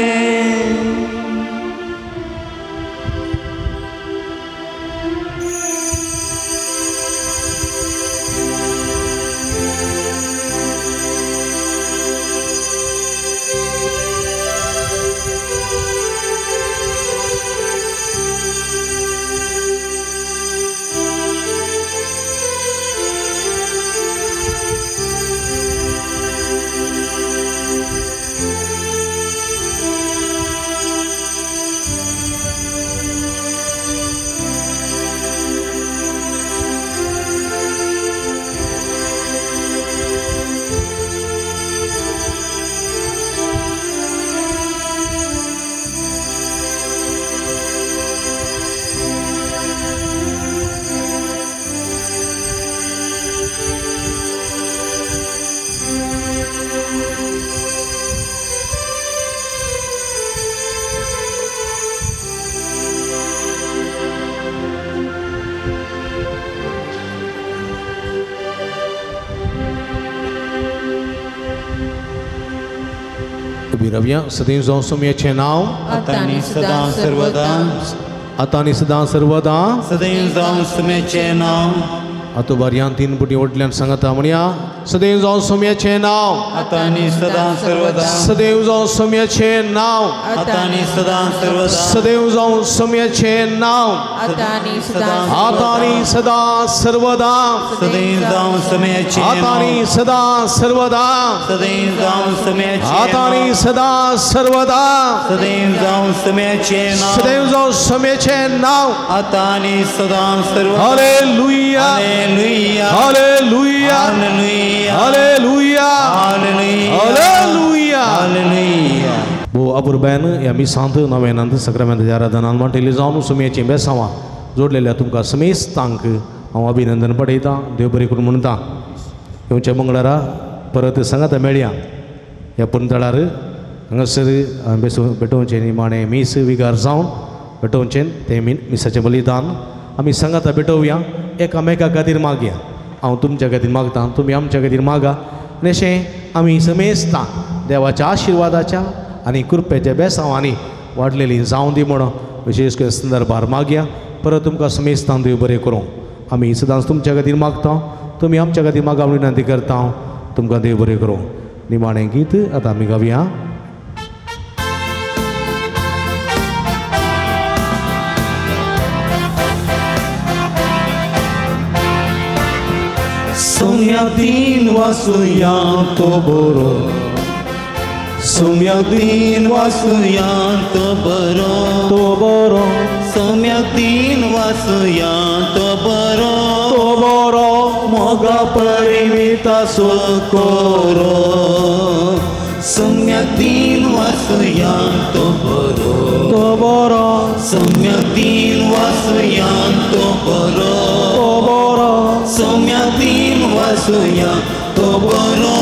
रव्या सदैव जावं सम्याचें नांव आतांनी सदां सर्वदा आतांनी सदां सर्वदा सदैव जावं सम्याचें नांव आतां बऱ्यान 3 पुटी वटल्यान सांगता म्हणया सदैव जावं सम्याचें नांव आतांनी सदां सर्वदा सदैव जावं सम्याचें नांव आतांनी सदां सर्वदा सदैव जावं सम्याचें नांव आतांनी सदां आतांनी सदां सर्वदा सदैव जावं सम्याचें आतांनी सदां सर्वदा सदैव जावं सम्याचें आतांनी सदां सर्वदा सदैव जावं सम्याचें सदैव जावं सम्याचें नांव आतांनी सदां सर्वदा हालेलुया हालेलुया हालेलुया हालेलुया हालेलुया हालेलुया हालेलुया हालेलुया भो अपुरब्यान ह्या मिसांत नव्यानंत सक्रामेंताच्या आराधनान म्हटलेली जावन सम्याचें बेसांवां जोडलेल्या तुमकां समेस्तांक हांव अभिनंदन पठयतां देव बरें करून म्हणटा येवच्या मंगळारा परत सांगात मेळया ह्या पुंतळार हांगासर भेटोवचें निमाणें मीस विगार जावन भेटोवचें तें मिसाचें बलिदान आमी सांगात भेटोवया एकामेका खातीर मागया हांव तुमच्या खातीर मागतां तुमी आमच्या खातीर मागा आनी अशें आमी समेस्तां देवाच्या आशिर्वादाच्या आनी कृपेच्या बेसांवांनी वाडलेलीं जावं दी म्हणून विशेश करून संदर्भार मागया परत तुमकां समेस्तां देव बरें करूं आमी सदांच तुमच्या खातीर मागता तुमी आमच्या खातीर मागा म्हणून विनंती करता तुमकां देव बरें करूं निमाणें गीत आतां आमी गावया सोम्या दिन वासुया तो बरो सोम्या दिन वासुया तो बरो सोम्या दिन वासुया तो बरो मोगा परिमिता सोकोरो सोम्या दिन वासुया तो बरो सोम्या दिन वासुया तो बरो सोम्या दिन वासुया तो बरो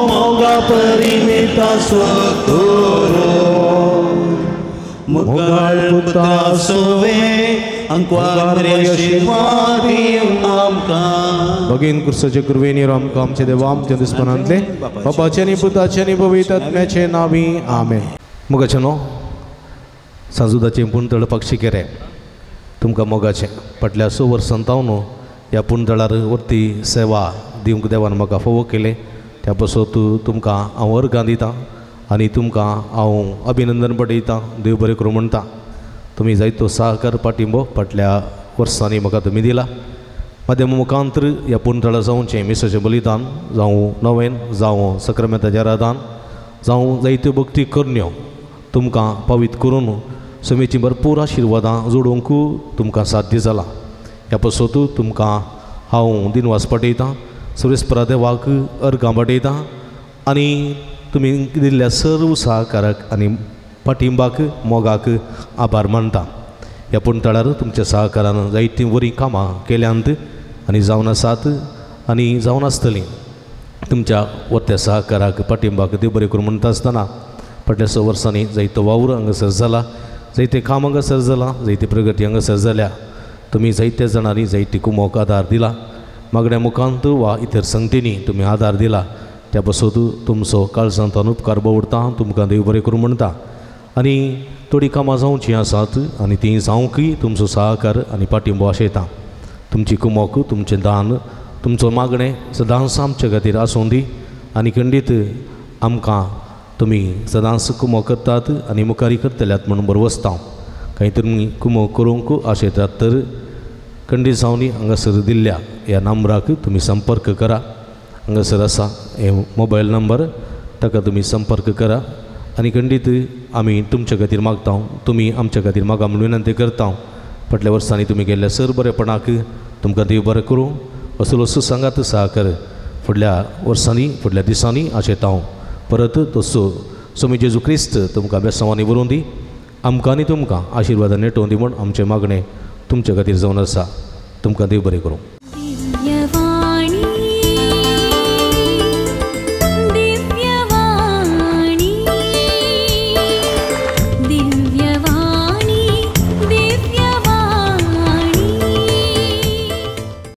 मोगा परिमिता सोकोरो मुगाळ पुता सोवे अंक्वार आशिर्वादी आमकां भगीन कुर्साचे कुरवेनीर आमकां आमचे देवा आमच्या दिसपणांतले बापाचे आनी पुताचे आनी पवित्र आत्म्याचे नावी आमेन मोगाचे न्हू सांजुदाचें पुंतळ पक्षिकेरे तुमकां मोगाचें फाटल्या 6 वर्सां हांव न्हू ह्या पुंतळार वर्ती सेवा दिवंक देवान म्हाका फोव केले त्या पासून तुमकां हांव वर्गां दितां आनी तुमकां हांव अभिनंदन पटयतां देव बरें करूं म्हणटा तुमी जायतो सहकार पाठिंबो फाटल्या वर्सांनी म्हाका तुमी दिला माध्यम मुखांतर ह्या पुंतळा जावचें मिसाचें बलिदान जावं नवेन जावं सक्रामेंताचें आराधन जावं जायत्यो भक्ती करण्यो तुमकां पवित्र करून समेची भरपूर आशिर्वादां जोडूंक तुमकां साध्य जाला ह्या पासून तुमकां हांव दिनवास पटयतां सर्वेस्परा देवाक अर्गां पटयतां आनी तुमी दिल्ल्या सर्व सहकाराक आनी पाठिंबाक मोगाक आभार मानता ह्या पुंतळार तुमच्या सहकारान जायतीं बरीं कामां केल्यांत आनी जावन आसात आनी जावन आसतलीं तुमच्या वर्त्या सहकाराक पाठिंबाक देव बरें करूं म्हणटा आसतना फाटल्या 6 वर्सांनी जायतो वावर हांगासर जाला जायतें काम हांगासर जालां जायती प्रगती हांगासर जाल्या तुमी जायत्या जाणांनी जायती कुमोक आदार दिला मागण्या मुखांत वा इतर संगतींनी तुमी आदार दिला त्या पासून तुमचो काळजांतल्यान उपकार बावडटा तुमकां देव बरें करूं म्हणटा आनी थोडीं कामां जावचीं आसात आनी तीं जावंकय तुमचो सहकार आनी पाठिंबो आशयता तुमची कुमोक तुमचें दान तुमचो मागणें सदांच आमचे खातीर आसूं दी आनी खंडीत आमकां तुमी सदांच कुमो करतात आनी मुखारी करतल्यात म्हणून बरो वसता कांय तुमी कुमो करूंक आशयतात तर खंडीत जावनी हांगासर दिल्ल्या ह्या नंबराक तुमी संपर्क करा हांगासर आसा हे मोबायल नंबर ताका तुमी संपर्क करा आनी खंडीत आमी तुमचे खातीर मागता तुमी आमच्या खातीर मागा म्हणून विनंती करता फाटल्या वर्सांनी तुमी केल्ल्या सर बरेपणाक तुमकां देव बरें करूं असलो सुसंगात सहकार फुडल्या वर्सांनी फुडल्या दिसांनी आशयता परत तसो स्वामी जेजू क्रिस्त तुमकां बेसांवांनी बरोवन दी आमकां आनी तुमकां आशिर्वादान नेटोवन दी म्हूण आमचें मागणें तुमचे खातीर जावन आसा तुमकां देव बरें करूं